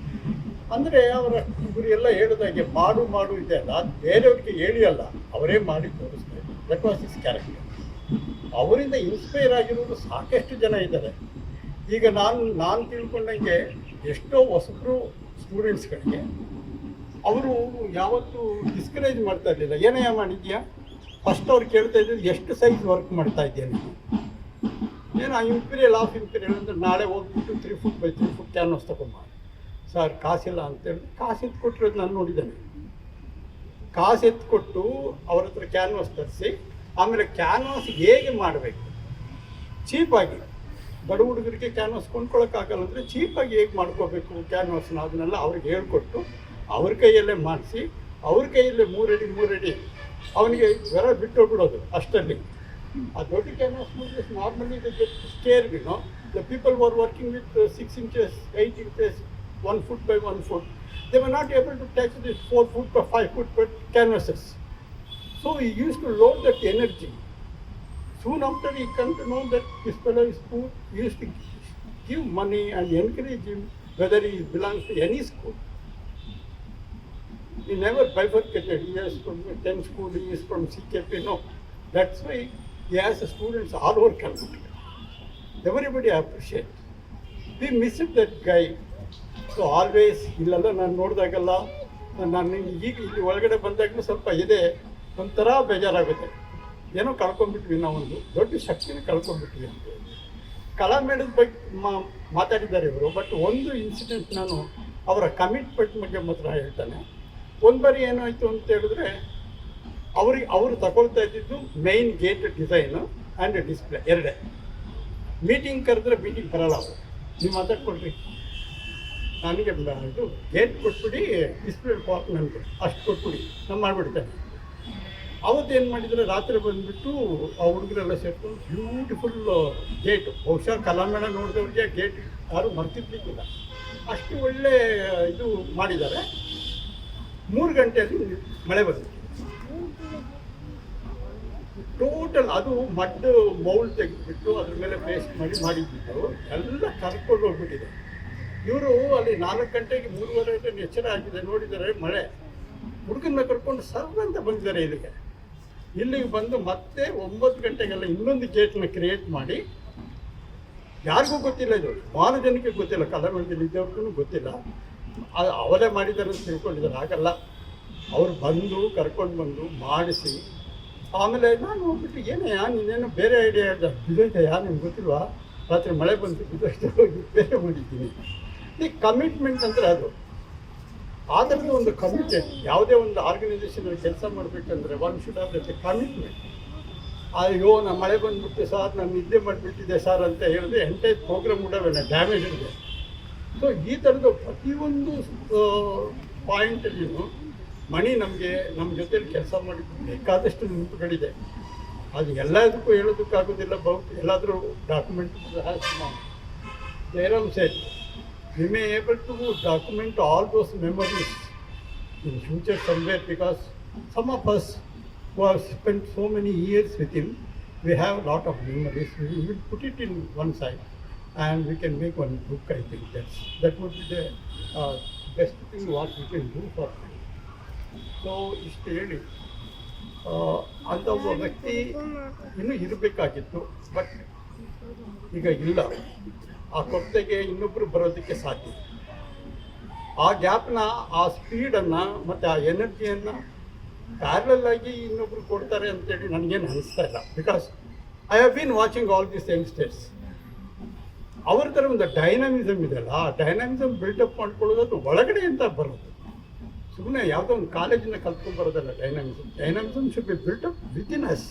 ಅಂದರೆ ಅವರ ಗುರಿ ಎಲ್ಲ ಹೇಳಿದಾಗೆ ಮಾಡು ಇದೆ ಅಲ್ಲ, ಅದು ಬೇರೆಯವ್ರಿಗೆ ಹೇಳಿ ಅಲ್ಲ, ಅವರೇ ಮಾಡಿ ತೋರಿಸ್ತಾರೆ. That was is character. ಅವರಿಂದ ಇನ್ಸ್ಪೈರ್ ಆಗಿರೋರು ಸಾಕಷ್ಟು ಜನ ಇದ್ದಾರೆ. ಈಗ ನಾನು ತಿಳ್ಕೊಂಡಂಗೆ ಎಷ್ಟೋ ಹೊಸಬ್ರು ಸ್ಟೂಡೆಂಟ್ಸ್ಗಳಿಗೆ ಅವರು ಯಾವತ್ತೂ ಡಿಸ್ಕರೇಜ್ ಮಾಡ್ತಾ ಇರಲಿಲ್ಲ. ಏನೇ ಮಾಡಿದ್ಯಾ ಫಸ್ಟ್ ಅವ್ರು ಕೇಳ್ತಾ ಇದ್ರು, ಎಷ್ಟು ಸೈಜ್ ವರ್ಕ್ ಮಾಡ್ತಾ ಇದೆಯಾ ನೀವು, ಏನೋ ಇಂಪೀರಿಯಲ್ ಅಂದರೆ ನಾಳೆ ಹೋಗ್ಬಿಟ್ಟು 3 foot by 3 foot ಕ್ಯಾನ್ವಾಸ್ ತಗೊಂಬ. ಸರ್ ಕಾಸಿಲ್ಲ ಅಂತೇಳಿ ಕಾಸು ಎತ್ತು ಕೊಟ್ಟಿರೋದು ನಾನು ನೋಡಿದ್ದೇನೆ. ಕಾಸು ಎತ್ತು ಕೊಟ್ಟು ಅವ್ರ ಹತ್ರ ಕ್ಯಾನ್ವಾಸ್ ತರಿಸಿ, ಆಮೇಲೆ ಕ್ಯಾನ್ವಾಸ್ ಹೇಗೆ ಮಾಡಬೇಕು ಚೀಪಾಗಿ, ಬಡ ಹುಡುಗರಿಗೆ ಕ್ಯಾನ್ವಾಸ್ ಕೊಂಡ್ಕೊಳ್ಳೋಕ್ಕಾಗಲ್ಲ ಅಂದರೆ ಚೀಪಾಗಿ ಹೇಗೆ ಮಾಡ್ಕೋಬೇಕು ಕ್ಯಾನ್ವಾಸ್ನ, ಅದನ್ನೆಲ್ಲ ಅವ್ರಿಗೆ ಹೇಳ್ಕೊಟ್ಟು ಅವ್ರ ಕೈಯಲ್ಲೇ ಮಾಡಿಸಿ, ಅವ್ರ ಕೈಯಲ್ಲೇ 3 ಅಡಿ ಅವನಿಗೆ ಜ್ವರ ಬಿಟ್ಟೋಗ್ಬಿಡೋದು ಅಷ್ಟರಲ್ಲಿ. ಆ ದೊಡ್ಡ ಕ್ಯಾನ್ವಾಸ್ ಮಾಡಿದ್ರೆ normally the people were working with 6 inches 8 inches 1 foot by 1 foot, they were not able to touch this 4 foot or 5 foot canvases. So he used to load that energy. Soon after he come to know that this fellow is poor, he used to give money and encourage him, whether he belongs to any school. He never bifurcated, he is from 10 school, he is from CKP, no. That's why he has students all over Calcutta. Everybody appreciates. We missed that guy. So always ಇಲ್ಲೆಲ್ಲ ನಾನು ನೋಡಿದಾಗೆಲ್ಲ ನಾನು ಈಗ ಇಲ್ಲಿ ಒಳಗಡೆ ಬಂದಾಗಲೂ ಸ್ವಲ್ಪ ಇದೆ ಒಂಥರ ಬೇಜಾರಾಗುತ್ತೆ. ಏನೋ ಕಳ್ಕೊಂಡ್ಬಿಟ್ವಿ, ನಾವೊಂದು ದೊಡ್ಡ ಶಕ್ತಿನ ಕಳ್ಕೊಂಡ್ಬಿಟ್ವಿ ಅಂತ. ಕಲಾಮೇಳದ ಬಗ್ಗೆ ಮಾತಾಡಿದ್ದಾರೆ ಇವರು. ಬಟ್ ಒಂದು ಇನ್ಸಿಡೆಂಟ್ ನಾನು ಅವರ ಕಮಿಟ್ಮೆಂಟ್ ಬಗ್ಗೆ ಮಾತ್ರ ಹೇಳ್ತಾನೆ. ಒಂದು ಬಾರಿ ಏನಾಯಿತು ಅಂತ ಹೇಳಿದ್ರೆ, ಅವರು ತಗೊಳ್ತಾ ಇದ್ದಿದ್ದು main gate design and display ಎರಡೇ. ಮೀಟಿಂಗ್ ಕರೆದ್ರೆ ಮೀಟಿಂಗ್ ಬರಲ್ಲ ಅವರು, ನೀವು ಮಾತಾಡ್ಕೊಳ್ರಿ, ನನಗೆ ಇದು ಗೇಟ್ ಕೊಟ್ಬಿಡಿ, ಡಿಸ್ಪ್ಲೇ ಪಾರ್ಕ್ ನನಗೆ ಅಷ್ಟು ಕೊಟ್ಬಿಡಿ, ನಾನು ಮಾಡಿಬಿಡ್ತೇನೆ. ಅವತ್ತು ಏನು ಮಾಡಿದರೆ, ರಾತ್ರಿ ಬಂದುಬಿಟ್ಟು ಆ ಹುಡುಗರೆಲ್ಲ ಸೇರ್ಕೊಂಡು ಬ್ಯೂಟಿಫುಲ್ ಗೇಟು, ಬಹುಶಃ ಕಲಾಮೇಳ ನೋಡಿದವ್ರಿಗೆ ಗೇಟ್ ಯಾರು ಮರ್ತಿರ್ಲಿಕ್ಕಿಲ್ಲ, ಅಷ್ಟು ಒಳ್ಳೆ ಇದು ಮಾಡಿದ್ದಾರೆ. 3 ಗಂಟೆಯಲ್ಲಿ ಮಳೆ ಬಂದಿದೆ. ಟೋಟಲ್ ಅದು ಮಡ್ ಮೌಲ್ ತೆಗೆದುಬಿಟ್ಟು ಅದ್ರ ಮೇಲೆ ಪೇಸ್ಟ್ ಮಾಡಿದ್ದು ಎಲ್ಲ ಕರ್ಕೊಂಡು ಹೋಗ್ಬಿಟ್ಟಿದೆ. ಇವರು ಅಲ್ಲಿ 4 ಗಂಟೆಗೆ 3:30 ಗಂಟೆ ಎಚ್ಚರ ಆಗಿದೆ, ನೋಡಿದ್ದಾರೆ ಮಳೆ. ಹುಡುಗನ್ನ ಕರ್ಕೊಂಡು ಸರ್ವಂತ ಬಂದಿದ್ದಾರೆ ಇಲ್ಲಿಗೆ ಬಂದು ಮತ್ತೆ 9 ಗಂಟೆಗೆಲ್ಲ ಇನ್ನೊಂದು ಗೇಟ್ನ ಕ್ರಿಯೇಟ್ ಮಾಡಿ, ಯಾರಿಗೂ ಗೊತ್ತಿಲ್ಲ ಇದು, ಭಾಳ ಜನಕ್ಕೆ ಗೊತ್ತಿಲ್ಲ, ಕಲಾಮೇಳದಲ್ಲಿ ಇದ್ದವ್ರಿಗೂ ಗೊತ್ತಿಲ್ಲ. ಅವರೇ ಮಾಡಿದ್ದಾರೆ ಅಂತ ತಿಳ್ಕೊಂಡಿದ್ದಾರೆ. ಹಾಗಲ್ಲ, ಅವ್ರು ಬಂದು ಕರ್ಕೊಂಡು ಬಂದು ಮಾಡಿಸಿ ಆಮೇಲೆ ನಾನು ಹೋಗ್ಬಿಟ್ಟು ಏನಯ್ಯ ನೀನೇನೋ ಬೇರೆ ಐಡಿಯಾ ಹೇಳ್ದೆ, ಬಿದ್ದೋಯ್ತಯ್ಯ ನಿಮ್ಗೆ ಗೊತ್ತಿಲ್ವಾ, ರಾತ್ರಿ ಮಳೆ ಬಂತು ಬಿದ್ದೋಯ್ತು, ಹೋಗಿ ಬೇರೆ ಮಾಡಿದ್ದೀನಿ. ಈ ಕಮಿಟ್ಮೆಂಟ್ ಅಂದರೆ ಅದು ಆ ಥರದ ಒಂದು ಕಮಿಟ್ಮೆಂಟ್. ಯಾವುದೇ ಒಂದು ಆರ್ಗನೈಸೇಷನಲ್ಲಿ ಕೆಲಸ ಮಾಡಬೇಕಂದ್ರೆ one should have that commitment. ಅಯ್ಯೋ ನಮ್ಮ ಮಳೆ ಬಂದುಬಿಟ್ಟು ಸರ್ ನಾನು ನಿದ್ದೆ ಮಾಡಿಬಿಟ್ಟಿದ್ದೆ ಸರ್ ಅಂತ ಹೇಳಿದ್ರೆ ಎಂಟೈರ್ ಪ್ರೋಗ್ರಾಮ್ ಕೂಡ ಡ್ಯಾಮೇಜ್ ಇದೆ. ಸೊ ಈ ಥರದ ಪ್ರತಿಯೊಂದು ಪಾಯಿಂಟಲ್ಲಿಯೂ ಮಣಿ ನಮಗೆ ನಮ್ಮ ಜೊತೆಲಿ ಕೆಲಸ ಮಾಡಿ ಬೇಕಾದಷ್ಟು ನೆನಪುಗಳಿದೆ. ಅದು ಎಲ್ಲದಕ್ಕೂ ಹೇಳೋದಕ್ಕಾಗೋದಿಲ್ಲ. ಎಲ್ಲಾದರೂ document Jayaram said, we may able to document all those memories in future somewhere, because some of us who have spent so many years with him, we have a lot of memories. We will put it in one side and we can make one book. I think that would be the best thing what we can do for him. So ಇಷ್ಟು ಹೇಳಿ ಅಂಥ ಒಬ್ಬ ವ್ಯಕ್ತಿ ಇನ್ನೂ ಇರಬೇಕಾಗಿತ್ತು, but ಈಗ ಇಲ್ಲ. ಆ ಕೊರತೆಗೆ ಇನ್ನೊಬ್ಬರು ಬರೋದಕ್ಕೆ ಸಾಧ್ಯ. ಆ ಗ್ಯಾಪ್ನ, ಆ ಸ್ಪೀಡನ್ನು ಮತ್ತು ಆ ಎನರ್ಜಿಯನ್ನು ಪ್ಯಾರಲಲ್ ಆಗಿ ಇನ್ನೊಬ್ರು ಕೊಡ್ತಾರೆ ಅಂತೇಳಿ ನನಗೇನು ಅನಿಸ್ತಾ ಇಲ್ಲ. Because I have been watching all these youngsters. ಅವ್ರ ಥರ ಒಂದು ಡೈನಾಮಿಸಮ್ ಇದೆಯಲ್ಲ, ಆ ಡೈನಾಮಿಸಮ್ ಬಿಲ್ಡಪ್ ಮಾಡ್ಕೊಳ್ಳೋದು ಅದು ಒಳಗಡೆಯಿಂದ ಬರೋದು. ಸುಮ್ಮನೆ ಯಾವುದೋ ಒಂದು ಕಾಲೇಜಿನ ಕಲ್ತ್ಕೊಂಡು ಬರೋದಲ್ಲ dynamism should be build up within us.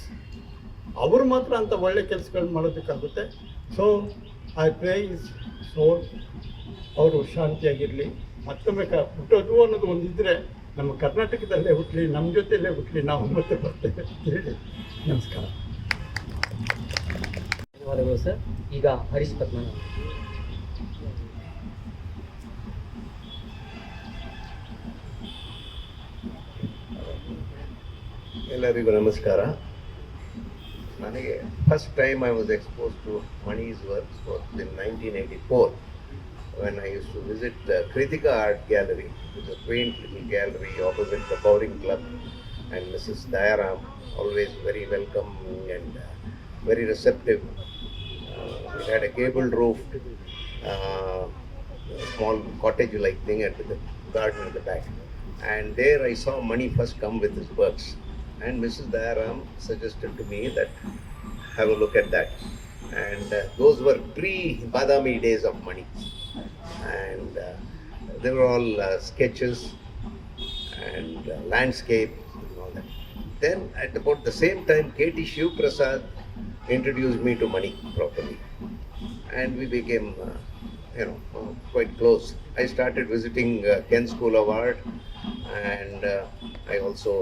ಅವರು ಮಾತ್ರ ಅಂತ ಒಳ್ಳೆ ಕೆಲಸಗಳನ್ನ ಮಾಡೋದಕ್ಕಾಗುತ್ತೆ. So I pray his soul ಅವರು ಶಾಂತಿಯಾಗಿರಲಿ. ಮತ್ತೊಮ್ಮೆ ಹುಟ್ಟೋದು ಅನ್ನೋದು ಒಂದಿದ್ದರೆ ನಮ್ಮ ಕರ್ನಾಟಕದಲ್ಲೇ ಹುಟ್ಟಲಿ, ನಮ್ಮ ಜೊತೆಯಲ್ಲೇ ಹುಟ್ಟಲಿ, ನಾವು ಮತ್ತೆ ಬರ್ತೇವೆ ಅಂತ ಹೇಳಿ ನಮಸ್ಕಾರ. ಧನ್ಯವಾದಗಳು ಸರ್. ಈಗ ಹರೀಶ್ ಪದ್ಮನಾಭ್. ಎಲ್ಲರಿಗೂ ನಮಸ್ಕಾರ. ನನಗೆ first time I was expose to Mani's works was in 1984 when I used to visit the Kritika Art Gallery, which is a quaint little gallery opposite the Bowling Club, and Mrs. Jayaram, always very welcoming and very receptive. It had a gabled roof, small cottage-like thing at the garden at the back. And there I saw Mani first come with his works. And Mrs. Jayaram suggested to me that have a look at that. And those were pre-Badami days of Mani. And they were all sketches and landscape and all that. Then at about the same time, K.T. Shiv Prasad introduced me to Mani properly. And we became, quite close. I started visiting Ken School of Art, and I also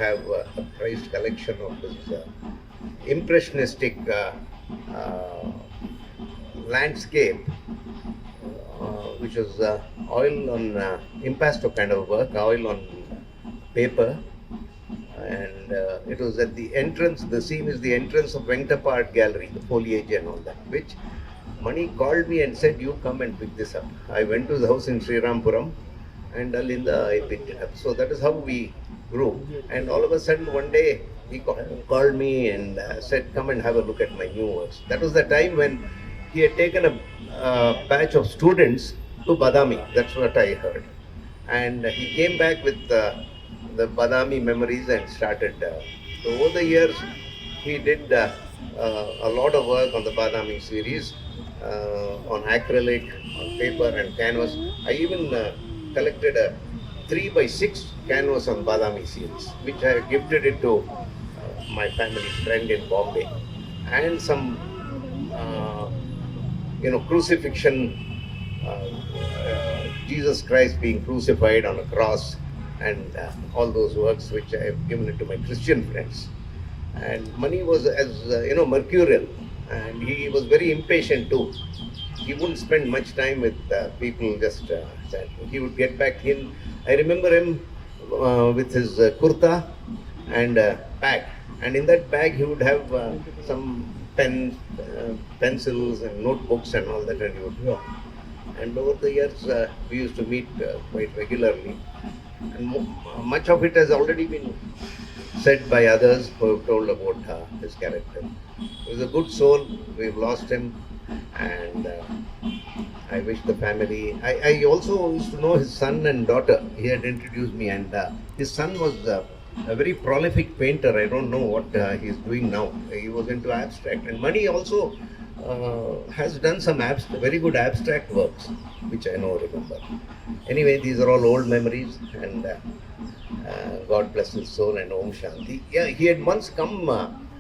have a prized collection of this impressionistic landscape, which was oil on impasto kind of work, oil on paper. And it was at the entrance, the scene is the entrance of Venkatappa Art Gallery, the foliage and all that, which Mani called me and said, you come and pick this up. I went to the house in Sri Rampuram, and Alinda I picked it up. So that is how we grew. And all of a sudden one day he called me and said, come and have a look at my new works. That was the time when he had taken a batch of students to Badami. That's what I heard. And he came back with the Badami memories and started. So over the years he did a lot of work on the Badami series, on acrylic, on paper and canvas. I even collected a 3x6 canvas on Badami series, which I gifted it to my family friend in Bombay. And some crucifixion, Jesus Christ being crucified on a cross, and all those works which I have given it to my Christian friends. And Mani was, as mercurial, and he was very impatient too. He wouldn't spend much time with people, just he would get back in. I remember him with his kurta and bag, and in that bag he would have some pens, pencils and notebooks and all that, and he would go. And over the years we used to meet quite regularly, and much of it has already been said by others who have told about his character. He was a good soul. We've lost him, and I wish the family. I also used to know his son and daughter. He had introduced me, and his son was a very prolific painter. I don't know what he's doing now. He was into abstract, and Mani also has done some very good abstract works, which I know remember. Anyway, these are all old memories, and God bless his soul and Om Shanti. Yeah, he had once come.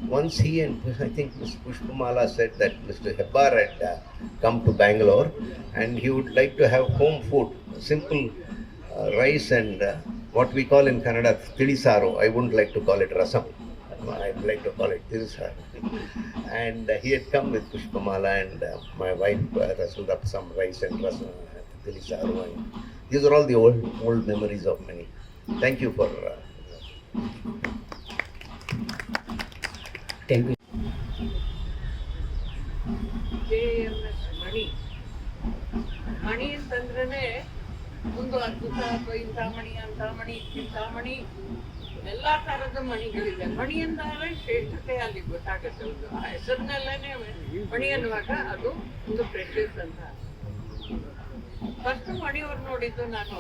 Once he and I think Mr. Pushpamala said that Mr. Hebbar had come to Bangalore, and he would like to have home food, simple rice and what we call in Kannada tilisaru. I wouldn't like to call it rasam. I'd like to call it tilisaru. And he had come with Pushpamala, and my wife rustled up some rice and rasam, tilisaru. And these are all the old memories of many. Thank you for. Thank you. JMS ಮಣಿ ಅಂತಂದ್ರೆ ಒಂದು ಅದ್ಭುತ ಅಥವಾ ಇಂಥ ಮಣಿ ಅಂಥ ಮಣಿ ಇಂಥ ಮಣಿ ಎಲ್ಲ ಥರದ ಮಣಿಗಳಿದೆ. ಮಣಿ ಎಂದರೆ ಶ್ರೇಷ್ಠತೆ ಅಲ್ಲಿ ಗೊತ್ತಾಗುತ್ತೆ. ಒಂದು ಆ ಹೆಸರಿನಲ್ಲೇ ಮಣಿ ಅನ್ನುವಾಗ ಅದು ಒಂದು ಪ್ರೆಷಸ್ ಅಂತ. ಫಸ್ಟ್ ಮಣಿಯವ್ರು ನೋಡಿದ್ದು ನಾನು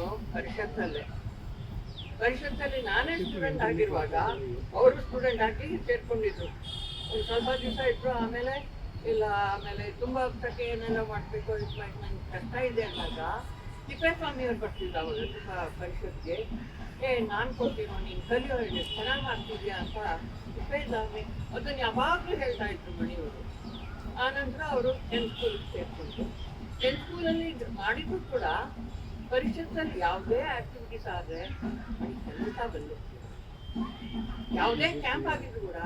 ಪರಿಷತ್ತಲ್ಲಿ ನಾನೇ ಸ್ಟೂಡೆಂಟ್ ಆಗಿರುವಾಗ ಅವರು ಸ್ಟೂಡೆಂಟ್ ಆಗಿ ಸೇರ್ಕೊಂಡಿದ್ರು. ಒಂದು ಸ್ವಲ್ಪ ದಿವಸ ಇದ್ರು, ಆಮೇಲೆ ತುಂಬ ವರ್ಷಕ್ಕೆ ಏನೆಲ್ಲ ಮಾಡಬೇಕು, ನಂಗೆ ಕಷ್ಟ ಇದೆ ಅಂದಾಗ ತಿಪ್ಪೇಸ್ವಾಮಿಯವ್ರು ಬರ್ತಿದ್ದ ಅವಾಗ ಪರಿಷತ್ಗೆ. ನಾನು ಕೊಡ್ತೀನೋ, ನೀನು ಕಲಿಯೋ, ಹೇಳಿ ಚೆನ್ನಾಗಿ ಮಾಡ್ತಿದ್ಯಾ ಅಂತ ತಿಪ್ಪೇಸ್ವಾಮಿ ಅದನ್ನು ಯಾವಾಗಲೂ ಹೇಳ್ತಾ ಇದ್ರು ಮಣಿಯವರು. ಆನಂತರ ಅವರು 10th ಸ್ಕೂಲಿಗೆ ಸೇರ್ಕೊಂಡ್ರು. 10th ಸ್ಕೂಲಲ್ಲಿ ಮಾಡಿದ್ರು ಕೂಡ ಪರಿಷತ್ತಲ್ಲಿ ಯಾವುದೇ ಆಕ್ಟಿವಿಟೀಸ್ ಆದರೆ ಖಂಡಿತ ಬಂದಿರ್ತೀವಿ. ಯಾವುದೇ ಕ್ಯಾಂಪ್ ಆಗಿದ್ರು ಕೂಡ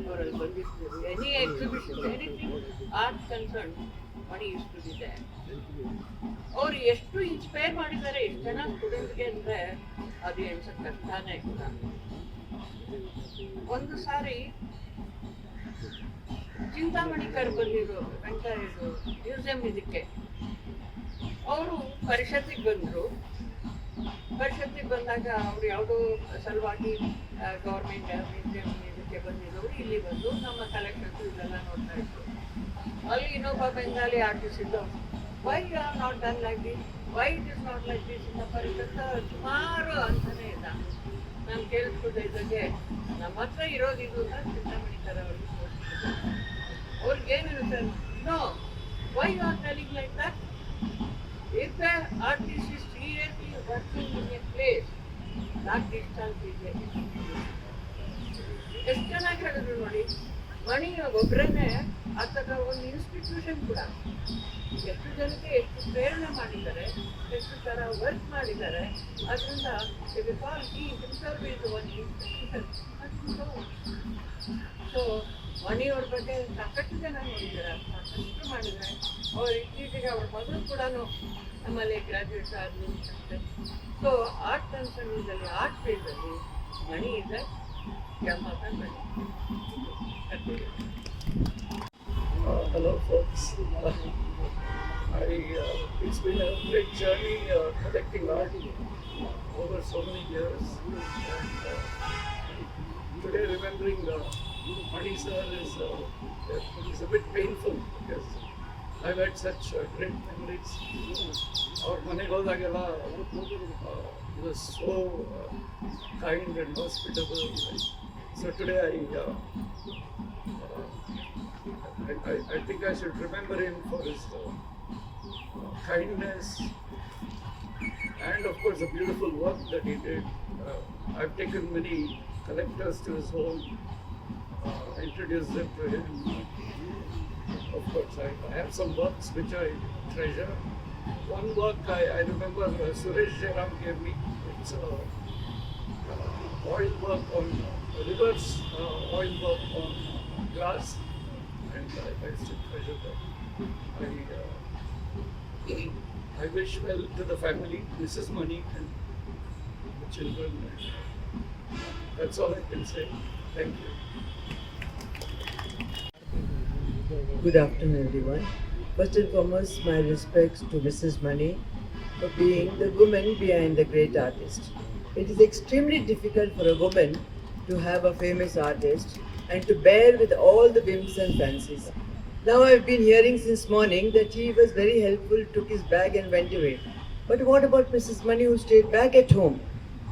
ಅವರಲ್ಲಿ ಬಂದಿರ್ತೀವಿ. Any exhibition, anything art concern Mani ಇಷ್ಟು ಇದೆ. ಅವ್ರು ಎಷ್ಟು ಇನ್ಸ್ಪೈರ್ ಮಾಡಿದ್ದಾರೆ ಎಷ್ಟು ಜನ ಸ್ಟೂಡೆಂಟ್ಗೆ ಅಂದರೆ ಅದು ಎಣ್ಸಕ್ಕೆ ಕಷ್ಟನೇ ಕೂಡ. ಒಂದು ಸಾರಿ ಚಿಂತಾಮಣಿಕರ್ ಬಂದಿದ್ರು ಇದು ಮ್ಯೂಸಿಯಂ ಇದಕ್ಕೆ. ಅವರು ಪರಿಷತ್ತಿಗೆ ಬಂದರು. ಪರಿಷತ್ತಿಗೆ ಬಂದಾಗ ಅವರು ಯಾವುದೋ ಸಲುವಾಗಿ ಗೌರ್ಮೆಂಟ್ ಮ್ಯೂಸಿಯಂ ಇದಕ್ಕೆ ಬಂದಿದ್ದವರು ಇಲ್ಲಿ ಬಂದು ನಮ್ಮ ಕಲೆಕ್ಷನ್ಸ್ ಇದೆಲ್ಲ ನೋಡ್ತಾ ಇದ್ರು. ಅಲ್ಲಿ ಇನ್ನೊಬ್ಬ ಬೆಂಗಾಲಿ ಆರ್ಟಿಸ್ಟ್ ಇದ್ದು, why you are not done like this, why it is not like this ಇಂದ ಪರಿಷತ್ ಸುಮಾರು ಅಂತಾನೆ ಇದ್ದ. ನಾನು ಕೇಳಿಸ್ಕೊಳ್ತಾ ಇದ್ದಾಗೆ ನಮ್ಮ ಹತ್ರ ಇರೋದಿದು ಅಂತ ಚಿಂತಾಮಣಿಕರ್ ಅವ್ರಿಗೆ ಅವ್ರಿಗೇನಿರುತ್ತೆ, no why you are telling like that. If the artist is seriously working in a place, that distance is a ಎಷ್ಟು ಚೆನ್ನಾಗಿ ಹೇಳಿದ್ರು ನೋಡಿ. ಮಣಿ ಒಬ್ಬರೇ ಆ ಥರ ಒಂದು ಇನ್ಸ್ಟಿಟ್ಯೂಷನ್ ಕೂಡ ಎಷ್ಟು ಜನಕ್ಕೆ ಎಷ್ಟು ಪ್ರೇರಣೆ ಮಾಡಿದ್ದಾರೆ, ಎಷ್ಟು ಥರ ವರ್ಕ್ ಮಾಡಿದ್ದಾರೆ. ಅದರಿಂದ ಸೊ ಮಣಿಯವ್ರ ಬಗ್ಗೆ ಸಾಕಷ್ಟು ಜನ ನೋಡಿದ್ದಾರೆ, ಸಾಕಷ್ಟು ಮಾಡಿದ್ದಾರೆ. ಅವ್ರು ಇತ್ತೀಚೆಗೆ ಅವ್ರ ಮಗಳು ಕೂಡ ನಮ್ಮಲ್ಲಿ ಗ್ರಾಜ್ಯುಯೇಟ್ ಆದ್ಮೇಲೆ. ಸೊ ಆರ್ಟ್ ಕನ್ಸರ್ನ್ಸಲ್ಲಿ ಆರ್ಟ್ ಫೀಲ್ಡಲ್ಲಿ ಮಣಿ ಇದೆ ಮಣಿ. Hello folks, it's been a great journey collecting art over so many years, and today remembering Mani sir is a bit painful because I've had such great memories. Our ಮನೆಗೆ ಹೋದಾಗೆಲ್ಲ he was so kind and hospitable. So today I think I should remember him for his kindness and of course the beautiful work that he did. I've taken many collectors to his home, introduced them to him. Of course I have some works which I treasure. One work I remember Suresh Jayaram gave me. It's oil work on reverse oil work on glass. And I still treasure that. I wish well to the family, Mrs. Mani and the children. That's all I can say. Thank you. Good afternoon, everyone. First and foremost, my respects to Mrs. Mani for being the woman behind the great artist. It is extremely difficult for a woman to have a famous artist and to bear with all the whims and fancies. Now I've been hearing since morning that he was very helpful, took his bag and went away. But what about Mrs. Money who stayed back at home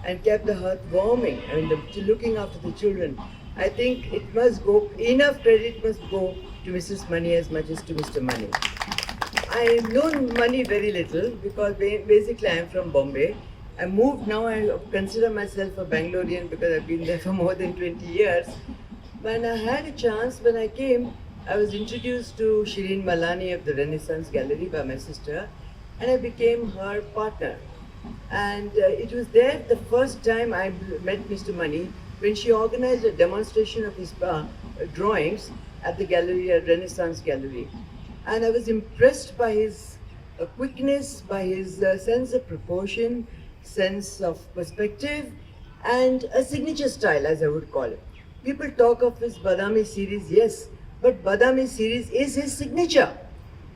and kept the hearth warming and looking after the children? I think it must go, enough credit must go to Mrs. Money as much as to Mr. Money. I've known Money very little because basically I'm from Bombay. I moved now, I consider myself a Bangalorean because I've been there for more than 20 years. When I had a chance, when I came, I was introduced to Shireen Malani of the Renaissance Gallery by my sister, and I became her partner. And it was there the first time I met Mr. Money when she organized a demonstration of his drawings at the gallery, Renaissance Gallery. And I was impressed by his quickness, by his sense of proportion, sense of perspective, and a signature style, as I would call it. People talk of his Badami series, yes, but Badami series is his signature.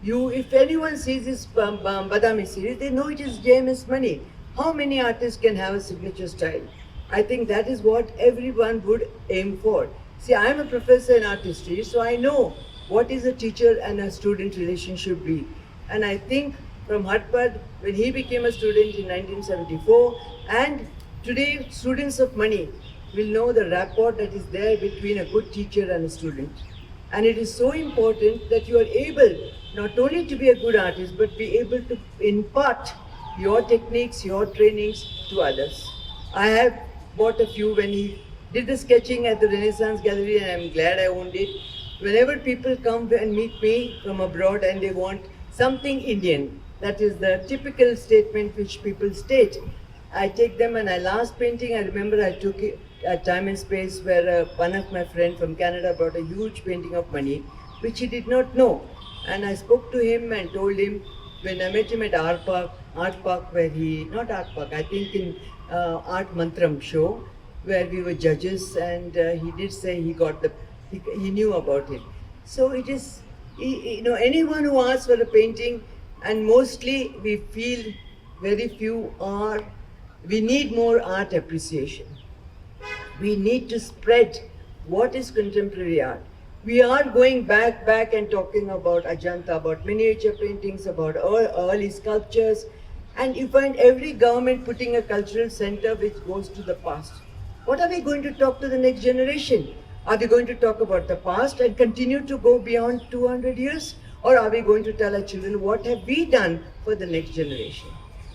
If anyone sees his Badami series, they know it is JMS Money. How many artists can have a signature style? I think that is what everyone would aim for. See, I am a professor in art history, so I know what is a teacher and a student relation should be. And I think from Hatpad, when he became a student in 1974, and today students of Money will know the rapport that is there between a good teacher and a student. And it is so important that you are able not only to be a good artist, but be able to impart your techniques, your trainings to others. I have bought a few when he did the sketching at the Renaissance Gallery, and I'm glad I owned it. Whenever people come and meet me from abroad and they want something Indian, that is the typical statement which people state, I take them. And our last painting, I remember I took it at Time and Space, where one of my friend from Canada brought a huge painting of Money, which he did not know. And I spoke to him and told him, when I met him at Art Park, where not Art Park, I think in Art Mantram show, where we were judges, and he did say he knew about it. So it is, anyone who asks for a painting, and mostly we feel very few we need more art appreciation. We need to spread what is contemporary art. We are going back and talking about Ajanta, about miniature paintings, about early sculptures, and you find every government putting a cultural center which goes to the past. What are we going to talk to the next generation? Are we going to talk about the past and continue to go beyond 200 years? Or are we going to tell our children what have we done for the next generation?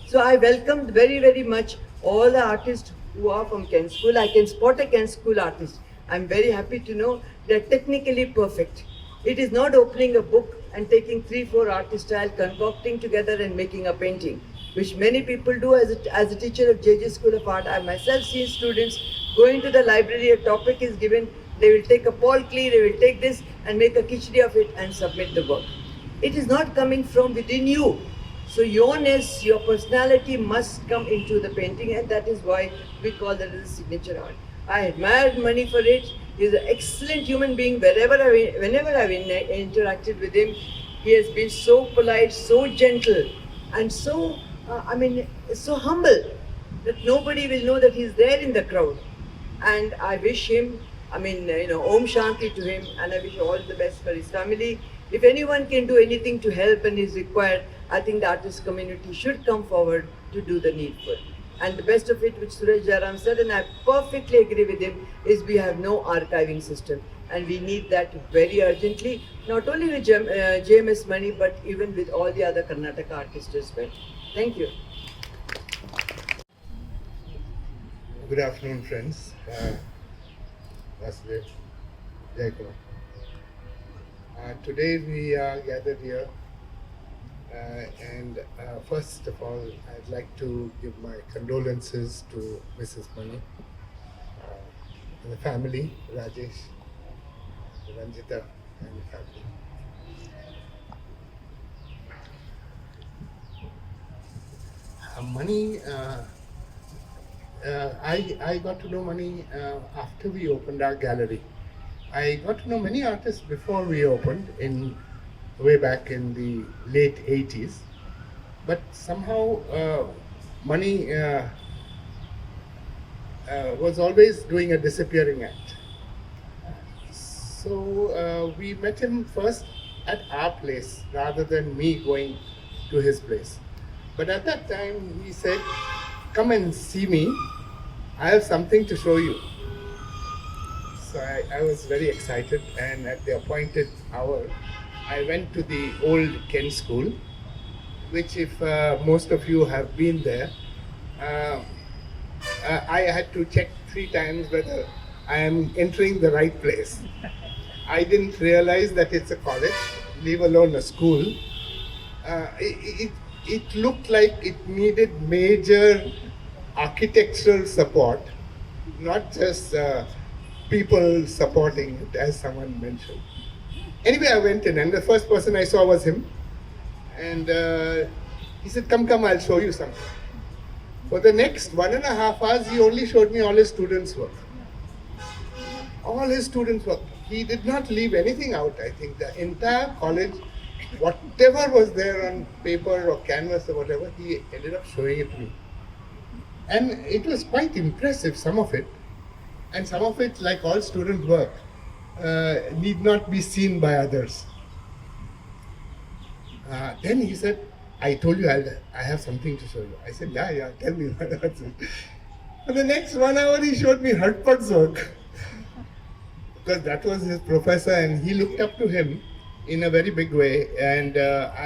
So I welcomed very, very much all the artists who are from Kent School. I can spot a Kent School artist. I'm very happy to know they're technically perfect. It is not opening a book and taking 3-4 artist style, concocting together and making a painting, which many people do. As a teacher of JJ School of Art, I myself seen students going to the library, a topic is given, they will take a Paul Klee, they will take this and make a khichdi of it and submit the work. It is not coming from within you. So yourness, your personality must come into the painting, and that is why we call that as a signature art. I admired Money for it. He's an excellent human being. Whenever I've interacted with him, he has been so polite, so gentle, and so so humble that nobody will know that he's there in the crowd. And I wish him, Om Shanti to him, and I wish all the best for his family. If anyone can do anything to help and is required, I think the artist community should come forward to do the needful. And the best of it, which Suresh Jayaram said, and I perfectly agree with him, is we have no archiving system. And we need that very urgently, not only with JMS Money, but even with all the other Karnataka artists as well. Thank you. Good afternoon, friends. Lastest, Jayaram. Today we are gathered here, and first of all, I'd like to give my condolences to Mrs. Money and the family, Rajesh, Ranjita, and the family. Money, I got to know Money after we opened our gallery. I got to know many artists before we opened, way back in the late 80s, but somehow Money was always doing a disappearing act. So we met him first at our place rather than me going to his place. But at that time, he said, "Come and see me. I have something to show you." So I was very excited, and at the appointed hour, I went to the old Kent School, which if most of you have been there, I had to check 3 times whether I am entering the right place. I didn't realize that it's a college, leave alone a school. It looked like it needed major architectural support, not just people supporting it, as someone mentioned. Anyway, I went in, and the first person I saw was him. And he said, come, I'll show you something. For the next 1.5 hours, he only showed me all his students' work. All his students' work. He did not leave anything out, I think. The entire college, whatever was there on paper or canvas or whatever, he ended up showing it to me. And it was quite impressive, some of it. And some of it, like all student work, need not be seen by others. Then he said, "I told you I have something to show you." I said, yeah, tell me. For the next 1 hour, he showed me Hartpad's work. Because that was his professor, and he looked up to him in a very big way. And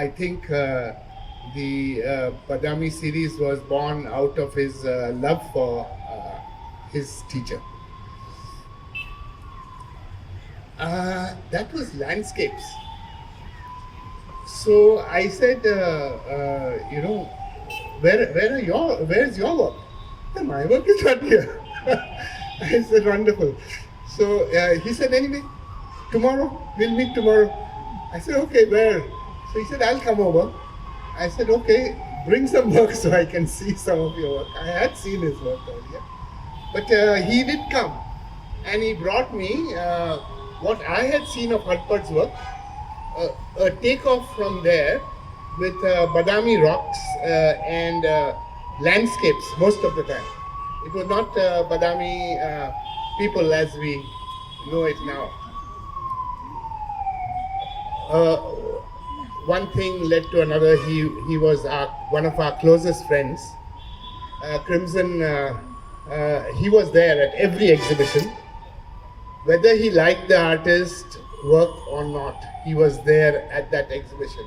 I think the Badami series was born out of his love for his teacher. That was landscapes. So I said, where's your work? "Then my work is not here." I said, "Wonderful." So he said, "Anyway, tomorrow, we'll meet tomorrow." I said, "Okay, where?" So he said, "I'll come over." I said, "Okay, bring some work so I can see some of your work." I had seen his work earlier. But he did come, and he brought me what I had seen of Hartpad's work, a takeoff from there with Badami rocks and landscapes most of the time. It was not Badami people as we know it now. One thing led to another. He was one of our closest friends. Crimson, he was there at every exhibition. Whether he liked the artist work or not, he was there at that exhibition.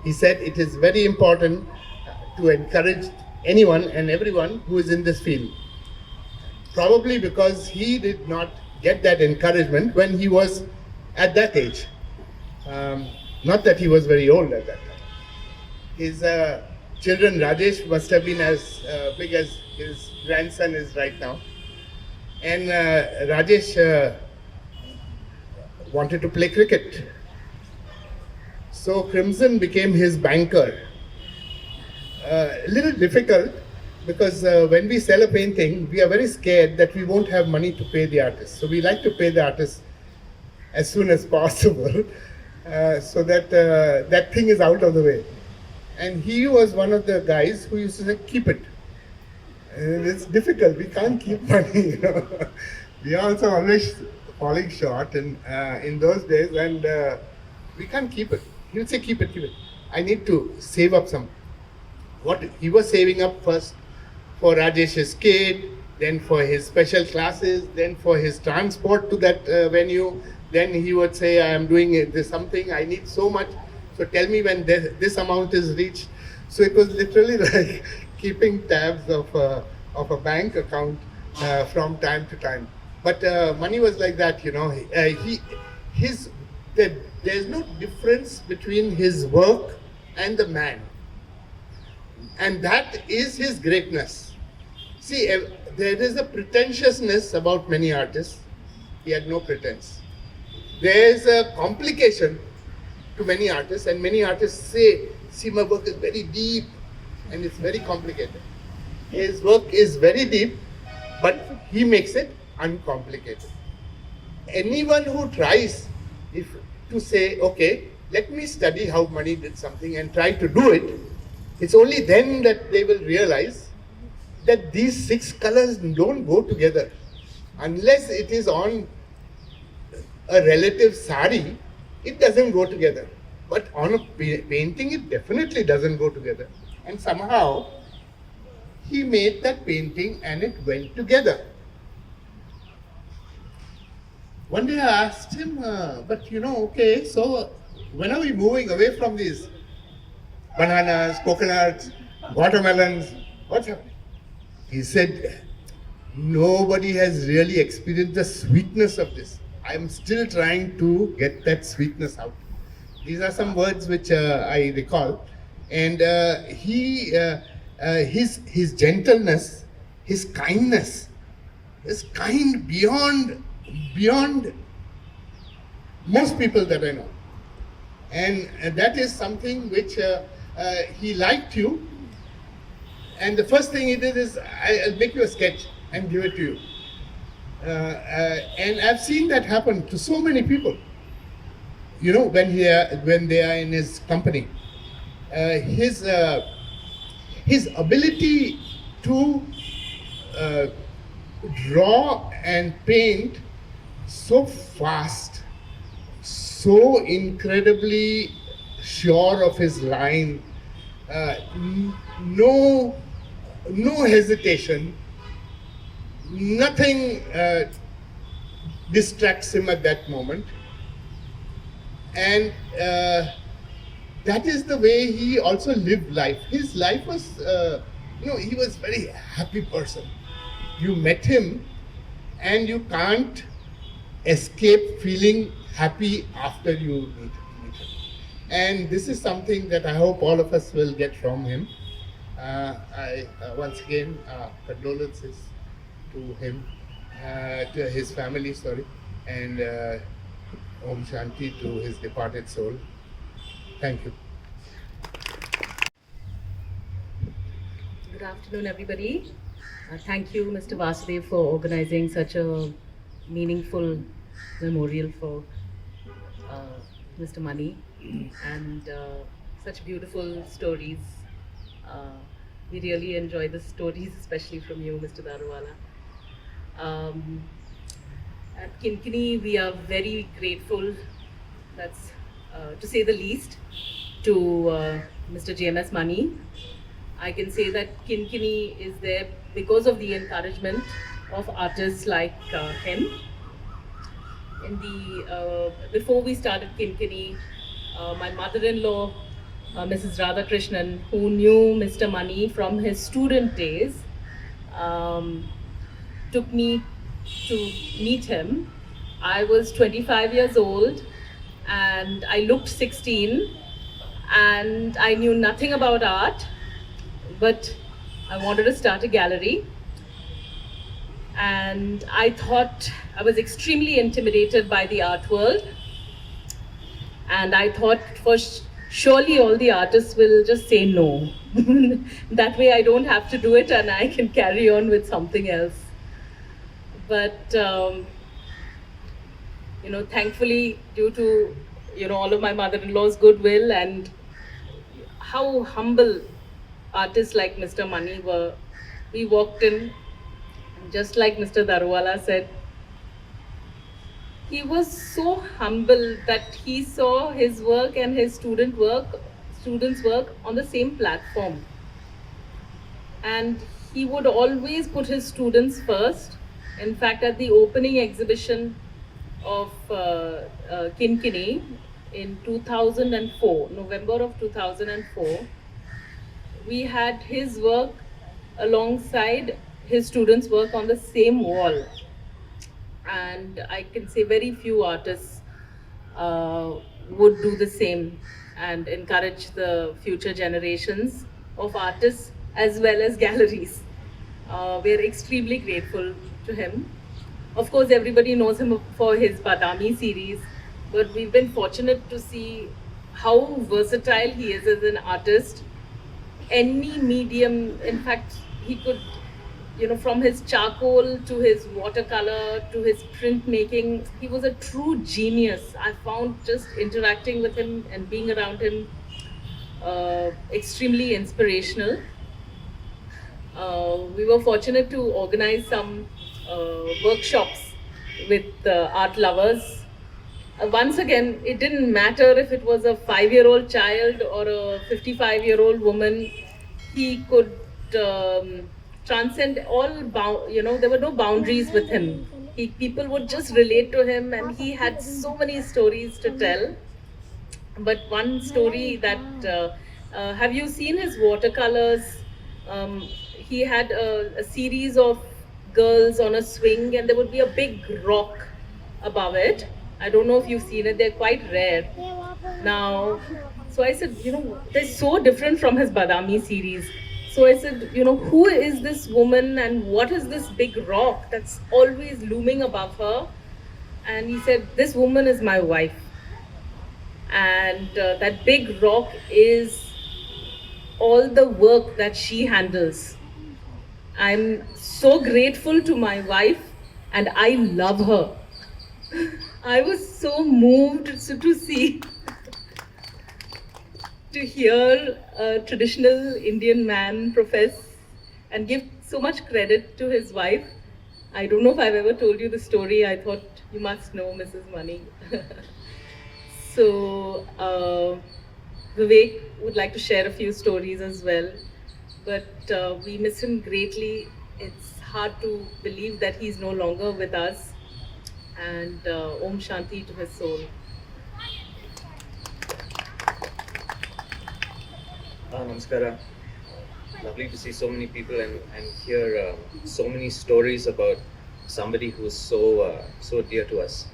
He said it is very important to encourage anyone and everyone who is in this field. Probably because he did not get that encouragement when he was at that age. Not that he was very old at that time. His children, Rajesh, must have been as big as his grandson is right now. And Rajesh wanted to play cricket. So Crimson became his banker. A little difficult because when we sell a painting, we are very scared that we won't have money to pay the artist. So we like to pay the artist as soon as possible so that that thing is out of the way. And he was one of the guys who used to say, "Keep it." And it's difficult, we can't keep money. We are also always falling short in those days, and we can't keep it. He would say, keep it. I need to save up some. What he was saving up first for Rajesh's kid, then for his special classes, then for his transport to that venue. Then he would say, I am doing this something, I need so much. So tell me when this amount is reached. So it was literally like keeping tabs of a bank account from time to time. But money was like that, there's no difference between his work and the man. And that is his greatness. See, there is a pretentiousness about many artists. He had no pretense. There is a complication to many artists, and many artists say, see, my work is very deep and it's very complicated. His work is very deep, but he makes it uncomplicated. Anyone who tries to say, okay, let me study how Mani did something and try to do it, it's only then that they will realize that these 6 colors don't go together. Unless it is on a relative sari, it doesn't go together. But on a painting, it definitely doesn't go together. And somehow, he made that painting and it went together. One day I asked him, but okay, so when are we moving away from these bananas, coconuts, watermelons? What's happening? He said, nobody has really experienced the sweetness of this. I'm still trying to get that sweetness out. These are some words which I recall. And his gentleness, his kindness, is kind beyond most people that I know. And that is something which he liked you. And the first thing he did is, I'll make you a sketch and give it to you. And I've seen that happen to so many people. When they are in his company. His ability to draw and paint so fast, so incredibly sure of his line, no hesitation, nothing distracts him at that moment. And that is the way he also lived life. His life was, he was a very happy person. You met him and you can't escape feeling happy after you meet him. And this is something that I hope all of us will get from him. I once again, condolences to him, to his family, and Om Shanti to his departed soul. Thank you. Good afternoon, everybody. Thank you, Mr. Vasudev, for organizing such a meaningful memorial for Mr. Mani and such beautiful stories. We really enjoy the stories, especially from you, Mr. Daruwala. At Kinkini, we are very grateful, that's to say the least, to Mr. JMS Mani. I can say that Kinkini is there because of the encouragement of artists like him. Before we started Kinkini, my mother-in-law, Mrs. Radhakrishnan, who knew Mr. Mani from his student days, took me to meet him. I was 25 years old and I looked 16 and I knew nothing about art, but I wanted to start a gallery. And I thought, I was extremely intimidated by the art world. And I thought, surely all the artists will just say no. That way I don't have to do it and I can carry on with something else. But, thankfully, due to, all of my mother-in-law's goodwill and how humble artists like Mr. Mani were, we walked in, and just like Mr. Daruwala said, he was so humble that he saw his work and his students' work on the same platform. And he would always put his students first. In fact, at the opening exhibition of Kinkini in 2004, November of 2004, we had his work alongside his students' work on the same wall. And I can say very few artists would do the same and encourage the future generations of artists as well as galleries. We're extremely grateful to him. Of course, everybody knows him for his Badami series, but we've been fortunate to see how versatile he is as an artist. Any medium, in fact, he could, from his charcoal to his watercolor to his printmaking, he was a true genius. I found just interacting with him and being around him extremely inspirational. We were fortunate to organize some workshops with art lovers once again, it didn't matter if it was a 5-year-old child or a 55-year-old woman. He could transcend all there were no boundaries with him. People would just relate to him, and he had so many stories to tell. But one story that have you seen his watercolors? He had a series of girls on a swing, and there would be a big rock above it. I don't know if you've seen it, they're quite rare now. So I said, they're so different from his Badami series. So I said, who is this woman and what is this big rock that's always looming above her? And he said, this woman is my wife. And that big rock is all the work that she handles. I'm so grateful to my wife and I love her. I was so moved to hear a traditional Indian man profess and give so much credit to his wife. I don't know if I've ever told you the story. I thought you must know Mrs. Money. So Vivek would like to share a few stories as well, but we miss him greatly. It's hard to believe that he's no longer with us, and Om Shanti to his soul. Namaskara. Lovely to see so many people and hear so many stories about somebody who's so dear to us.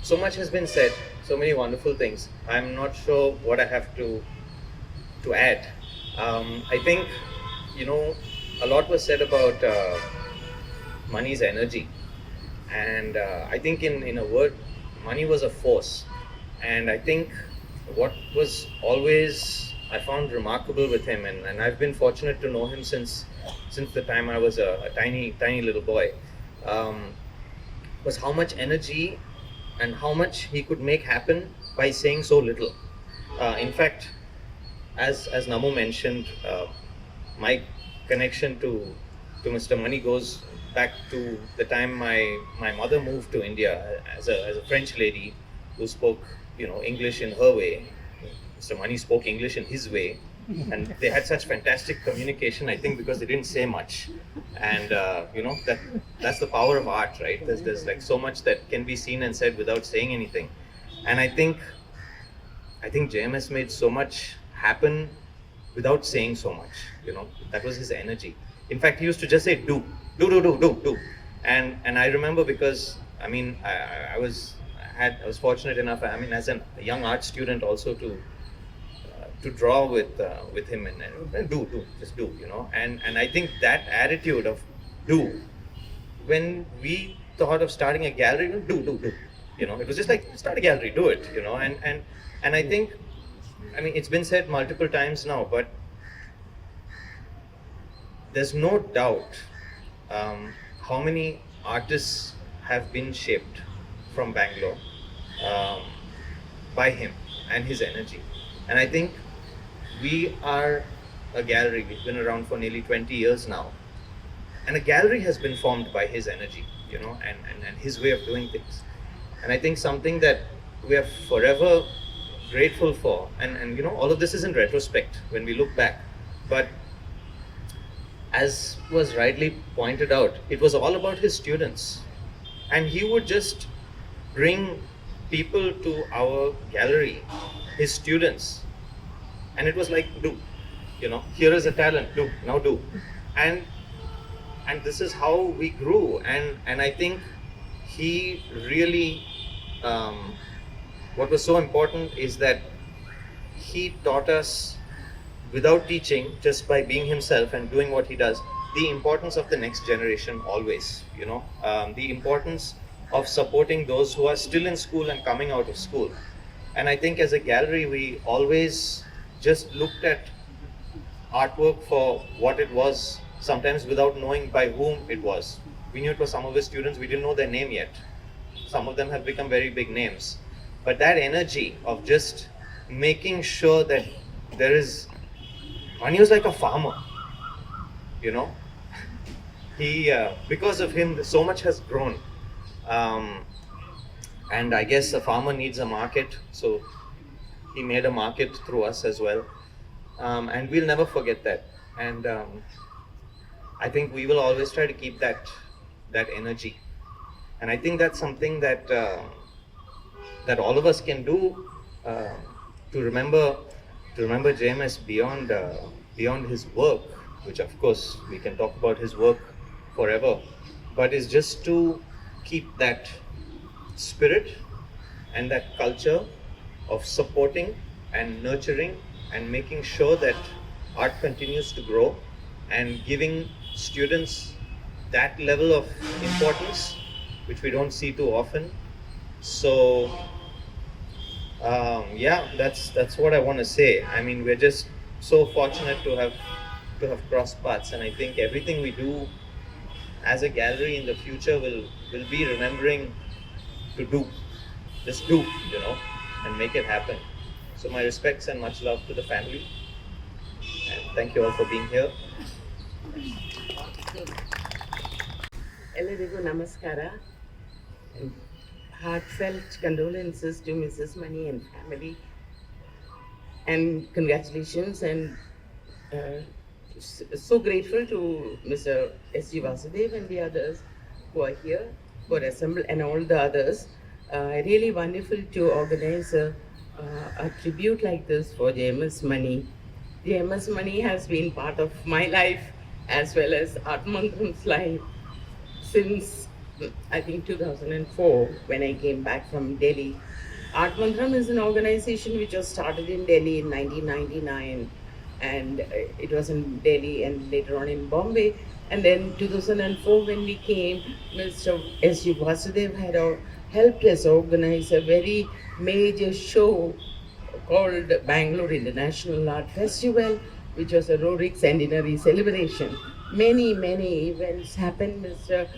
So much has been said, so many wonderful things. I'm not sure what I have to add. I think, a lot was said about money's energy. And I think in a word, money was a force. And I think what was always I found remarkable with him, and I've been fortunate to know him since the time I was a tiny little boy, was how much energy and how much he could make happen by saying so little. In fact, as Nammu mentioned, my connection to Mr. Money goes back to the time my mother moved to India as a French lady who spoke English in her way. Mr. Money spoke English in his way, and they had such fantastic communication, I think, because they didn't say much. And that's the power of art, right? There's like so much that can be seen and said without saying anything. And I think JMS made so much happen without saying so much. That was his energy. In fact, he used to just say do. And I remember because I was fortunate enough, as a young art student also to draw with him and just do, and I think that attitude of do, when we thought of starting a gallery, do, it was just like start a gallery, do it, and I think, it's been said multiple times now, but there's no doubt how many artists have been shaped from Bangalore by him and his energy. And I think we are a gallery, we've been around for nearly 20 years now, and a gallery has been formed by his energy, and his way of doing things. And I think something that we are forever grateful for, and all of this is in retrospect when we look back, but as was rightly pointed out, it was all about his students, and he would just bring people to our gallery, his students, and it was like, do, here is a talent, now do. And this is how we grew, and I think he really, what was so important is that he taught us without teaching, just by being himself and doing what he does, the importance of the next generation always, the importance of supporting those who are still in school and coming out of school. And I think as a gallery, we always just looked at artwork for what it was, sometimes without knowing by whom it was. We knew it was some of his students, we didn't know their name yet. Some of them have become very big names. But that energy of just making sure that there is, Mani was like a farmer, He, because of him, so much has grown. And I guess a farmer needs a market, so he made a market through us as well. And we'll never forget that. And I think we will always try to keep that energy. And I think that's something that that all of us can do to remember JMS beyond his work, which of course we can talk about his work forever, but is just to keep that spirit and that culture of supporting and nurturing and making sure that art continues to grow and giving students that level of importance which we don't see too often. So yeah, that's what I want to say. I mean, we're just so fortunate to have crossed paths, and I think everything we do as a gallery in the future will be remembering to just do, and make it happen. So my respects and much love to the family, and thank you all for being here. ಎಲ್ಲರಿಗೂ ನಮಸ್ಕಾರ. Heartfelt condolences to Mrs. Mani and family, and congratulations, and so grateful to Mr. S.G. Vasudev and the others who are here, who are assembled, and all the others. Really wonderful to organize a tribute like this for JMS Mani. JMS Mani has been part of my life as well as Art Mantram's life since I think 2004, when I came back from Delhi. Art Mantram is an organization which was started in Delhi in 1999, and it was in Delhi and later on in Bombay. And then 2004, when we came, Mr. S.G. Vasudev had helped us organize a very major show called Bangalore International Art Festival, which was a Rorik centenary celebration. Many events happened. Mr.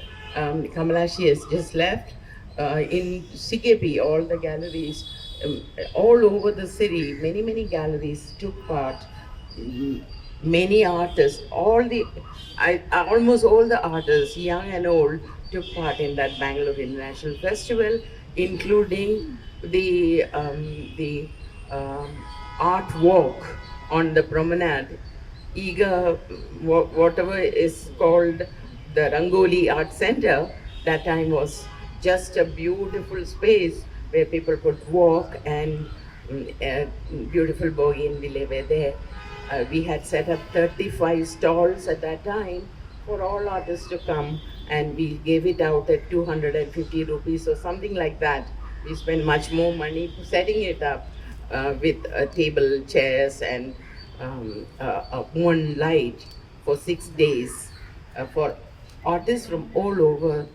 Kamalakshi has just left. In CKP, all the galleries, all over the city, many galleries took part. Many artists, almost all the artists, young and old, took part in that Bangalore International Festival, including the art walk on the promenade. Whatever is called the Rangoli Art Center, that time was just a beautiful space where people could walk, and beautiful bougainvillea were there. We had set up 35 stalls at that time for all artists to come, and we gave it out at 250 rupees or something like that. We spent much more money setting it up with table, chairs, and one light for 6 days for artists from all over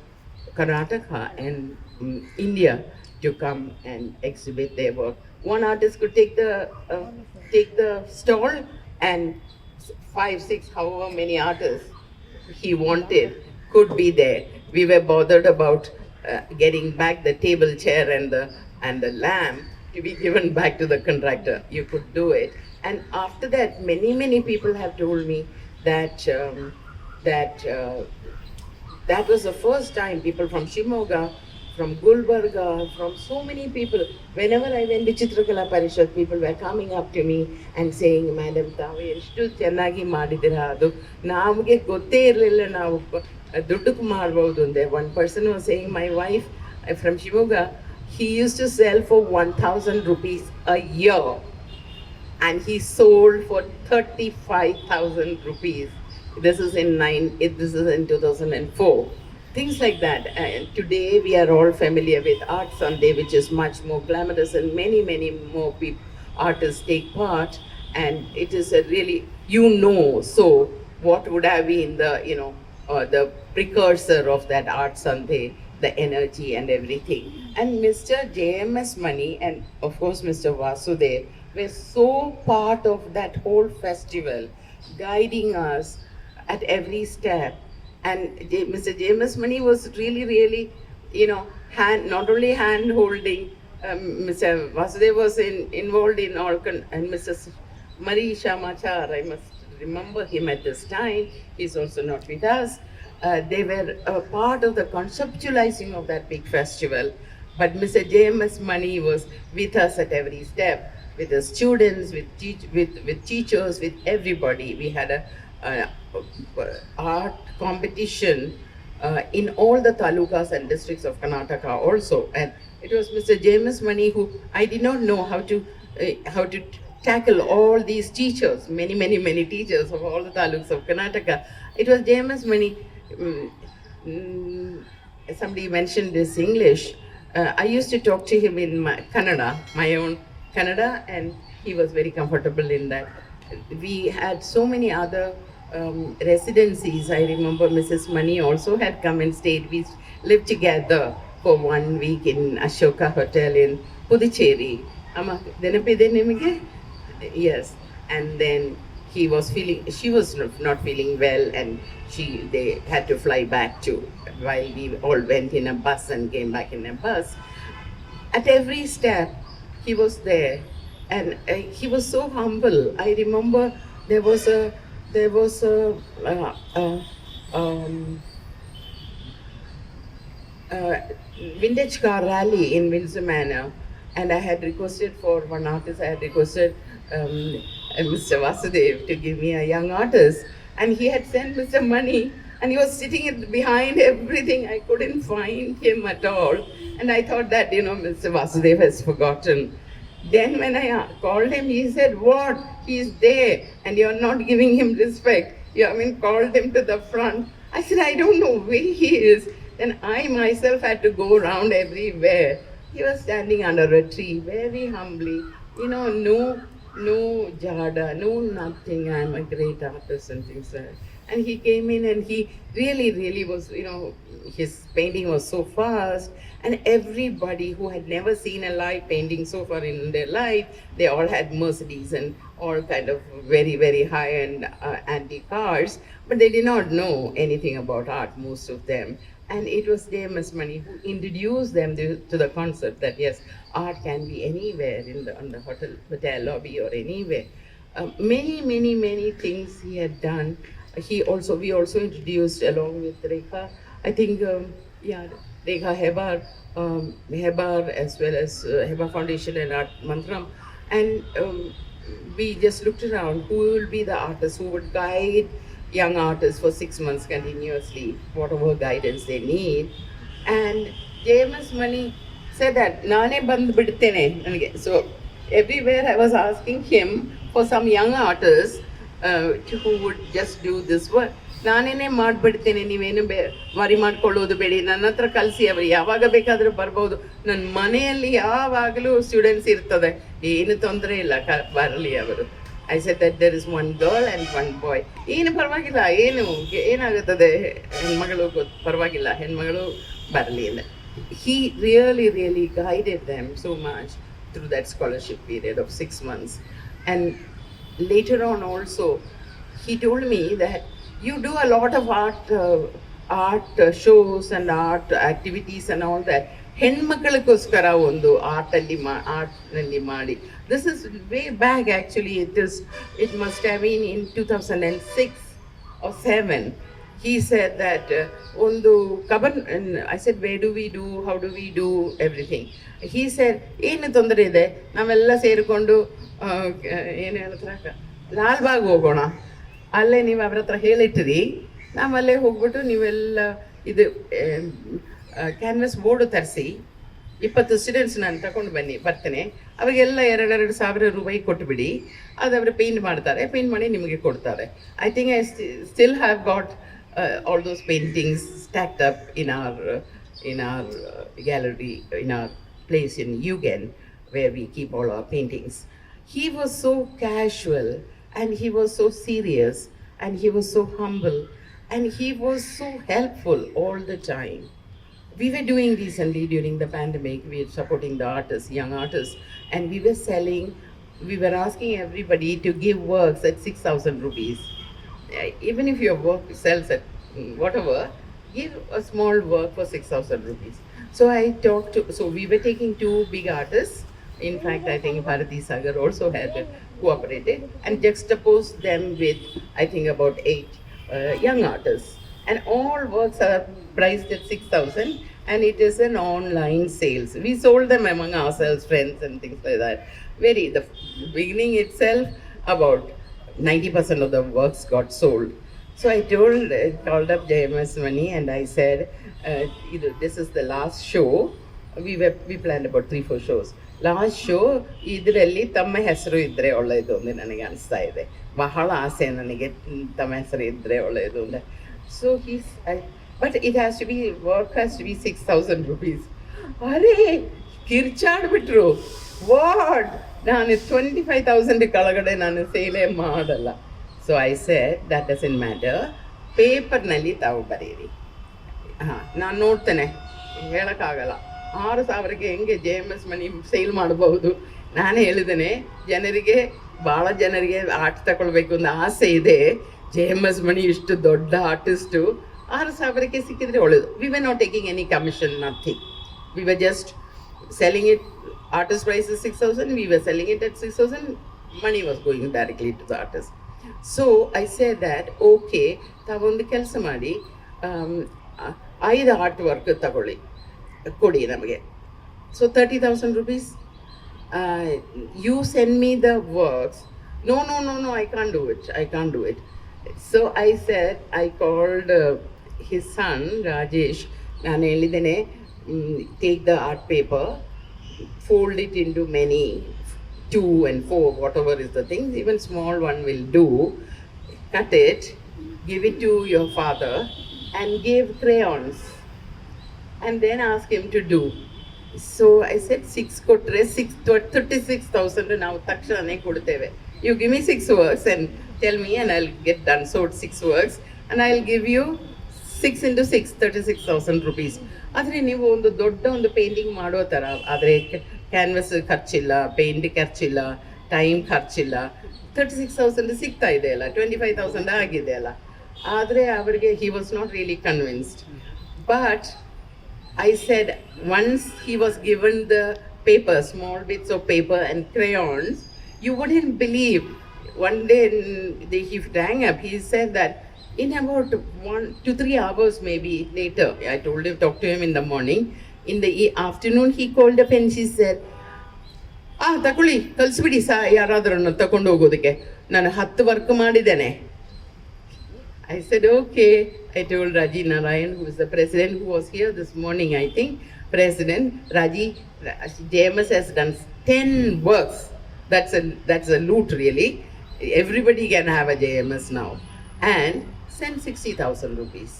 Karnataka and India to come and exhibit their work. One artist could take the stall, and 5, 6, however many artists he wanted could be there. We were bothered about getting back the table, chair, and the lamp to be given back to the contractor. You could do it. And after that, many people have told me that that was the first time people from Shimoga, from Gulbarga, from so many people, whenever I went to Chitrakala Parishad, people were coming up to me and saying, "Madam, tavu eshtu chennagi madidira, adu namage gotte irlilla, navu duddukku maadbodu ante." One person was saying, my wife from Shimoga, he used to sell for 1,000 rupees a year, and he sold for 35,000 rupees. This is in 2004. Things like that. And today we are all familiar with Art Sunday, which is much more glamorous, and many more artists take part. And it is a really, so what would have been the precursor of that Art Sunday, the energy and everything. And Mr. JMS Mani and of course Mr. Vasudev were so part of that whole festival, guiding us at every step. And Mr. JMS Mani was really, not only hand holding. Mr. Vasudev was involved in all, and Mr. Mari Shamachar, I must remember him at this time. He's also not with us. They were a part of the conceptualizing of that big festival. But Mr. JMS Mani was with us at every step, with the students, with teachers, with everybody. We had a art competition in all the talukas and districts of Karnataka also. And it was Mr. JMS Mani who, I did not know how to tackle all these teachers, many teachers of all the taluks of Karnataka. It was JMS Mani. Somebody mentioned this English. I used to talk to him in my Kannada, my own Kannada, and he was very comfortable in that. We had so many other residencies. I remember Mrs. Mani also had come and stayed. We lived together for 1 week in Ashoka Hotel in Puducherry. Yes, and then she was not feeling well, and they had to fly back while we all went in a bus and came back in a bus. At every step, he was there, and he was so humble. I remember there was a vintage car rally in Windsor Manor, and I had requested for one artist. I had requested Mr. Vasudev to give me a young artist, and he had sent Mr. Mani, and he was sitting behind everything. I couldn't find him at all, and I thought that Mr. Vasudev has forgotten. Then when I called him, he said, "What? He's there, and you're not giving him respect. You haven't called him to the front." I said, "I don't know where he is." Then I myself had to go around everywhere. He was standing under a tree, very humbly, no jada, no nothing. I'm a great artist and things like that. And he came in and he really was, his painting was so fast. And everybody who had never seen a live painting so far in their life, they all had Mercedes and all kind of very high-end antique cars. But they did not know anything about art, most of them. And it was JMS Mani who introduced them to the concept that yes, art can be anywhere on the hotel lobby or anywhere. Many things he had done. We also introduced along with Rekha. I think Rekha Hebar as well as Hebar Foundation and Art Mantram, and we just looked around who will be the artists who would guide young artists for 6 months continuously, whatever guidance they need. And JMS Mani said that, "Nane bandh biduttene." So everywhere I was asking him for some young artists who would just do this work. ನಾನೇನೇ ಮಾಡಿಬಿಡ್ತೇನೆ, ನೀವೇನು worry ಮಾಡ್ಕೊಳ್ಳೋದು ಬೇಡಿ, ನನ್ನ ಹತ್ರ ಕಲಿಸಿ, ಅವರು ಯಾವಾಗ ಬೇಕಾದರೂ ಬರ್ಬೋದು, ನನ್ನ ಮನೆಯಲ್ಲಿ ಯಾವಾಗಲೂ ಸ್ಟೂಡೆಂಟ್ಸ್ ಇರ್ತದೆ, ಏನು ತೊಂದರೆ ಇಲ್ಲ, ಬರಲಿ ಅವರು. I said that there is one girl and one boy. ಏನು ಪರವಾಗಿಲ್ಲ, ಏನಾಗುತ್ತದೆ, ಹೆಣ್ಮಗಳು ಪರವಾಗಿಲ್ಲ, ಹೆಣ್ಮಗಳು ಬರಲಿ ಇಲ್ಲ. He really guided them so much through that scholarship period of 6 months. And later on also, he told me that you do a lot of art shows and art activities and all that. ಹೆಣ್ಮಕ್ಕಳಿಗೋಸ್ಕರ ಒಂದು ಆರ್ಟ್ನಲ್ಲಿ ಮಾಡಿ. This is way back actually. It must have been in 2006 or 7. He said that ಒಂದು I said, where do we do, how do we do everything? He said, ಏನು ತೊಂದರೆ ಇದೆ, ನಾವೆಲ್ಲ ಸೇರಿಕೊಂಡು ಏನು ಹೇಳ್ತಾರೆ, ಲಾಲ್ಬಾಗ್ ಹೋಗೋಣ, ಅಲ್ಲೇ ನೀವು ಅವ್ರ ಹತ್ರ ಹೇಳಿಟ್ಟಿರಿ, ನಾವಲ್ಲೇ ಹೋಗ್ಬಿಟ್ಟು ನೀವೆಲ್ಲ ಇದು ಕ್ಯಾನ್ವಸ್ ಬೋರ್ಡು ತರಿಸಿ 20 ಸ್ಟೂಡೆಂಟ್ಸ್ ನಾನು ತಗೊಂಡು ಬರ್ತೇನೆ, ಅವರಿಗೆಲ್ಲ 2,000 ರೂಪಾಯಿ ಕೊಟ್ಟುಬಿಡಿ, ಅದು ಅವರು ಪೇಂಟ್ ಮಾಡ್ತಾರೆ, ಪೇಂಟ್ ಮಾಡಿ ನಿಮಗೆ ಕೊಡ್ತಾರೆ. I think I still have got all those paintings stacked up in our gallery, in our place in Yugen, where we keep all our paintings. He was so casual, and he was so serious, and he was so humble, and he was so helpful all the time. We were doing recently during the pandemic, we were supporting the artists, young artists, and we were asking everybody to give works at 6,000 rupees. Even if your work sells at whatever, give a small work for 6,000 rupees. So we were taking 2 big artists. In fact, I think Bharati Sagar also had cooperated, and juxtaposed them with, I think, about 8 young artists. And all works are priced at 6,000, and it is an online sales. We sold them among ourselves, friends and things like that. The beginning itself, about 90% of the works got sold. So I called up JMS Money and I said, this is the last show. We planned about 3-4 shows. Last show, ಇದರಲ್ಲಿ ತಮ್ಮ ಹೆಸರು ಇದ್ದರೆ ಒಳ್ಳೆಯದು ಅಂತ ನನಗೆ ಅನಿಸ್ತಾ ಇದೆ. ಬಹಳ ಆಸೆ ನನಗೆ ತಮ್ಮ ಹೆಸರು ಇದ್ದರೆ ಒಳ್ಳೆಯದು ಅಂತ. So but it has to be, work has to be 6,000 rupees. ಅರೆ ಕಿರ್ಚಾಡ್ಬಿಟ್ರು. ವಾಟ್, ನಾನು 25,000 ಕೆಳಗಡೆ ನಾನು ಸೇಲೇ ಮಾಡಲ್ಲ. So I said that doesn't matter, ಪೇಪರ್ನಲ್ಲಿ ತಾವು ಬರೀರಿ. ನಾನು ನೋಡ್ತೇನೆ, ಹೇಳೋಕ್ಕಾಗಲ್ಲ 6,000ಕ್ಕೆ ಹೆಂಗೆ JMS ಮನಿ ಸೇಲ್ ಮಾಡಬಹುದು. ನಾನು ಹೇಳಿದ್ದೇನೆ, ಭಾಳ ಜನರಿಗೆ ಆರ್ಟ್ ತಗೊಳ್ಬೇಕು ಅಂತ ಆಸೆ ಇದೆ. JMS ಮನಿ ಇಷ್ಟು ದೊಡ್ಡ ಆರ್ಟಿಸ್ಟು 6,000ಕ್ಕೆ ಸಿಕ್ಕಿದ್ರೆ ಒಳ್ಳೆಯದು. We were not taking any commission, nothing. We were just selling it. Artist price is 6,000, we were selling it at 6,000. Money was going directly to the artist. So I said that, okay, ತಾವೊಂದು ಕೆಲಸ ಮಾಡಿ, 5 art work ತಗೊಳ್ಳಿ, ಕೊಡಿ ನಮಗೆ. So 30,000 rupees. You send me the works. No, I can't do it. So I said, I called his son, Rajesh. ನಾನು ಹೇಳಿದ್ದೇನೆ, take the art paper, fold it into many, 2 and 4, whatever is the thing, even small one will do. Cut it, give it to your father and give crayons and then ask him to do. So I said 6 kotre 36,000 now takshane koduteve. You give me 6 works and tell me and I'll get done. So 6 works and I'll give you 6 into 6, 36,000 rupees. ಆದರೆ ನೀವು ಒಂದು ದೊಡ್ಡ ಒಂದು painting ಮಾಡೋ ಥರ ಆದರೆ canvass ಖರ್ಚಿಲ್ಲ, paint ಖರ್ಚಿಲ್ಲ, time ಖರ್ಚಿಲ್ಲ, 36,000 ಸಿಗ್ತಾ ಇದೆ ಅಲ್ಲ, 25,000 ಆಗಿದೆ ಅಲ್ಲ. ಆದರೆ ಅವರಿಗೆ he was not really convinced. But I said, once he was given the paper, small bits of paper and crayons, you wouldn't believe. One day he rang up, he said that in about 1 to 3 hours maybe later, I talked to him in the morning. In the afternoon he called up and she said, ತಗೊಳ್ಳಿ ಕಳಿಸ್ಬಿಡಿ ಯಾರಾದ್ರೂ ತಗೊಂಡು ಹೋಗೋದಕ್ಕೆ, ನಾನು 10 work ಮಾಡಿದ್ದೇನೆ. I said, okay. I told Raji Narayan, who is the president, who was here this morning, I think, president, JMS has done 10 works. That's a loot really. Everybody can have a JMS now. And send 60,000 rupees.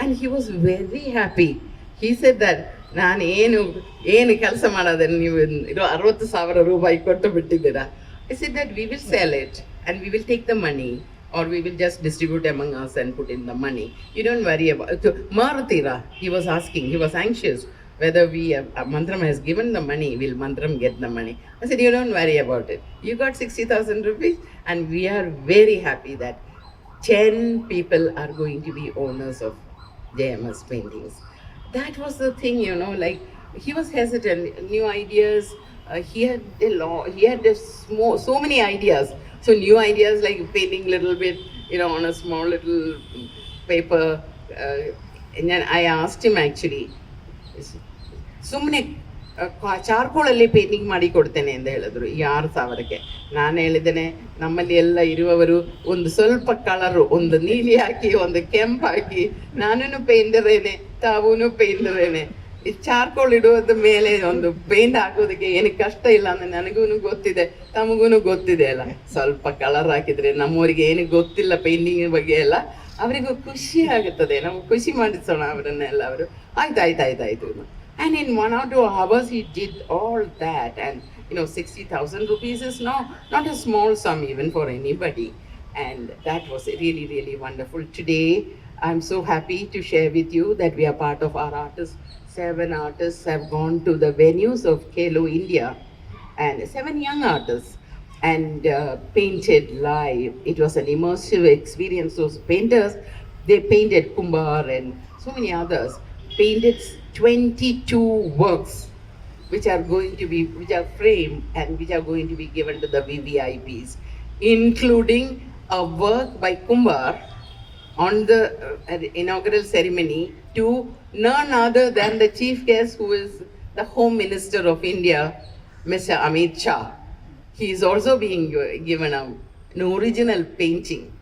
And he was very happy. He said that, ನಾನು ಏನು ಕೆಲಸ ಮಾಡೋದು ನೀವು 60,000 ರೂಪಾಯಿ ಕೊಟ್ಟು ಬಿಟ್ಟಿದ್ದೀರಾ. I said that we will sell it and we will take the money, or we will just distribute among us and put in the money. You don't worry about it. Marutira, he was asking, he was anxious whether Mantram has given the money, will Mantram get the money? I said, you don't worry about it. You got 60,000 rupees and we are very happy that 10 people are going to be owners of JMS paintings. That was the thing, like he was hesitant, new ideas. He had so many ideas. So new ideas like painting little bit, on a small little paper. And then I asked him actually, ಸುಮ್ಮನೆ ಚಾರ್ಕೋಳಲ್ಲಿ painting ಮಾಡಿ ಕೊಡ್ತೇನೆ ಅಂತ ಹೇಳಿದ್ರು 6,000ಕ್ಕೆ. ನಾನು ಹೇಳಿದ್ದೇನೆ, ನಮ್ಮಲ್ಲಿ ಎಲ್ಲ ಇರುವವರು ಒಂದು ಸ್ವಲ್ಪ ಕಲರು, ಒಂದು ನೀಲಿ ಹಾಕಿ ಒಂದು ಕೆಂಪು ಹಾಕಿ, ನಾನು ಪೇಂಟರೇನೆ, ತಾವೂ ಪೇಂಟರೇನೆ, ಈ ಚಾರ್ಕೋಲ್ ಇಡುವುದ ಮೇಲೆ ಒಂದು ಪೇಂಟ್ ಹಾಕೋದಕ್ಕೆ ಏನು ಕಷ್ಟ ಇಲ್ಲ ಅಂತ ನನಗೂ ಗೊತ್ತಿದೆ, ತಮಗೂ ಗೊತ್ತಿದೆ ಅಲ್ಲ. ಸ್ವಲ್ಪ ಕಲರ್ ಹಾಕಿದ್ರೆ ನಮ್ಮವರಿಗೆ ಏನು ಗೊತ್ತಿಲ್ಲ ಪೇಂಟಿಂಗ್ ಬಗ್ಗೆ ಎಲ್ಲ, ಅವರಿಗೂ ಖುಷಿ ಆಗುತ್ತದೆ. ನಾವು ಖುಷಿ ಮಾಡಿಸೋಣ ಅವರನ್ನೆಲ್ಲ. ಅವರು ಆಯ್ತು. And in 1 or 2 hours he did all that. And 60,000 rupees is not a small sum even for anybody. And that was really, really wonderful. Today I'm so happy to share with you that we are part of our artists. 7 artists have gone to the venues of Kelo India, and 7 young artists, and painted live. It was an immersive experience. Those painters, they painted Kumar and so many others, painted 22 works which are framed and which are going to be given to the VVIPs, including a work by Kumar on the inaugural ceremony to none other than the chief guest, who is the Home Minister of India, Mr. Amit Shah. He is also being given an original painting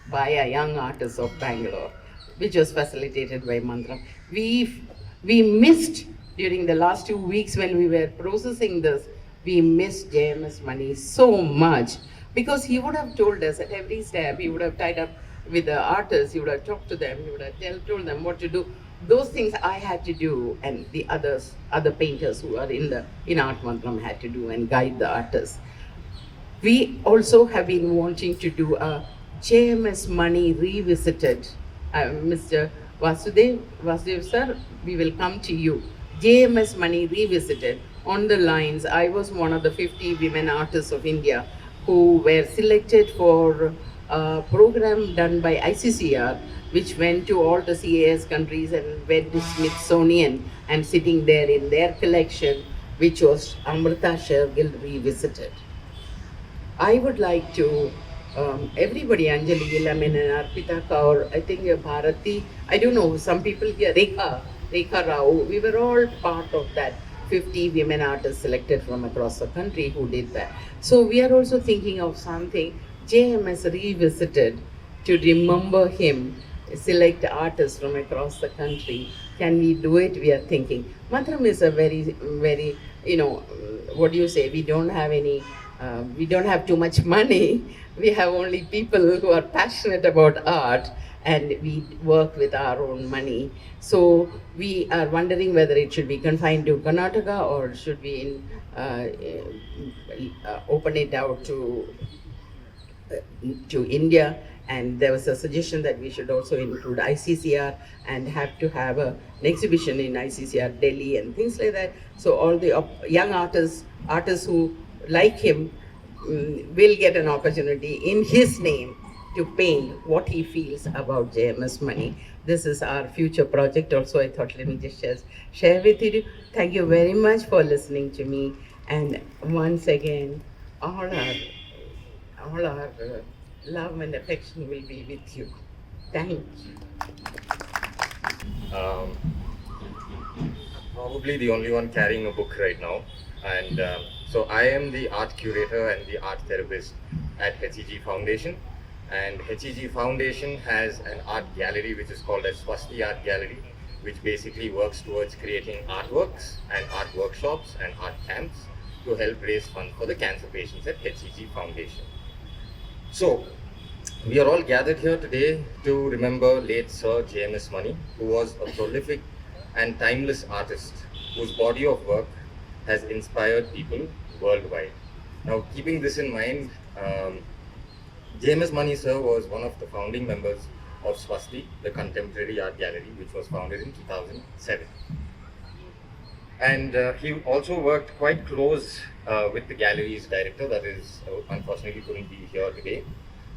by a young artist of Bangalore, which was facilitated by Mantram. We missed during the last 2 weeks when we were processing this, we missed JMS Mani so much, because he would have told us at every step, he would have tied up with the artists, he would have talked to them, he would have told them what to do. Those things I had to do, and the other painters who are in Art Mantram had to do and guide the artists. We also have been wanting to do a JMS Mani revisited. Mr. Vasudev sir, we will come to you. JMS Mani revisited on the lines. I was one of the 50 women artists of India who were selected for a program done by ICCR, which went to all the CAS countries and went to Smithsonian and sitting there in their collection, which was Amrita Shergill revisited. I would like to, everybody, Anjali Gilamin and Arpita Kaur, I think Bharati, I don't know, some people here, Rekha Rao, we were all part of that 50 women artists selected from across the country who did that. So we are also thinking of something, JMS revisited, to remember him, select artists from across the country. Can we do it? We are thinking. Mantram is a very, very, what do you say, we don't have too much money. We have only people who are passionate about art, and we work with our own money. So we are wondering whether it should be confined to Karnataka or should we open it out to India. And there was a suggestion that we should also include ICCR and have to have an exhibition in ICCR Delhi and things like that. So all the young artists who like him will get an opportunity in his name to paint what he feels about JMS Mani. This is our future project also. I thought, let me just share with you. Thank you very much for listening to me. And once again, all our love and affection will be with you. Thank you. Probably the only one carrying a book right now. And so I am the art curator and the art therapist at HEG Foundation. And HEG Foundation has an art gallery which is called as Swasti Art Gallery, which basically works towards creating artworks and art workshops and art camps to help raise funds for the cancer patients at HEG Foundation. So we are all gathered here today to remember late Sir JMS Mani, who was a prolific and timeless artist whose body of work has inspired people worldwide. Now, keeping this in mind, JMS Mani sir was one of the founding members of Swasti, the contemporary art gallery, which was founded in 2007. And he also worked quite close with the gallery's director, that is, unfortunately couldn't be here today,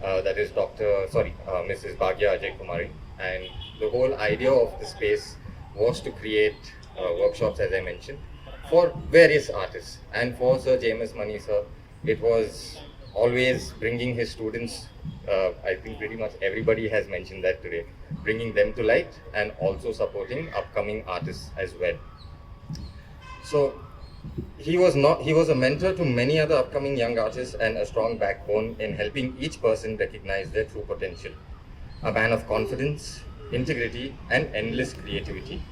that is Mrs. Bhagya Ajay Kumari. And the whole idea of the space was to create workshops, as I mentioned, for various artists. And for Sir JMS Mani sir, it was always bringing his students, I think pretty much everybody has mentioned that today, bringing them to light and also supporting upcoming artists as well. So he was a mentor to many other upcoming young artists and a strong backbone in helping each person recognize their true potential. A man of confidence, integrity and endless creativity.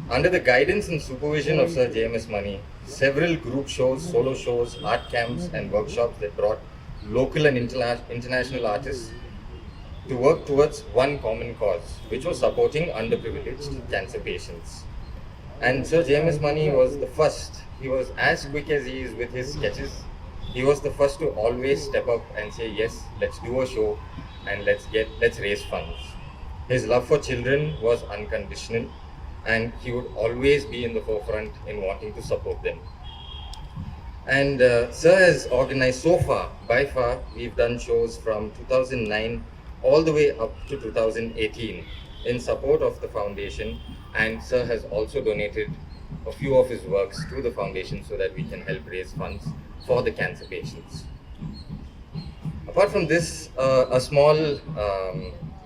Under the guidance and supervision of Sir JMS Mani, several group shows, solo shows, art camps and workshops that brought local and international artists to work towards one common cause, which was supporting underprivileged cancer patients. And Sir JMS Mani was the first. He was as quick as he is with his sketches. He was the first to always step up and say, yes, let's do a show and let's raise funds. His love for children was unconditional, and he would always be in the forefront in wanting to support them. And Sir has organized so far, by far, we've done shows from 2009 all the way up to 2018 in support of the foundation, and Sir has also donated a few of his works to the foundation so that we can help raise funds for the cancer patients. Apart from this, a small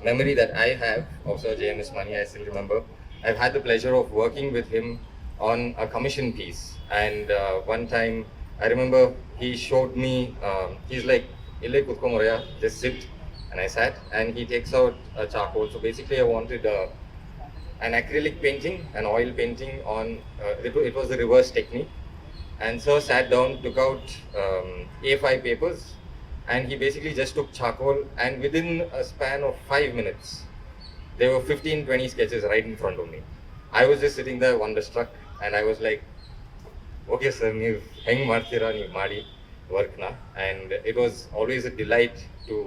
memory that I have of Sir J.M.S. Mani, I still remember. I've had the pleasure of working with him on a commission piece, and one time I remember he showed me, he's like, "Ille kutko moraya, just sit," and I sat, and he takes out a charcoal. So basically, I wanted an acrylic painting, an oil painting on, it was the reverse technique. And Sir sat down, took out A5 papers, and he basically just took charcoal, and within a span of 5 minutes, there were 15-20 sketches right in front of me. I was just sitting there wonderstruck, and I was like, "Okay sir, ನೀವು ಹೆಂಗ್ ಮಾಡ್ತೀರಾ ನೀವು ಮಾಡಿ workನ." And it was always a delight to,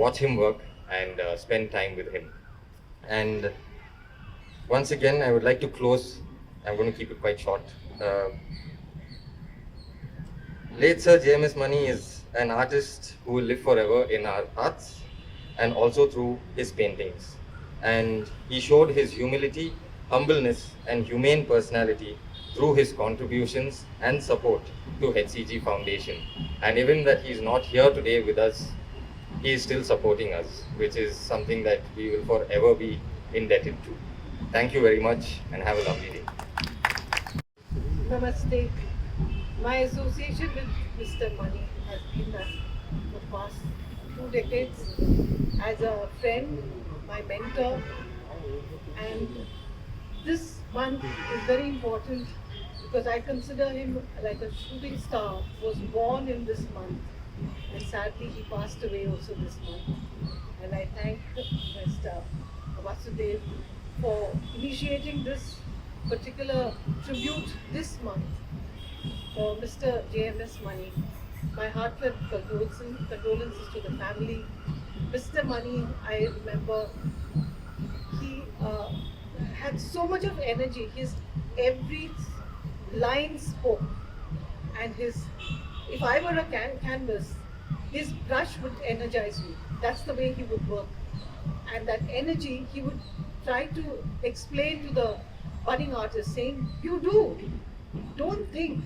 watch him work and spend time with him. And once again, I would like to close. I'm going to keep it quite short. Late Sir J.M.S. Mani is an artist who will live forever in our hearts and also through his paintings. And he showed his humility, humbleness and humane personality through his contributions and support to HCG Foundation. And even that he's not here today with us, he is still supporting us, which is something that we will forever be indebted to. Thank you very much and have a lovely day. Namaste. My association with Mr. Mani has been for the past 2 decades as a friend, my mentor, and this month is very important because I consider him like a shooting star who was born in this month, and sadly he passed away also this month. And I thank Mr. Vasudev for initiating this particular tribute this month for Mr. J.M.S. Mani. My heartfelt condolences to the family. Mr. Mani, I remember, he had so much of energy. His every line spoke, and if I were a canvas, his brush would energize me. That's the way he would work, and that energy he would try to explain to the budding artist, saying, don't think.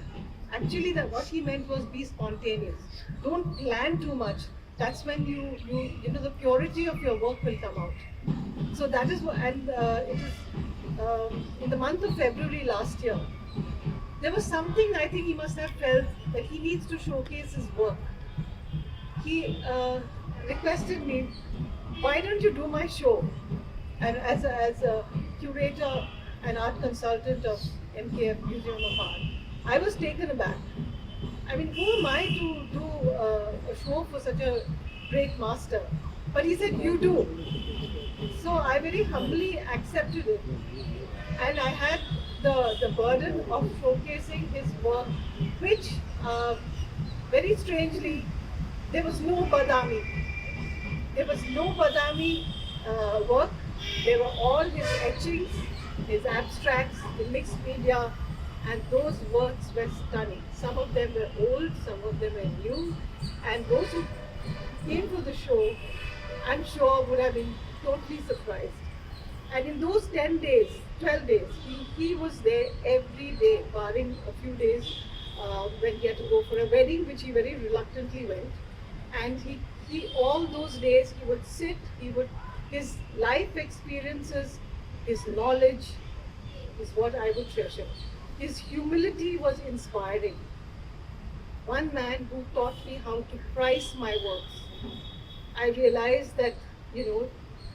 Actually, that what he meant was be spontaneous. Don't plan too much. That's when the purity of your work will come out. So that is what, and it is in the month of February last year, there was something I think he must have felt that he needs to showcase his work. He requested me, "Why don't you do my show?" And as a curator and art consultant of MKF Museum of Art, I was taken aback. I mean, who am I to do a show for such a great master? But he said, "You do." So I very humbly accepted it. And I had the burden of showcasing his work, which very strangely, there was no Badami. There was no Badami work. They were all his etchings, his abstracts, the mixed media, and those works were stunning. Some of them were old, some of them were new, and those who came to the show, I'm sure would have been totally surprised. And in those 10 days, 12 days, he was there every day, barring a few days when he had to go for a wedding, which he very reluctantly went. And he all those days, he would sit, his life experiences, his knowledge is what I would treasure. His humility was inspiring. One man who taught me how to price my works. I realized that,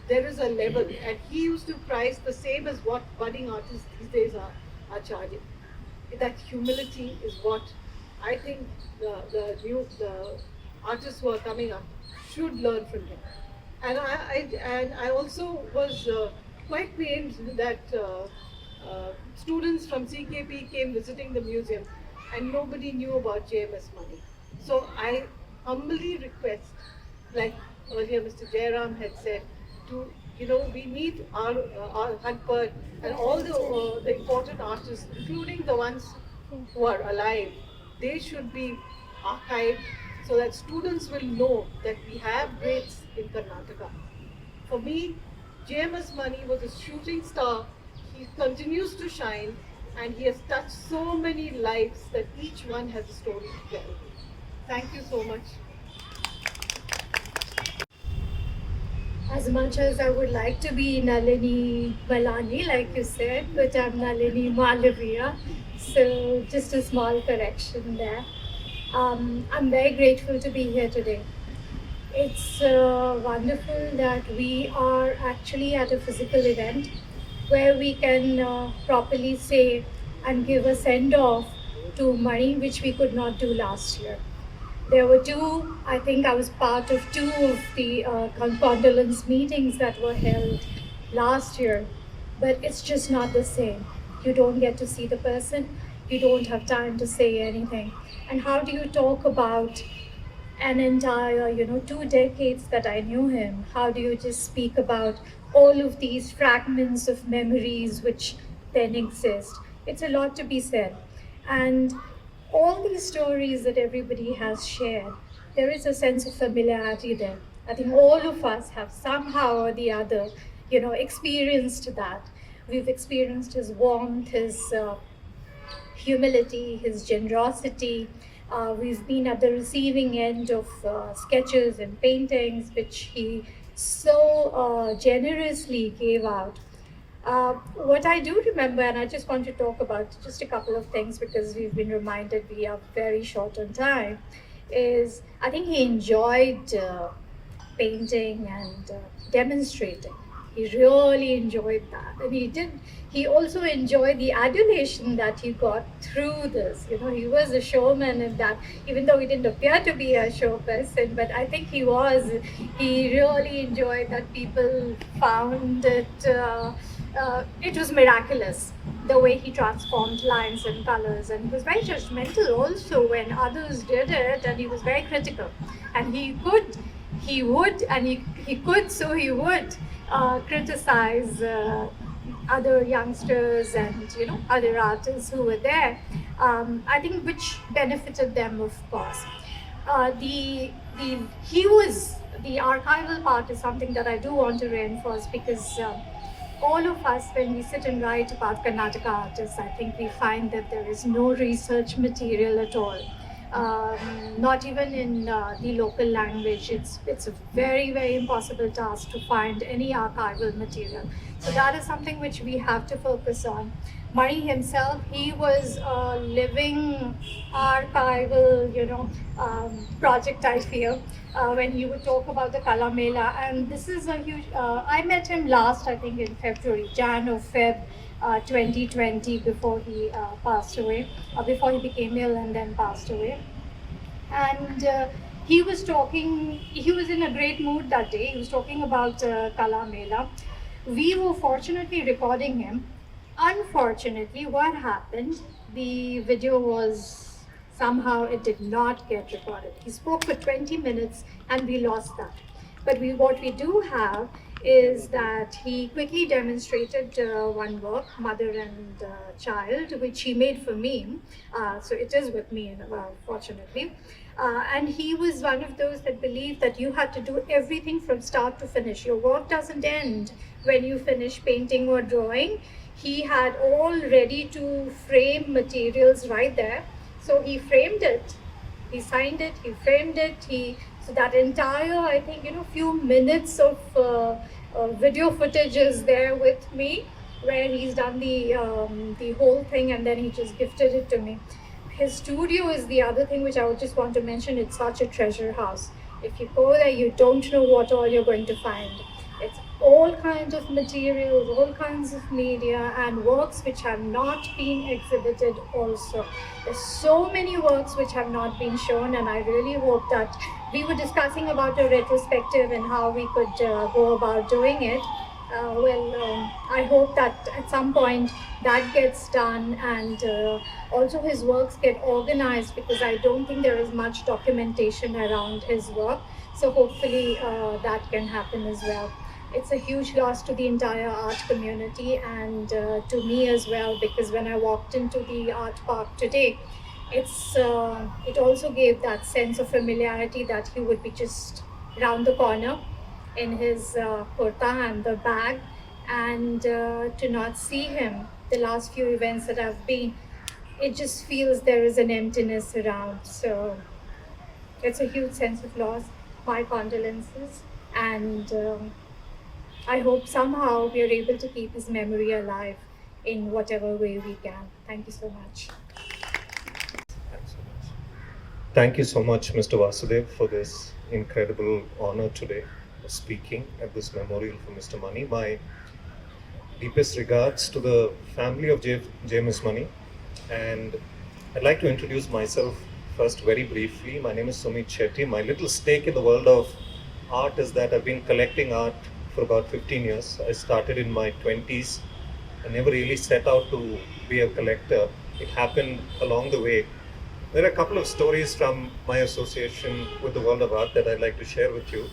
there is a level, and he used to price the same as what budding artists these days are charging. That humility is what I think the artists who are coming up should learn from him. And I also was quite pained that students from CKP came visiting the museum and nobody knew about JMS Mani. So I humbly request, like earlier Mr. Jayaram had said, we need our Hanpad and all the important artists, including the ones who are alive. They should be archived so that students will know that we have greats in Karnataka. For me, JMS Mani was a shooting star. He continues to shine, and he has touched so many lives that each one has a story to tell. Thank you so much. As much as I would like to be Nalini Malani, like you said, but I'm Nalini Malaviya. So just a small correction there. I'm very grateful to be here today. It's wonderful that we are actually at a physical event where we can properly say and give a send off to Mani, which we could not do last year. There were two, I think I was part of two of the condolence meetings that were held last year, but it's just not the same. You don't get to see the person, you don't have time to say anything. And how do you talk about an entire, 2 decades that I knew him? How do you just speak about all of these fragments of memories which then exist? It's a lot to be said. And all these stories that everybody has shared, there is a sense of familiarity there. I think all of us have somehow or the other, experienced that. We've experienced his warmth, his humility, his generosity. We've been at the receiving end of sketches and paintings, which he so generously gave out. What I do remember, and I just want to talk about just a couple of things because we've been reminded we are very short on time, is I think he enjoyed painting and demonstrating. He really enjoyed that. And he also enjoyed the adulation that he got through this. He was a showman in that, even though he didn't appear to be a show person, but I think he was. He really enjoyed that people found it. It was miraculous, the way he transformed lines and colors, and he was very judgmental also when others did it, and he was very critical. And he would criticize other youngsters and other artists who were there. I think which benefited them, of course. The archival part is something that I do want to reinforce because all of us, when we sit and write about Karnataka artists, I think we find that there is no research material at all. Not even in the local language. It's a very, very impossible task to find any archival material. So that is something which we have to focus on. Mani himself, he was a living archival, project, I feel, when he would talk about the Kala Mela. And this is a huge, I met him last, I think in February, Jan or Feb 2020, before he passed away, before he became ill and then passed away. And he was in a great mood that day. He was talking about Kala Mela. We were fortunately recording him. Unfortunately, what happened, the video was, somehow it did not get recorded. He spoke for 20 minutes and we lost that. But what we do have is that he quickly demonstrated one work, Mother and Child, which he made for me. So it is with me, fortunately. And he was one of those that believed that you had to do everything from start to finish. Your work doesn't end when you finish painting or drawing. He had all ready to frame materials right there. So he framed it, he signed it, he framed it, so that entire, I think, few minutes of video footage is there with me, where he's done the whole thing and then he just gifted it to me. His studio is the other thing which I would just want to mention. It's such a treasure house. If you go there, you don't know what all you're going to find. It's all kinds of materials, all kinds of media and works which have not been exhibited also. There's so many works which have not been shown, and I really hope that we were discussing about a retrospective and how we could go about doing it. I hope that at some point that gets done, and also his works get organized, because I don't think there is much documentation around his work. So hopefully that can happen as well. It's a huge loss to the entire art community and to me as well, because when I walked into the art park today, it also gave that sense of familiarity that he would be just round the corner in his kurta and the bag, and to not see him the last few events that I've been, it just feels there is an emptiness around. So it's a huge sense of loss. My condolences, and I hope somehow we are able to keep his memory alive in whatever way we can. Thank you so much. Thank you so much, Mr. Vasudev, for this incredible honor today of speaking at this memorial for Mr. Mani. My deepest regards to the family of James Mani, and I'd like to introduce myself first very briefly. My name is Sumit Shetty. My little stake in the world of art is that I've been collecting art for about 15 years. I started in my 20s. I never really set out to be a collector. It happened along the way. There are a couple of stories from my association with the world of art that I'd like to share with you.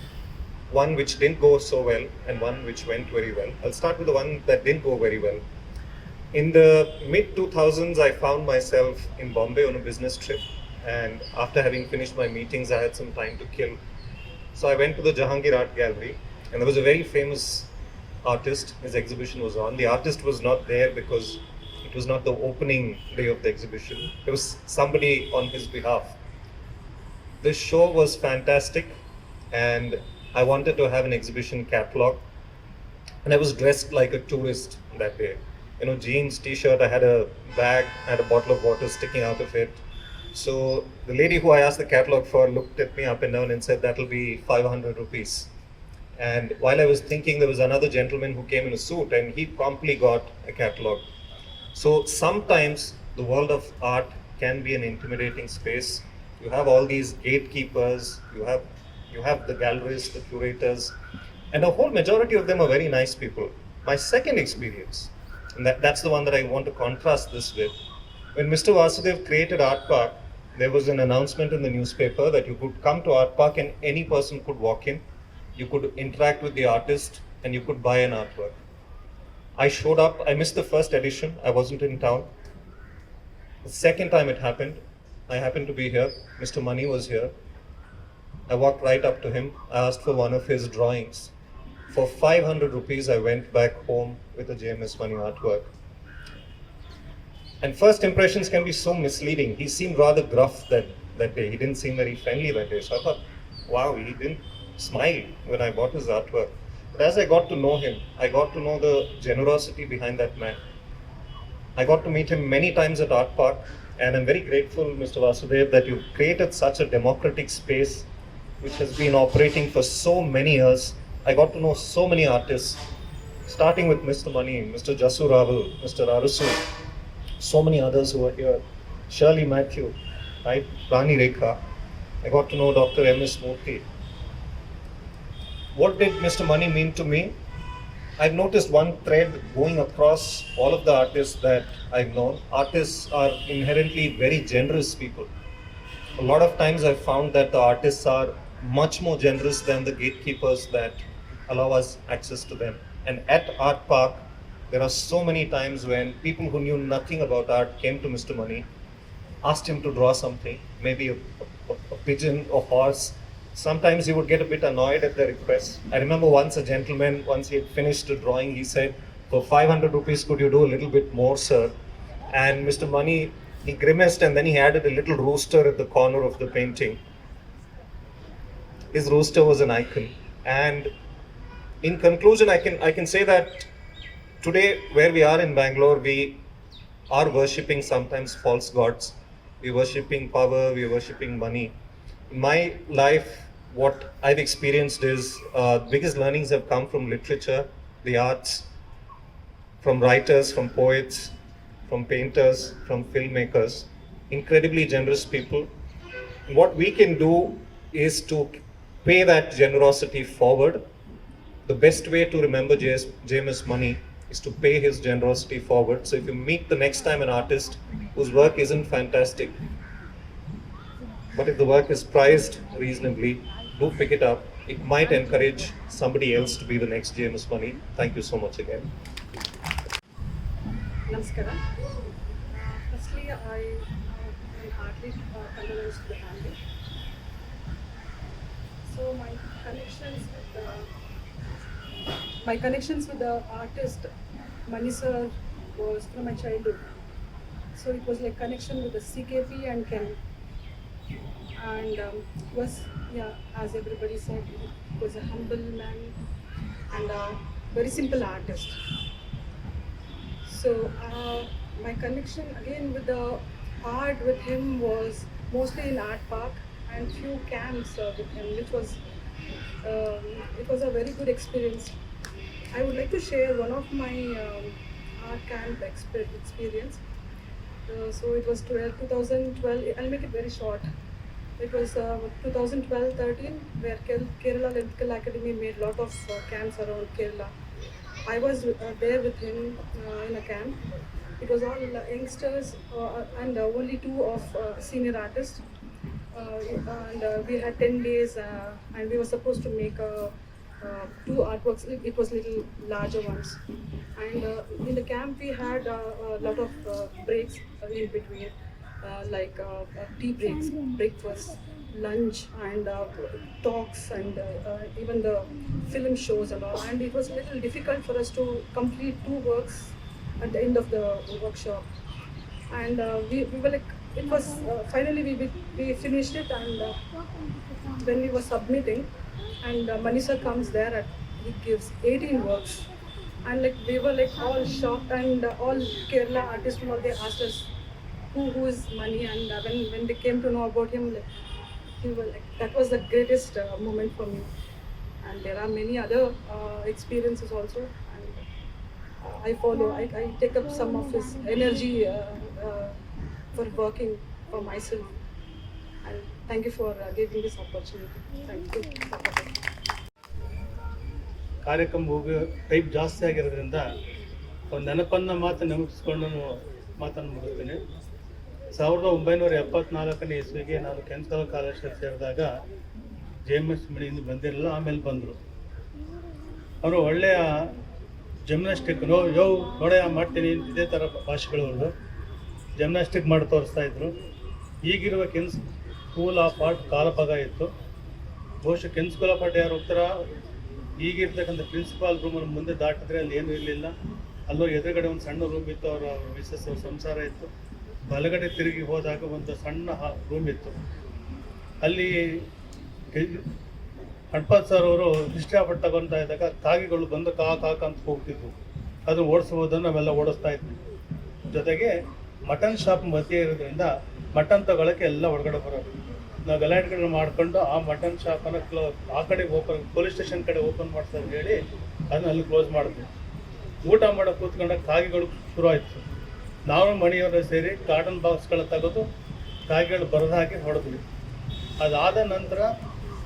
One which didn't go so well and one which went very well. I'll start with the one that didn't go very well. In the mid-2000s, I found myself in Bombay on a business trip, and after having finished my meetings, I had some time to kill. So I went to the Jahangir Art Gallery, and there was a very famous artist. His exhibition was on. The artist was not there because it was not the opening day of the exhibition. It was somebody on his behalf. The show was fantastic, and I wanted to have an exhibition catalog, and I was dressed like a tourist that day. You know, jeans, t-shirt, I had a bag, I had a bottle of water sticking out of it. So the lady who I asked the catalog for looked at me up and down and said, that'll be 500 rupees. And while I was thinking, there was another gentleman who came in a suit and he promptly got a catalog. So sometimes the world of art can be an intimidating space. You have all these gatekeepers, you have the gallerists, the curators, and a whole majority of them are very nice people. My second experience, and that's the one that I want to contrast this with, when Mr. Vasudev created Art Park, there was an announcement in the newspaper that you could come to Art Park and any person could walk in, you could interact with the artist, and you could buy an artwork. I showed up, I missed the first edition, I wasn't in town. The second time it happened, I happened to be here, Mr. Mani was here. I walked right up to him, I asked for one of his drawings. For 500 rupees, I went back home with a JMS Mani artwork. And first impressions can be so misleading. He seemed rather gruff that day. He didn't seem very friendly that day. So I thought, wow, he didn't smile when I bought his artwork. But as I got to know him, I got to know the generosity behind that man. I got to meet him many times at Art Park, and I'm very grateful, Mr. Vasudev, that you've created such a democratic space which has been operating for so many years. I got to know so many artists, starting with Mr. Mani, Mr. Jasu Raval, Mr. Arasu, so many others who are here, Shirley Mathew, right? Rani Rekha. I got to know Dr. S Murthy. What did Mr. Mani mean to me? I've noticed one thread going across all of the artists that I've known. Artists are inherently very generous people. A lot of times I've found that the artists are much more generous than the gatekeepers that allow us access to them. And at Art Park, there are so many times when people who knew nothing about art came to Mr. Mani, asked him to draw something, maybe a pigeon, a horse. Sometimes he would get a bit annoyed at the request. I remember once a gentleman, once he had finished a drawing, he said, for 500 rupees, could you do a little bit more, sir? And Mr. Mani, he grimaced and then he added a little rooster at the corner of the painting. His rooster was an icon. And in conclusion, I can say that today, where we are in Bangalore, we are worshipping sometimes false gods. We're worshipping power, we're worshipping money. In my life, what I've experienced is biggest learnings have come from literature, the arts, from writers, from poets, from painters, from filmmakers, incredibly generous people. And what we can do is to pay that generosity forward. The best way to remember James Mani is to pay his generosity forward. So if you meet the next time an artist whose work isn't fantastic, but if the work is priced reasonably, do pick it up. It might encourage somebody else to be the next James Mani. Thank you so much again. Namaskara. Firstly, I heartily condolence to the family. So my connections with the artist Mani sir was from my childhood. So it was like connection with the CKP and Ken. And was, yeah, as everybody said, he was a humble man, and very simple artist. So my connection again with the art with him was mostly in art park and few camps with him, which was it was a very good experience. I would like to share one of my art camp experience. So it was 2012, I'll make it very short. It was 2012-13 where Kerala Electrical Academy made a lot of camps around Kerala. I was there with him in a camp. It was all youngsters and only 2 of senior artists. And we had 10 days and we were supposed to make 2 artworks. It was little larger ones. And in the camp we had a lot of breaks in between, like tea breaks, breakfast, lunch, and talks, and even the film shows and all. And it was a little difficult for us to complete 2 works at the end of the workshop. And we were like, it was finally we finished it, and when we were submitting, and Manisha comes there and he gives 18 works, and like we were like all shocked, and all Kerala artists, you know, they asked us who is Mani, and when they came to know about him, like, he was like, that was the greatest moment for me. And there are many other experiences also, and I take up some of his energy for working for myself. And thank you for giving this opportunity. Thank you. ಕಾರ್ಯಕ್ರಮ ಹೋಗಿ type ಜಾಸ್ತಿ ಆಗಿರೋದ್ರಿಂದ ಒಂದು ನೆನಪನ್ನು ಮಾತ್ರ ನೆನಪಿಸ್ಕೊಂಡು ಮಾತನ್ನು ಮುಗಿಸ್ತೀನಿ. 1974ನೇ ಇಸ್ವಿಗೆ ನಾನು ಕೆನ್ಸ್ಕಲ್ ಕಾಲೇಜಲ್ಲಿ ಸೇರಿದಾಗ JMS ಮಣಿಯಿಂದ ಬಂದಿರಲಿಲ್ಲ, ಆಮೇಲೆ ಬಂದರು. ಅವರು ಒಳ್ಳೆಯ ಜಿಮ್ನಾಸ್ಟಿಕ್ ನೋಡೇ ಮಾಡ್ತೀನಿ ಇದೇ ಥರ ಭಾಷೆಗಳು ಅವರು ಜಿಮ್ನಾಸ್ಟಿಕ್ ಮಾಡಿ ತೋರಿಸ್ತಾಯಿದ್ರು. ಈಗಿರುವ ಕೆನ್ಸ್ ಸ್ಕೂಲ್ ಆಫ್ ಆರ್ಟ್ ಕಾಲಭಾಗ ಇತ್ತು. ಬಹುಶಃ ಕೆನ್ಸ್ ಸ್ಕೂಲ್ ಆಫ್ ಆರ್ಟ್ ಯಾರು ಹೋಗ್ತಾರ, ಈಗಿರ್ತಕ್ಕಂಥ ಪ್ರಿನ್ಸಿಪಾಲ್ ರೂಮನ್ನು ಮುಂದೆ ದಾಟಿದ್ರೆ ಅಲ್ಲಿ ಏನೂ ಇರಲಿಲ್ಲ. ಅಲ್ಲೋ ಎದುರುಗಡೆ ಒಂದು ಸಣ್ಣ ರೂಮ್ ಇತ್ತು, ಅವರ ಮಿಸ್ಸಸ್ ಅವ್ರ ಸಂಸಾರ ಇತ್ತು. ಬಲಗಡೆ ತಿರುಗಿ ಹೋದಾಗ ಒಂದು ಸಣ್ಣ ರೂಮ್ ಇತ್ತು. ಅಲ್ಲಿ ಹಡ್ಪಾತ್ ಸರ್ ಅವರು ಇಷ್ಟಪಟ್ಟು ತಗೊತಾ ಇದ್ದಾಗ ಕಾಗಿಗಳು ಬಂದು ಕಾಕ್ ಅಂತ ಹೋಗ್ತಿದ್ವು. ಅದನ್ನು ಓಡಿಸ್ಬೋದನ್ನು ನಾವೆಲ್ಲ ಓಡಿಸ್ತಾ ಇದ್ವಿ. ಜೊತೆಗೆ ಮಟನ್ ಶಾಪ್ ಮಧ್ಯೆ ಇರೋದ್ರಿಂದ ಮಟನ್ ತಗೊಳ್ಳೋಕ್ಕೆ ಎಲ್ಲ ಹೊರಗಡೆ ಬರೋದು. ನಾವು ಗಲಾಟೆಗಳನ್ನ ಮಾಡಿಕೊಂಡು ಆ ಮಟನ್ ಶಾಪನ್ನು ಆ ಕಡೆ ಪೊಲೀಸ್ ಸ್ಟೇಷನ್ ಕಡೆ ಓಪನ್ ಮಾಡ್ತಾರೆ ಹೇಳಿ ಅದನ್ನ ಅಲ್ಲಿ ಕ್ಲೋಸ್ ಮಾಡಿದ್ವಿ. ಊಟ ಮಾಡೋ ಕೂತ್ಕೊಂಡಾಗ ಕಾಗಿಗಳು ಶುರು ಆಯಿತು. ನಾವು ಮಣಿಯವರ ಸೇರಿ ಕಾರ್ಟನ್ ಬಾಕ್ಸ್ಗಳ ತೆಗೆದು ಕಾಗಿಗಳು ಬರೆದು ಹಾಕಿ ಹೊಡೆದ್ವಿ. ಅದಾದ ನಂತರ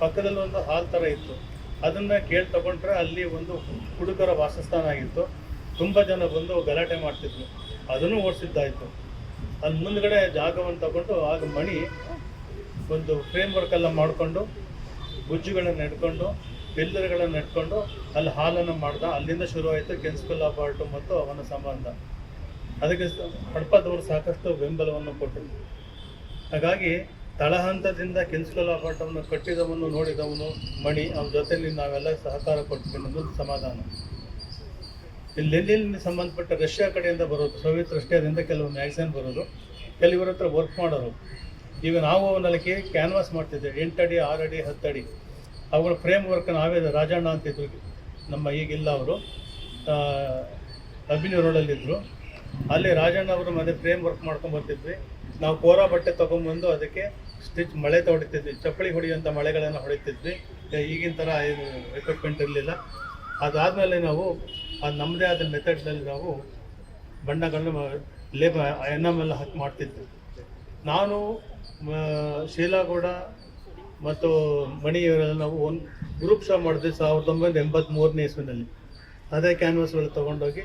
ಪಕ್ಕದಲ್ಲಿ ಒಂದು ಹಾಲ್ ಥರ ಇತ್ತು, ಅದನ್ನು ಕೇಳಿ ತಗೊಂಡ್ರೆ ಅಲ್ಲಿ ಒಂದು ಹುಡುಗರ ವಾಸಸ್ಥಾನ ಆಗಿತ್ತು. ತುಂಬ ಜನ ಬಂದು ಗಲಾಟೆ ಮಾಡ್ತಿದ್ರು, ಅದನ್ನು ಓಡಿಸಿದ್ದಾಯಿತು. ಅಲ್ಲಿ ಮುಂದ್ಗಡೆ ಜಾಗವನ್ನು ತಗೊಂಡು ಆಗ ಮಣಿ ಒಂದು ಫ್ರೇಮ್ ವರ್ಕೆಲ್ಲ ಮಾಡಿಕೊಂಡು ಗುಜ್ಜುಗಳನ್ನು ನೆಡ್ಕೊಂಡು ಪಿಲ್ಲರ್ಗಳನ್ನು ನೆಟ್ಕೊಂಡು ಅಲ್ಲಿ ಹಾಲನ್ನು ಮಾಡ್ದ. ಅಲ್ಲಿಂದ ಶುರುವಾಯಿತು ಕೆನ್ಸ್ ಸ್ಕೂಲ್ ಆಫ್ ಆರ್ಟ್ ಮತ್ತು ಅವನ ಸಂಬಂಧ. ಅದಕ್ಕೆ ಹಡ್ಪದವರು ಸಾಕಷ್ಟು ಬೆಂಬಲವನ್ನು ಕೊಟ್ಟರು. ಹಾಗಾಗಿ ತಳಹಂತದಿಂದ ಕೆನ್ಸ್ ಸ್ಕೂಲ್ ಆಫ್ ಆರ್ಟವನ್ನು ಕಟ್ಟಿದವನು ನೋಡಿದವನು ಮಣಿ, ಅವನ ಜೊತೆಯಲ್ಲಿ ನಾವೆಲ್ಲ ಸಹಕಾರ ಕೊಡ್ತೀವಿ ಅನ್ನೋದು ಸಮಾಧಾನ. ಇಲ್ಲಿ ಲೆನಿನ್ಗೆ ಸಂಬಂಧಪಟ್ಟ ರಷ್ಯಾ ಕಡೆಯಿಂದ ಬರೋದು, ಸೋವಿಯತ್ ರಷ್ಯಾದಿಂದ ಕೆಲವು ಮ್ಯಾಗ್ಝಿನ್ ಬರೋದು, ಕೆಲವರ ಹತ್ರ ವರ್ಕ್ ಮಾಡೋರು. ಈಗ ನಾವು ಅವನಲ್ಲಿ ಕ್ಯಾನ್ವಾಸ್ ಮಾಡ್ತಿದ್ದೆ, 8 ಅಡಿ 6 ಅಡಿ 10 ಅಡಿ. ಅವುಗಳ ಫ್ರೇಮ್ ವರ್ಕ್ ನಾವೇ ರಾಜಣ್ಣ ಅಂತಿದ್ರು, ನಮ್ಮ ಈಗಿಲ್ಲ ಅವರು, ಅಭಿನಯ ರೋಡಲ್ಲಿದ್ದರು. ಅಲ್ಲಿ ರಾಜಣ್ಣ ಅವರು ಮನೆ ಫ್ರೇಮ್ ವರ್ಕ್ ಮಾಡ್ಕೊಂಡು ಬರ್ತಿದ್ವಿ. ನಾವು ಕೋರಾ ಬಟ್ಟೆ ತೊಗೊಂಬಂದು ಅದಕ್ಕೆ ಸ್ಟಿಚ್ ಮಳೆ ಹೊಡಿತಿದ್ವಿ, ಚಪ್ಪಳಿ ಹೊಡೆಯುವಂಥ ಮಳೆಗಳನ್ನು ಹೊಡಿತಿದ್ವಿ. ಈಗಿನ ಥರ ಏನು ಎಕ್ವಿಪ್ಮೆಂಟ್ ಇರಲಿಲ್ಲ. ಅದಾದಮೇಲೆ ನಾವು ಅದು ನಮ್ಮದೇ ಆದ ಮೆಥಡ್ನಲ್ಲಿ ನಾವು ಬಣ್ಣಗಳನ್ನ ಎನ್ನಮೆಲ್ಲ ಹಾಕಿ ಮಾಡ್ತಿದ್ವಿ. ನಾನು ಶೀಲಾಗೌಡ ಮತ್ತು ಮಣಿಯವರೆಲ್ಲ ನಾವು ಒಂದು ಗ್ರೂಪ್ ಶೋ ಮಾಡಿದ್ವಿ 1983ನೇ ಇಸ್ವಿನಲ್ಲಿ. ಅದೇ ಕ್ಯಾನ್ವಾಸ್ಗಳು ತೊಗೊಂಡೋಗಿ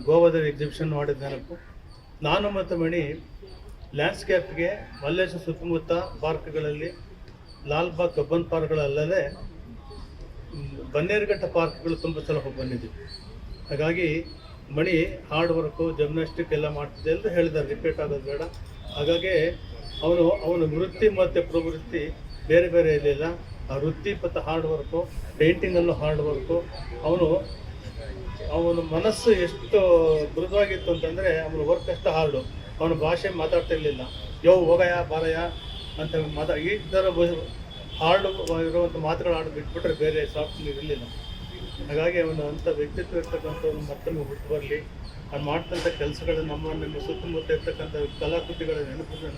ಗೋವಾದಲ್ಲಿ ಎಕ್ಸಿಬಿಷನ್ ಮಾಡಿದ ನೆನಪು. ನಾನು ಮತ್ತು ಮಣಿ ಲ್ಯಾಂಡ್ಸ್ಕೇಪ್ಗೆ ಮಲ್ಲೇಶ್ವರ ಸುತ್ತಮುತ್ತ ಪಾರ್ಕ್ಗಳಲ್ಲಿ ಲಾಲ್ಬಾಗ್ ಕಬ್ಬನ್ ಪಾರ್ಕ್ಗಳಲ್ಲದೆ ಬನ್ನೇರುಘಟ್ಟ ಪಾರ್ಕ್ಗಳು ತುಂಬ ಸಲ ಹೋಗಿ ಬಂದಿದ್ವಿ. ಹಾಗಾಗಿ ಮಣಿ ಹಾರ್ಡ್ ವರ್ಕು ಜಿಮ್ನಾಸ್ಟಿಕ್ ಎಲ್ಲ ಮಾಡ್ತಿದ್ದೆ, ಎಲ್ಲರೂ ಹೇಳಿದ್ದಾರೆ, ರಿಪೀಟ್ ಆಗೋದು ಬೇಡ. ಹಾಗಾಗಿ ಅವನ ವೃತ್ತಿ ಮತ್ತು ಪ್ರವೃತ್ತಿ ಬೇರೆ ಬೇರೆ ಇರಲಿಲ್ಲ. ಆ ವೃತ್ತಿ ಮತ್ತು ಹಾರ್ಡ್ ವರ್ಕು, ಪೇಂಟಿಂಗಲ್ಲೂ ಹಾರ್ಡ್ ವರ್ಕು. ಅವನ ಮನಸ್ಸು ಎಷ್ಟು ಮೃದುವಾಗಿತ್ತು ಅಂತಂದರೆ ಅವನ ವರ್ಕ್ ಅಷ್ಟು ಹಾರ್ಡು. ಅವನ ಭಾಷೆ ಮಾತಾಡ್ತಿರ್ಲಿಲ್ಲ, ಹೋಗಯ್ಯ ಬಾರಯ್ಯ ಅಂತ ಈ ಥರ ಹಾರ್ಡ್ ಇರುವಂಥ ಮಾತುಗಳು ಆಡಿ ಬಿಟ್ಬಿಟ್ರೆ ಬೇರೆ ಸಾಫ್ಟ್ ಇರಲಿಲ್ಲ. ಹಾಗಾಗಿ ಅವನು ಅಂಥ ವ್ಯಕ್ತಿತ್ವ ಇರ್ತಕ್ಕಂಥವ್ನು ಮತ್ತೊಮ್ಮೆ ಹುಟ್ಟು ಬರಲಿ. ಅವ್ನು ಮಾಡ್ತಂಥ ಕೆಲಸಗಳು ನಮ್ಮ ಸುತ್ತಮುತ್ತ ಇರ್ತಕ್ಕಂಥ ಕಲಾಕೃತಿಗಳ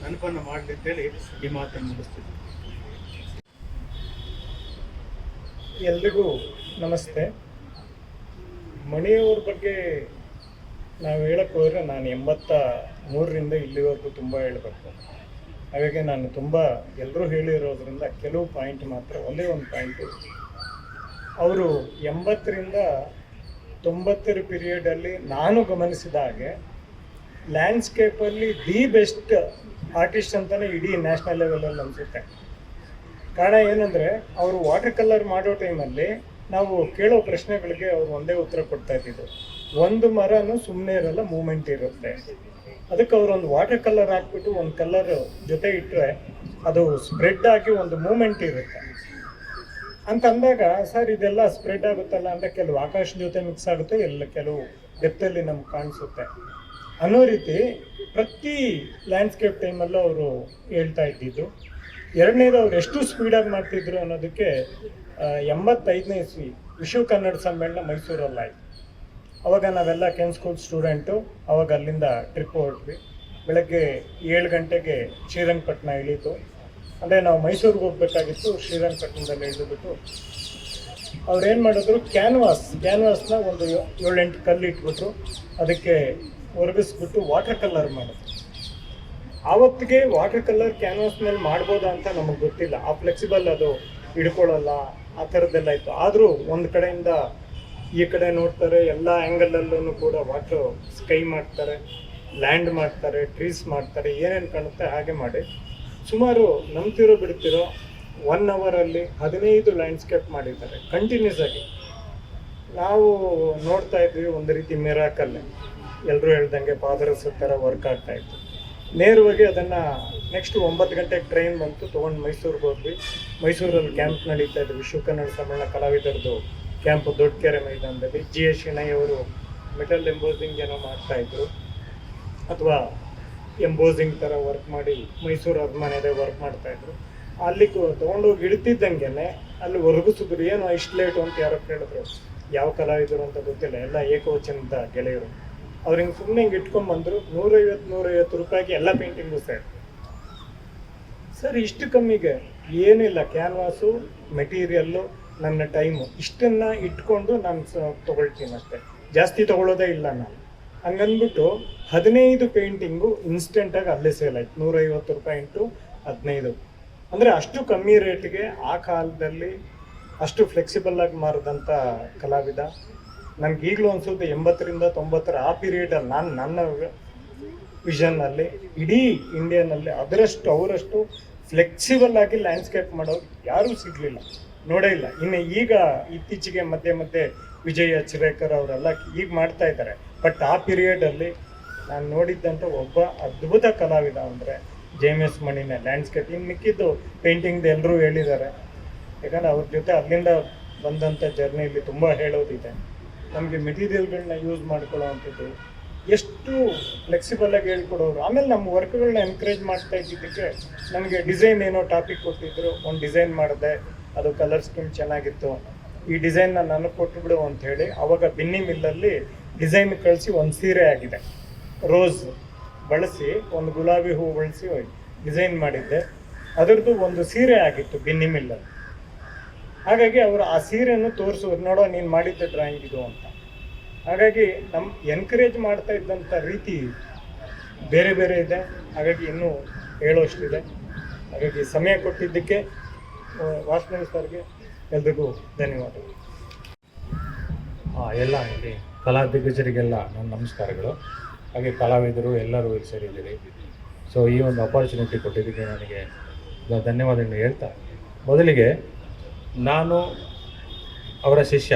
ನೆನಪನ್ನು ಮಾಡಲಿ ಅಂತೇಳಿ ಈ ಮಾತನ್ನು ಮುಗಿಸ್ತೀನಿ. ಎಲ್ರಿಗೂ ನಮಸ್ತೆ. ಮಣಿಯವ್ರ ಬಗ್ಗೆ ನಾವು ಹೇಳಕ್ಕೆ ಹೋದರೆ ನಾನು 83ರಿಂದ ಇಲ್ಲಿವರೆಗೂ ತುಂಬ ಹೇಳಬೇಕು. ಹಾಗಾಗಿ ನಾನು ತುಂಬ ಎಲ್ಲರೂ ಹೇಳಿರೋದ್ರಿಂದ ಕೆಲವು ಪಾಯಿಂಟ್ ಮಾತ್ರ, ಒಂದೇ ಒಂದು ಪಾಯಿಂಟು, ಅವರು 80ರಿಂದ 90ರ ಪೀರಿಯಡಲ್ಲಿ ನಾನು ಗಮನಿಸಿದ ಹಾಗೆ ಲ್ಯಾಂಡ್ಸ್ಕೇಪಲ್ಲಿ ದಿ ಬೆಸ್ಟ್ ಆರ್ಟಿಸ್ಟ್ ಅಂತಲೇ ಇಡೀ ನ್ಯಾಷನಲ್ ಲೆವೆಲಲ್ಲಿ ಅನಿಸುತ್ತೆ. ಕಾರಣ ಏನಂದರೆ ಅವರು ವಾಟರ್ ಕಲರ್ ಮಾಡೋ ಟೈಮಲ್ಲಿ ನಾವು ಕೇಳೋ ಪ್ರಶ್ನೆಗಳಿಗೆ ಅವರು ಒಂದೇ ಉತ್ತರ ಕೊಡ್ತಾ ಇದ್ದಿದ್ದು, ಒಂದು ಮರನೂ ಸುಮ್ಮನೆ ಇರಲ್ಲ, ಮೂಮೆಂಟ್ ಇರುತ್ತೆ. ಅದಕ್ಕೆ ಅವರೊಂದು ವಾಟರ್ ಕಲರ್ ಹಾಕ್ಬಿಟ್ಟು ಒಂದು ಕಲರ್ ಜೊತೆ ಇಟ್ಟರೆ ಅದು ಸ್ಪ್ರೆಡ್ ಆಗಿ ಒಂದು ಮೂಮೆಂಟ್ ಇರುತ್ತೆ ಅಂತ ಅಂದಾಗ, ಸರ್ ಇದೆಲ್ಲ ಸ್ಪ್ರೆಡ್ ಆಗುತ್ತಲ್ಲ ಅಂತ ಕೆಲವು ಆಕಾಶ ಜೊತೆ ಮಿಕ್ಸ್ ಆಗುತ್ತೆ, ಎಲ್ಲ ಕೆಲವು ಡೆಪ್ತಲ್ಲಿ ನಮ್ಗೆ ಕಾಣಿಸುತ್ತೆ ಅನ್ನೋ ರೀತಿ ಪ್ರತಿ ಲ್ಯಾಂಡ್ಸ್ಕೇಪ್ ಟೈಮಲ್ಲೂ ಅವರು ಹೇಳ್ತಾ ಇದ್ದಿದ್ದು. ಎರಡನೇದು ಅವ್ರು ಎಷ್ಟು ಸ್ಪೀಡಾಗಿ ಮಾಡ್ತಿದ್ರು ಅನ್ನೋದಕ್ಕೆ 85ನೇ ಇಸ್ವಿ ವಿಶ್ವ ಕನ್ನಡ ಸಮ್ಮೇಳನ ಮೈಸೂರಲ್ಲಾಯಿತು. ಅವಾಗ ನಾವೆಲ್ಲ ಕೆನ್ ಸ್ಕೂಲ್ ಸ್ಟೂಡೆಂಟು. ಅವಾಗ ಅಲ್ಲಿಂದ ಟ್ರಿಪ್ ಹೊರಟ್ವಿ. ಬೆಳಗ್ಗೆ 7 ಗಂಟೆಗೆ ಶ್ರೀರಂಗಪಟ್ಟಣ ಇಳೀತು. ಅಂದರೆ ನಾವು ಮೈಸೂರಿಗೆ ಹೋಗ್ಬೇಕಾಗಿತ್ತು, ಶ್ರೀರಂಗಪಟ್ಟಣದಲ್ಲಿ ಇಳಿದ್ಬಿಟ್ಟು ಅವ್ರೇನು ಮಾಡಿದ್ರು, ಕ್ಯಾನ್ವಾಸ್ನ ಒಂದು 7-8 ಕಲ್ಲು ಇಟ್ಬಿಟ್ರು, ಅದಕ್ಕೆ ಒರಗಿಸ್ಬಿಟ್ಟು ವಾಟರ್ ಕಲರ್ ಮಾಡಿದ್ರು. ಆವತ್ತಿಗೆ ವಾಟರ್ ಕಲರ್ ಕ್ಯಾನ್ವಾಸ್ ಮೇಲೆ ಮಾಡ್ಬೋದಾ ಅಂತ ನಮಗೆ ಗೊತ್ತಿಲ್ಲ, ಆ ಫ್ಲೆಕ್ಸಿಬಲ್ ಅದು ಹಿಡ್ಕೊಳ್ಳಲ್ಲ, ಆ ಥರದ್ದೆಲ್ಲ ಇತ್ತು. ಆದರೂ ಒಂದು ಕಡೆಯಿಂದ ಈ ಕಡೆ ನೋಡ್ತಾರೆ, ಎಲ್ಲ ಆ್ಯಂಗಲಲ್ಲೂ ಕೂಡ ವಾಟ್ರು ಸ್ಕೈ ಮಾಡ್ತಾರೆ, ಲ್ಯಾಂಡ್ ಮಾಡ್ತಾರೆ, ಟ್ರೀಸ್ ಮಾಡ್ತಾರೆ, ಏನೇನು ಕಾಣುತ್ತೆ ಹಾಗೆ ಮಾಡಿ ಸುಮಾರು ನಂಬ್ತಿರೋ ಬಿಡ್ತಿರೋ 1 ಅವರಲ್ಲಿ 15 ಲ್ಯಾಂಡ್ಸ್ಕೇಪ್ ಮಾಡಿದ್ದಾರೆ ಕಂಟಿನ್ಯೂಸ್ ಆಗಿ. ನಾವು ನೋಡ್ತಾ ಇದ್ವಿ, ಒಂದು ರೀತಿ ಮಿರಾಕಲ್ಲೇ, ಎಲ್ಲರೂ ಹೇಳ್ದಂಗೆ ಪಾದರಸ ಥರ ವರ್ಕ್ ಆಗ್ತಾಯಿತ್ತು. ನೇರವಾಗಿ ಅದನ್ನು ನೆಕ್ಸ್ಟ್ 9 ಗಂಟೆಗೆ ಟ್ರೈನ್ ಬಂತು, ತೊಗೊಂಡು ಮೈಸೂರಿಗೆ ಹೋದ್ವಿ. ಮೈಸೂರಲ್ಲಿ ಕ್ಯಾಂಪ್ ನಡೀತಾ ಇದ್ವಿ, ವಿಶ್ವ ಕನ್ನಡ ಸಮ್ಮೇಳನ ಕಲಾವಿದರದು ಕ್ಯಾಂಪು ದೊಡ್ಡಕೆರೆ ಮೈದಾನದಲ್ಲಿ. GS ಶೆಣೈ ಅವರು ಮೆಟಲ್ ಎಂಬೋಸಿಂಗ್ ಏನೋ ಮಾಡ್ತಾಯಿದ್ರು, ಅಥವಾ ಎಂಬೋಸಿಂಗ್ ಥರ ವರ್ಕ್ ಮಾಡಿ ಮೈಸೂರು ಅರಮನೆದೇ ವರ್ಕ್ ಮಾಡ್ತಾಯಿದ್ರು. ಅಲ್ಲಿ ತೊಗೊಂಡೋಗಿ ಇಡ್ತಿದ್ದಂಗೆ ಅಲ್ಲಿ ಒರಗಿಸಿದ್ರು. ಏನೋ ಇಷ್ಟು ಲೇಟು ಅಂತ ಯಾರೋ ಕೇಳಿದ್ರು, ಯಾವ ಕಲಾವಿದರು ಅಂತ ಗೊತ್ತಿಲ್ಲ, ಎಲ್ಲ ಏಕವಚನದ ಗೆಳೆಯರು. ಅವ್ರು ಹಿಂಗೆ ಸುಮ್ಮನೆ ಹಿಂಗೆ ಇಟ್ಕೊಂಡ್ಬಂದರು. 150 ರೂಪಾಯಿಗೆ ಎಲ್ಲ ಪೇಂಟಿಂಗು ಸರ್ ಇಷ್ಟು ಕಮ್ಮಿಗೆ ಏನಿಲ್ಲ, ಕ್ಯಾನ್ವಾಸು, ಮೆಟೀರಿಯಲ್ಲು, ನನ್ನ ಟೈಮು, ಇಷ್ಟನ್ನು ಇಟ್ಕೊಂಡು ನಾನು ತೊಗೊಳ್ತೀನಿ ಅಷ್ಟೇ, ಜಾಸ್ತಿ ತೊಗೊಳ್ಳೋದೇ ಇಲ್ಲ ನಾನು. ಹಂಗಂದ್ಬಿಟ್ಟು 15 ಪೇಂಟಿಂಗು ಇನ್ಸ್ಟೆಂಟಾಗಿ ಅಲ್ಲೇ ಸೇಲ್ ಆಯ್ತು. 150 ರೂಪಾಯಿ ಇಂಟು 15, ಅಂದರೆ ಅಷ್ಟು ಕಮ್ಮಿ ರೇಟಿಗೆ ಆ ಕಾಲದಲ್ಲಿ ಅಷ್ಟು ಫ್ಲೆಕ್ಸಿಬಲ್ಲಾಗಿ ಮಾರಿದಂಥ ಕಲಾವಿದ. ನನಗೆ ಈಗಲೂ ಅನಿಸುತ್ತೆ 80ರಿಂದ 90ರ ಆ ಪೀರಿಯಡಲ್ಲಿ ನನ್ನ ವಿಷನ್ನಲ್ಲಿ ಇಡೀ ಇಂಡಿಯಾನಲ್ಲಿ ಅವರಷ್ಟು ಫ್ಲೆಕ್ಸಿಬಲ್ ಆಗಿ ಲ್ಯಾಂಡ್ಸ್ಕೇಪ್ ಮಾಡೋರು ಯಾರೂ ಸಿಗಲಿಲ್ಲ, ನೋಡೇ ಇಲ್ಲ. ಇನ್ನು ಈಗ ಇತ್ತೀಚೆಗೆ ಮಧ್ಯೆ ವಿಜಯ ಚಿರೇಕರ್ ಅವರೆಲ್ಲ ಈಗ ಮಾಡ್ತಾ ಇದ್ದಾರೆ. ಬಟ್ ಆ ಪೀರಿಯಡಲ್ಲಿ ನಾನು ನೋಡಿದ್ದಂಥ ಒಬ್ಬ ಅದ್ಭುತ ಕಲಾವಿದ ಅಂದರೆ JMS ಮಣಿನೇ ಲ್ಯಾಂಡ್ಸ್ಕೇಪ್. ಇನ್ನು ಮಿಕ್ಕಿದ್ದು ಪೇಂಟಿಂಗ್ದು ಎಲ್ಲರೂ ಹೇಳಿದ್ದಾರೆ, ಯಾಕಂದರೆ ಅವ್ರ ಜೊತೆ ಅಲ್ಲಿಂದ ಬಂದಂಥ ಜರ್ನಿಯಲ್ಲಿ ತುಂಬ ಹೇಳೋದಿದೆ. ನಮಗೆ ಮೆಟೀರಿಯಲ್ಗಳನ್ನ ಯೂಸ್ ಮಾಡ್ಕೊಳ್ಳೋ ಅಂಥದ್ದು ಎಷ್ಟು ಫ್ಲೆಕ್ಸಿಬಲಾಗಿ ಹೇಳ್ಕೊಡೋರು. ಆಮೇಲೆ ನಮ್ಮ ವರ್ಕ್ಗಳನ್ನ ಎನ್ಕರೇಜ್ ಮಾಡ್ತಾ ಇದ್ದಿದ್ದಕ್ಕೆ ನಮಗೆ ಡಿಸೈನ್ ಏನೋ ಟಾಪಿಕ್ ಕೊಟ್ಟಿದ್ರು, ಒಂದು ಡಿಸೈನ್ ಮಾಡಿದೆ, ಅದು ಕಲರ್ ಸ್ಕೀಮ್ ಚೆನ್ನಾಗಿತ್ತು, ಈ ಡಿಸೈನ್ನ ನನಗೆ ಕೊಟ್ಟುಬಿಡು ಅಂಥೇಳಿ ಆವಾಗ ಬಿನ್ನಿ ಮಿಲ್ಲಲ್ಲಿ ಡಿಸೈನ್ ಕಳಿಸಿ ಒಂದು ಸೀರೆ ಆಗಿದೆ. ರೋಸ್ ಬಳಸಿ ಒಂದು ಗುಲಾಬಿ ಹೂ ಬಳಸಿ ಡಿಸೈನ್ ಮಾಡಿದ್ದೆ, ಅದರದ್ದು ಒಂದು ಸೀರೆ ಆಗಿತ್ತು ಬಿನ್ನಿ ಮಿಲ್ಲಲ್ಲಿ. ಹಾಗಾಗಿ ಅವರು ಆ ಸೀರೆಯನ್ನು ತೋರಿಸೋರು, ನೋಡೋ ನೀನು ಮಾಡಿದ್ದ ಡ್ರಾಯಿಂಗ್ ಇದು ಅಂತ. ಹಾಗಾಗಿ ನಮ್ಮ ಎನ್ಕರೇಜ್ ಮಾಡ್ತಾ ಇದ್ದಂಥ ರೀತಿ ಬೇರೆ ಬೇರೆ ಇದೆ. ಹಾಗಾಗಿ ಇನ್ನೂ ಹೇಳೋಷ್ಟಿದೆ. ಹಾಗಾಗಿ ಸಮಯ ಕೊಟ್ಟಿದ್ದಕ್ಕೆ ವಾಸನೇವಿ ಸರ್ಗೆ ಎಲ್ರಿಗೂ ಧನ್ಯವಾದಗಳು. ಎಲ್ಲ ಇಲ್ಲಿ ಕಲಾ ದಿಗ್ಗಜರಿಗೆಲ್ಲ ನನ್ನ ನಮಸ್ಕಾರಗಳು. ಹಾಗೆ ಕಲಾವಿದರು ಎಲ್ಲರೂ ಇಲ್ಲಿ ಸೇರಿದ್ದೀರಿ. ಸೊ ಈ ಒಂದು ಅಪಾರ್ಚುನಿಟಿ ಕೊಟ್ಟಿದ್ದಕ್ಕೆ ನನಗೆ ಧನ್ಯವಾದಗಳು ಹೇಳ್ತಾ, ಮೊದಲಿಗೆ ನಾನು ಅವರ ಶಿಷ್ಯ.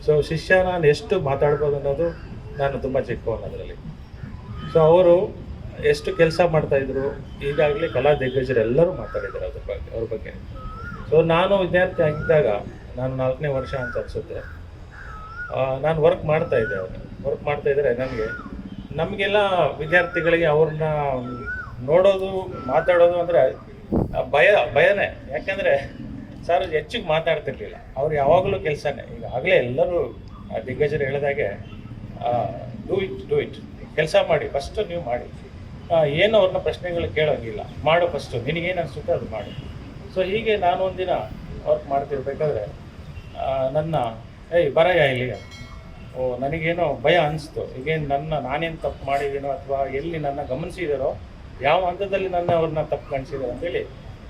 ಸೊ ಶಿಷ್ಯ ನಾನು ಎಷ್ಟು ಮಾತಾಡ್ಬೋದು ಅನ್ನೋದು ನಾನು ತುಂಬ ಚಿಕ್ಕವನು ಅದರಲ್ಲಿ. ಸೊ ಅವರು ಎಷ್ಟು ಕೆಲಸ ಮಾಡ್ತಾಯಿದ್ರು, ಈಗಾಗಲೇ ಕಲಾ ದಿಗ್ಗಜರು ಎಲ್ಲರೂ ಮಾತಾಡಿದ್ದಾರೆ ಅವ್ರ ಬಗ್ಗೆ. ಸೊ ನಾನು ವಿದ್ಯಾರ್ಥಿ ಆಗಿದ್ದಾಗ, ನಾನು 4ನೇ ವರ್ಷ ಅಂತ ಅನಿಸುತ್ತೆ, ನಾನು ವರ್ಕ್ ಮಾಡ್ತಾಯಿದ್ದೆ. ವರ್ಕ್ ಮಾಡ್ತಾಯಿದ್ರೆ ನಮಗೆಲ್ಲ ವಿದ್ಯಾರ್ಥಿಗಳಿಗೆ ಅವ್ರನ್ನ ನೋಡೋದು ಮಾತಾಡೋದು ಅಂದರೆ ಭಯನೇ. ಯಾಕೆಂದರೆ ಸರ್ ಹೆಚ್ಚಿಗೆ ಮಾತಾಡ್ತಿರ್ಲಿಲ್ಲ. ಅವ್ರು ಯಾವಾಗಲೂ ಕೆಲಸನೇ. ಈಗಾಗಲೇ ಎಲ್ಲರೂ ದಿಗ್ಗಜರು ಹೇಳಿದಾಗೆ ಡೂ ಇಟ್ ಕೆಲಸ ಮಾಡಿ, ಫಸ್ಟು ನೀವು ಮಾಡಿ. ಏನು ಅವ್ರನ್ನ ಪ್ರಶ್ನೆಗಳು ಕೇಳೋಂಗಿಲ್ಲ, ಮಾಡು ಫಸ್ಟು, ನಿನಗೇನು ಅನಿಸುತ್ತೆ ಅದು ಮಾಡಿ. ಸೊ ಹೀಗೆ ನಾನು ಒಂದಿನ ವರ್ಕ್ ಮಾಡ್ತಿರ್ಬೇಕಾದ್ರೆ ನನ್ನ ಬರಯ್ಯ ಇಲ್ಲಿಗೆ, ನನಗೇನೋ ಭಯ ಅನಿಸ್ತು. ಈಗೇನು ನಾನೇನು ತಪ್ಪು ಮಾಡಿದ್ದೀನೋ ಅಥವಾ ಎಲ್ಲಿ ನನ್ನ ಗಮನಿಸಿದಾರೋ, ಯಾವ ಹಂತದಲ್ಲಿ ಅವ್ರನ್ನ ತಪ್ಪು ಕಾಣಿಸಿದಾರೋ ಅಂತೇಳಿ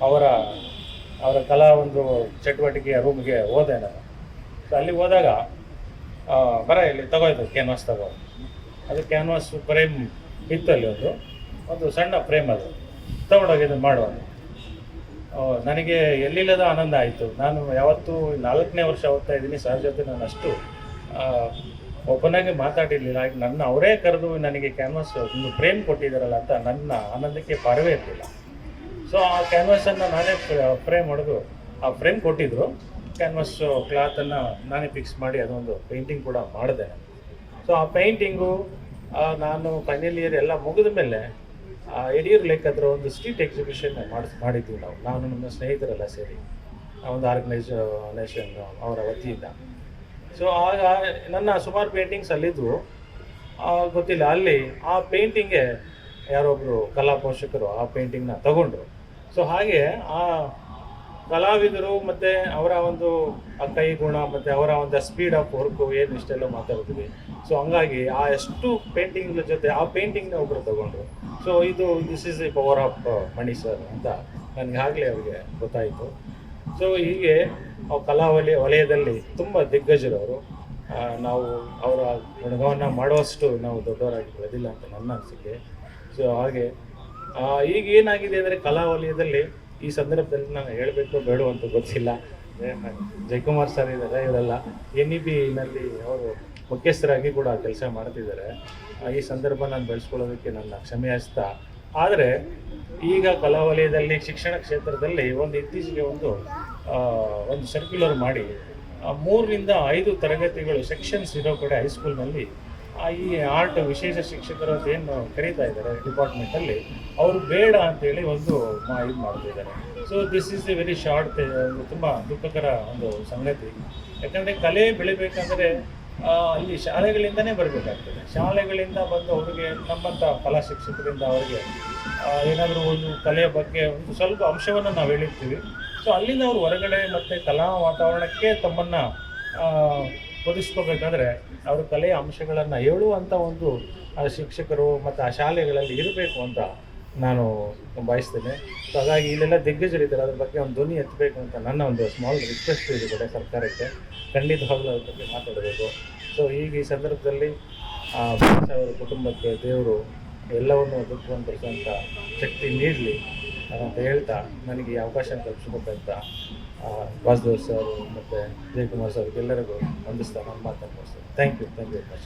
ಅವರ ಕಲಾ ಒಂದು ಚಟುವಟಿಕೆಯ ರೂಮ್ಗೆ ಹೋದೆ ನಾನು. ಸೊ ಅಲ್ಲಿ ಹೋದಾಗ ಬರ ಇಲ್ಲಿ ತಗೋಯ್ತು, ಕ್ಯಾನ್ವಾಸ್ ತಗೋ. ಅದು ಕ್ಯಾನ್ವಾಸ್ ಫ್ರೇಮ್ ಇತ್ತು ಅಲ್ಲಿ, ಒಂದು ಸಣ್ಣ ಫ್ರೇಮ್ ಅದು ತಗೊಂಡೋಗಿ ಇದನ್ನು ಮಾಡುವಾಗ ನನಗೆ ಎಲ್ಲಿಲ್ಲದ ಆನಂದ ಆಯಿತು. ನಾನು ಯಾವತ್ತೂ 4ನೇ ವರ್ಷ ಓದ್ತಾ ಇದ್ದೀನಿ. ಸರ್ ಜೊತೆ ನಾನು ಅಷ್ಟು ಓಪನ್ ಆಗಿ ಮಾತಾಡಿರಲಿಲ್ಲ. ನನ್ನ ಅವರೇ ಕರೆದು ನನಗೆ ಕ್ಯಾನ್ವಾಸ್ ಒಂದು ಫ್ರೇಮ್ ಕೊಟ್ಟಿದ್ದಾರಲ್ಲ ಅಂತ ನನ್ನ ಆನಂದಕ್ಕೆ ಪಾರವೇ ಇರಲಿಲ್ಲ. ಸೊ ಆ ಕ್ಯಾನ್ವಾಸನ್ನು ನಾನೇ ಫ್ರೇಮ್ ಹೊಡೆದು ಆ ಫ್ರೇಮ್ ಕೊಟ್ಟಿದ್ದರು. ಕ್ಯಾನ್ವಾಸ್ ಕ್ಲಾತನ್ನು ನಾನೇ ಫಿಕ್ಸ್ ಮಾಡಿ ಅದೊಂದು ಪೇಂಟಿಂಗ್ ಕೂಡ ಮಾಡಿದೆ. ಸೊ ಆ ಪೇಂಟಿಂಗು ನಾನು ಫೈನಲ್ ಇಯರ್ ಎಲ್ಲ ಮುಗಿದ ಮೇಲೆ ಯಡಿಯೂರು ಲೇಕ್ ಹತ್ರ ಒಂದು ಸ್ಟ್ರೀಟ್ ಎಕ್ಸಿಬಿಷನ್ ಮಾಡಿದ್ವಿ ನಾನು ನಮ್ಮ ಸ್ನೇಹಿತರೆಲ್ಲ ಸೇರಿ, ಒಂದು ಆರ್ಗನೈಸೇಷನ್ ಅವರ ವತಿಯಿಂದ. ಸೊ ಆಗ ನನ್ನ ಸುಮಾರು ಪೇಂಟಿಂಗ್ಸ್ ಅಲ್ಲಿದ್ವು. ಗೊತ್ತಿಲ್ಲ, ಅಲ್ಲಿ ಆ ಪೇಂಟಿಂಗ್ಗೆ ಯಾರೊಬ್ಬರು ಕಲಾ ಪೋಷಕರು ಆ ಪೇಂಟಿಂಗ್ನ ತಗೊಂಡ್ರು. ಸೊ ಹಾಗೆ ಆ ಕಲಾವಿದರು ಮತ್ತು ಅವರ ಒಂದು ಕೈ ಗುಣ ಮತ್ತು ಅವರ ಒಂದು ಸ್ಪೀಡ್ ಆಫ್ ವರ್ಕು ಏನು ಇಷ್ಟೆಲ್ಲ ಮಾತಾಡ್ತೀವಿ. ಸೊ ಹಂಗಾಗಿ ಆ ಎಷ್ಟು ಪೇಂಟಿಂಗ್ಗಳ ಜೊತೆ ಆ ಪೇಂಟಿಂಗ್ನ ಒಬ್ಬರು ತಗೊಂಡ್ರು. So this is the power of Mani sir ಅಂತ ನನಗೆ ಆಗಲೇ ಅವರಿಗೆ ಗೊತ್ತಾಯಿತು. ಸೊ ಹೀಗೆ ಕಲಾ ವಲಯದಲ್ಲಿ ತುಂಬ ದಿಗ್ಗಜರು ಅವರು. ನಾವು ಅವರ ಗುಣಗವನ್ನು ಮಾಡುವಷ್ಟು ನಾವು ದೊಡ್ಡವರಾಗಿ ಬೆಳೆದಿಲ್ಲ ಅಂತ ನನ್ನ ಅನಿಸಿಕೆ. ಸೊ ಹಾಗೆ ಈಗ ಏನಾಗಿದೆ ಅಂದರೆ ಕಲಾ ವಲಯದಲ್ಲಿ ಈ ಸಂದರ್ಭದಲ್ಲಿ ನಾನು ಹೇಳಬೇಕು ಬೇಡ ಅಂತ ಗೊತ್ತಿಲ್ಲ. ಜಯಕುಮಾರ್ ಸರ್ ಇದ್ದಾರೆ, ಇವರೆಲ್ಲ NEB-ನಲ್ಲಿ ಅವರು ಮುಖ್ಯಸ್ಥರಾಗಿ ಕೂಡ ಕೆಲಸ ಮಾಡ್ತಿದ್ದಾರೆ. ಈ ಸಂದರ್ಭ ನಾನು ಬೆಳೆಸ್ಕೊಳ್ಳೋದಕ್ಕೆ ನನ್ನ ಕ್ಷಮೆ ಯಾಚಿಸ್ತಾ, ಆದರೆ ಈಗ ಕಲಾ ವಲಯದಲ್ಲಿ ಶಿಕ್ಷಣ ಕ್ಷೇತ್ರದಲ್ಲಿ ಇತ್ತೀಚೆಗೆ ಒಂದು ಸರ್ಕ್ಯುಲರ್ ಮಾಡಿ 3ರಿಂದ 5 ತರಗತಿಗಳು ಸೆಕ್ಷನ್ಸ್ ಇರೋ ಕಡೆ ಹೈಸ್ಕೂಲ್ನಲ್ಲಿ ಈ ಆರ್ಟ್ ವಿಶೇಷ ಶಿಕ್ಷಕರು ಅಂತ ಏನು ಕರೀತಾ ಇದ್ದಾರೆ ಡಿಪಾರ್ಟ್ಮೆಂಟಲ್ಲಿ, ಅವರು ಬೇಡ ಅಂತೇಳಿ ಇದು ಮಾಡ್ತಿದ್ದಾರೆ. So this is A very short, ತುಂಬ ದುಃಖಕರ ಒಂದು ಸಂಗತಿ. ಯಾಕಂದರೆ ಕಲೆ ಬೆಳಿಬೇಕಂದ್ರೆ ಅಲ್ಲಿ ಶಾಲೆಗಳಿಂದನೇ ಬರಬೇಕಾಗ್ತದೆ. ಶಾಲೆಗಳಿಂದ ಬಂದು ಅವರಿಗೆ ನಮ್ಮಂಥ ಕಲಾ ಶಿಕ್ಷಕರಿಂದ ಅವರಿಗೆ ಏನಾದರೂ ಒಂದು ಕಲೆಯ ಬಗ್ಗೆ ಒಂದು ಸ್ವಲ್ಪ ಅಂಶವನ್ನು ನಾವು ಹೇಳಿರ್ತೀವಿ. ಸೊ ಅಲ್ಲಿಂದ ಅವರು ಹೊರಗಡೆ ಮತ್ತು ಕಲಾ ವಾತಾವರಣಕ್ಕೆ ತಮ್ಮನ್ನು ಒದಗಿಸ್ಕೋಬೇಕಾದ್ರೆ ಅವರು ಕಲೆಯ ಅಂಶಗಳನ್ನು ಹೇಳುವಂಥ ಒಂದು ಶಿಕ್ಷಕರು ಮತ್ತು ಆ ಶಾಲೆಗಳಲ್ಲಿ ಇರಬೇಕು ಅಂತ ನಾನು ಬಯಸ್ತೇನೆ. ಸೊ ಹಾಗಾಗಿ ಇಲ್ಲೆಲ್ಲ ದಿಗ್ಗಜರಿದ್ದಾರೆ, ಅದ್ರ ಬಗ್ಗೆ ಒಂದು ಧ್ವನಿ ಎತ್ತಬೇಕು ಅಂತ ನನ್ನ ಒಂದು ಸ್ಮಾಲ್ ರಿಕ್ವೆಸ್ಟ್ ಇದೆ ಕಡೆ ಸರ್ಕಾರಕ್ಕೆ. ಖಂಡಿತವಾಗ್ಲೂ ಅದ್ರ ಬಗ್ಗೆ ಮಾತಾಡಬೇಕು. ಸೊ ಈಗ ಈ ಸಂದರ್ಭದಲ್ಲಿ ಅವರ ಕುಟುಂಬಕ್ಕೆ ದೇವರು ಎಲ್ಲವನ್ನು ದುಃಖವಂತರಿಸುವಂಥ ಶಕ್ತಿ ನೀಡಲಿ ಅಂತ ಹೇಳ್ತಾ, ನನಗೆ ಈ ಅವಕಾಶ ಕಲ್ಪಿಸಬೇಕಂತ ವಾಸುದೇವ್ ಸರ್ ಮತ್ತು ಜಯಕುಮಾರ್ ಸರ್ ಎಲ್ಲರಿಗೂ ವಂದಿಸ್ತಾ ನಾನು ಮಾತಾಡ್ತೀನಿ. Thank you very much.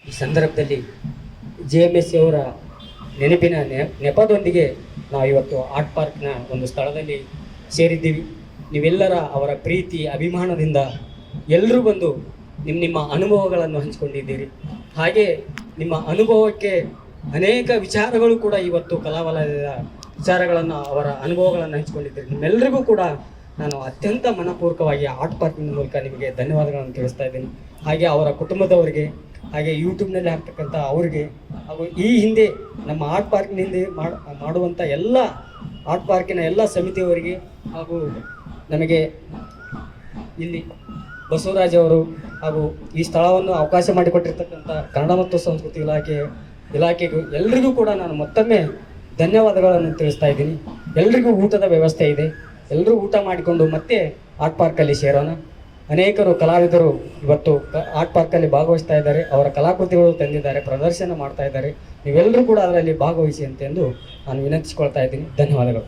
ಈ ಸಂದರ್ಭದಲ್ಲಿ JMS ಅವರ ನೆನಪಿನ ನೆಪದೊಂದಿಗೆ ನಾವು ಇವತ್ತು ಆರ್ಟ್ ಪಾರ್ಕ್ನ ಒಂದು ಸ್ಥಳದಲ್ಲಿ ಸೇರಿದ್ದೀವಿ. ನೀವೆಲ್ಲರ ಅವರ ಪ್ರೀತಿ ಅಭಿಮಾನದಿಂದ ಎಲ್ಲರೂ ಬಂದು ನಿಮ್ಮ ಅನುಭವಗಳನ್ನು ಹಂಚಿಕೊಂಡಿದ್ದೀರಿ. ಹಾಗೆ ನಿಮ್ಮ ಅನುಭವಕ್ಕೆ ಅನೇಕ ವಿಚಾರಗಳು ಕೂಡ ಇವತ್ತು ಕಲಾವಲಯದ ವಿಚಾರಗಳನ್ನು ಅವರ ಅನುಭವಗಳನ್ನು ಹಂಚಿಕೊಂಡಿದ್ದೀರಿ. ನಿಮ್ಮೆಲ್ಲರಿಗೂ ಕೂಡ ನಾನು ಅತ್ಯಂತ ಮನಪೂರ್ವಕವಾಗಿ ಆರ್ಟ್ ಪಾರ್ಕಿನ ಮೂಲಕ ನಿಮಗೆ ಧನ್ಯವಾದಗಳನ್ನು ತಿಳಿಸ್ತಾ ಇದ್ದೀನಿ. ಹಾಗೆ ಅವರ ಕುಟುಂಬದವರಿಗೆ, ಹಾಗೆ ಯೂಟ್ಯೂಬ್ನಲ್ಲಿ ಹಾಕ್ತಕ್ಕಂಥ ಅವರಿಗೆ, ಹಾಗೂ ಈ ಹಿಂದೆ ನಮ್ಮ ಆರ್ಟ್ ಪಾರ್ಕಿನಿಂದ ಮಾಡುವಂಥ ಎಲ್ಲ ಆರ್ಟ್ ಪಾರ್ಕಿನ ಎಲ್ಲ ಸಮಿತಿಯವರಿಗೆ, ಹಾಗೂ ನಮಗೆ ಇಲ್ಲಿ ಬಸವರಾಜ್ ಅವರು ಹಾಗೂ ಈ ಸ್ಥಳವನ್ನು ಅವಕಾಶ ಮಾಡಿಕೊಟ್ಟಿರ್ತಕ್ಕಂಥ ಕನ್ನಡ ಮತ್ತು ಸಂಸ್ಕೃತಿ ಇಲಾಖೆಗೂ ಎಲ್ಲರಿಗೂ ಕೂಡ ನಾನು ಮತ್ತೊಮ್ಮೆ ಧನ್ಯವಾದಗಳನ್ನು ತಿಳಿಸ್ತಾ ಇದ್ದೀನಿ. ಎಲ್ರಿಗೂ ಊಟದ ವ್ಯವಸ್ಥೆ ಇದೆ, ಎಲ್ಲರೂ ಊಟ ಮಾಡಿಕೊಂಡು ಮತ್ತೆ ಆರ್ಟ್ ಪಾರ್ಕಲ್ಲಿ ಸೇರೋಣ. ಅನೇಕರು ಕಲಾವಿದರು ಇವತ್ತು ಆರ್ಟ್ ಪಾರ್ಕಲ್ಲಿ ಭಾಗವಹಿಸ್ತಾ ಇದ್ದಾರೆ, ಅವರ ಕಲಾಕೃತಿಗಳು ತಂದಿದ್ದಾರೆ, ಪ್ರದರ್ಶನ ಮಾಡ್ತಾ ಇದ್ದಾರೆ. ನೀವೆಲ್ಲರೂ ಕೂಡ ಅದರಲ್ಲಿ ಭಾಗವಹಿಸಿ ಅಂತೆಂದು ನಾನು ವಿನಂತಿಸಿಕೊಳ್ತಾ ಇದ್ದೀನಿ. ಧನ್ಯವಾದಗಳು.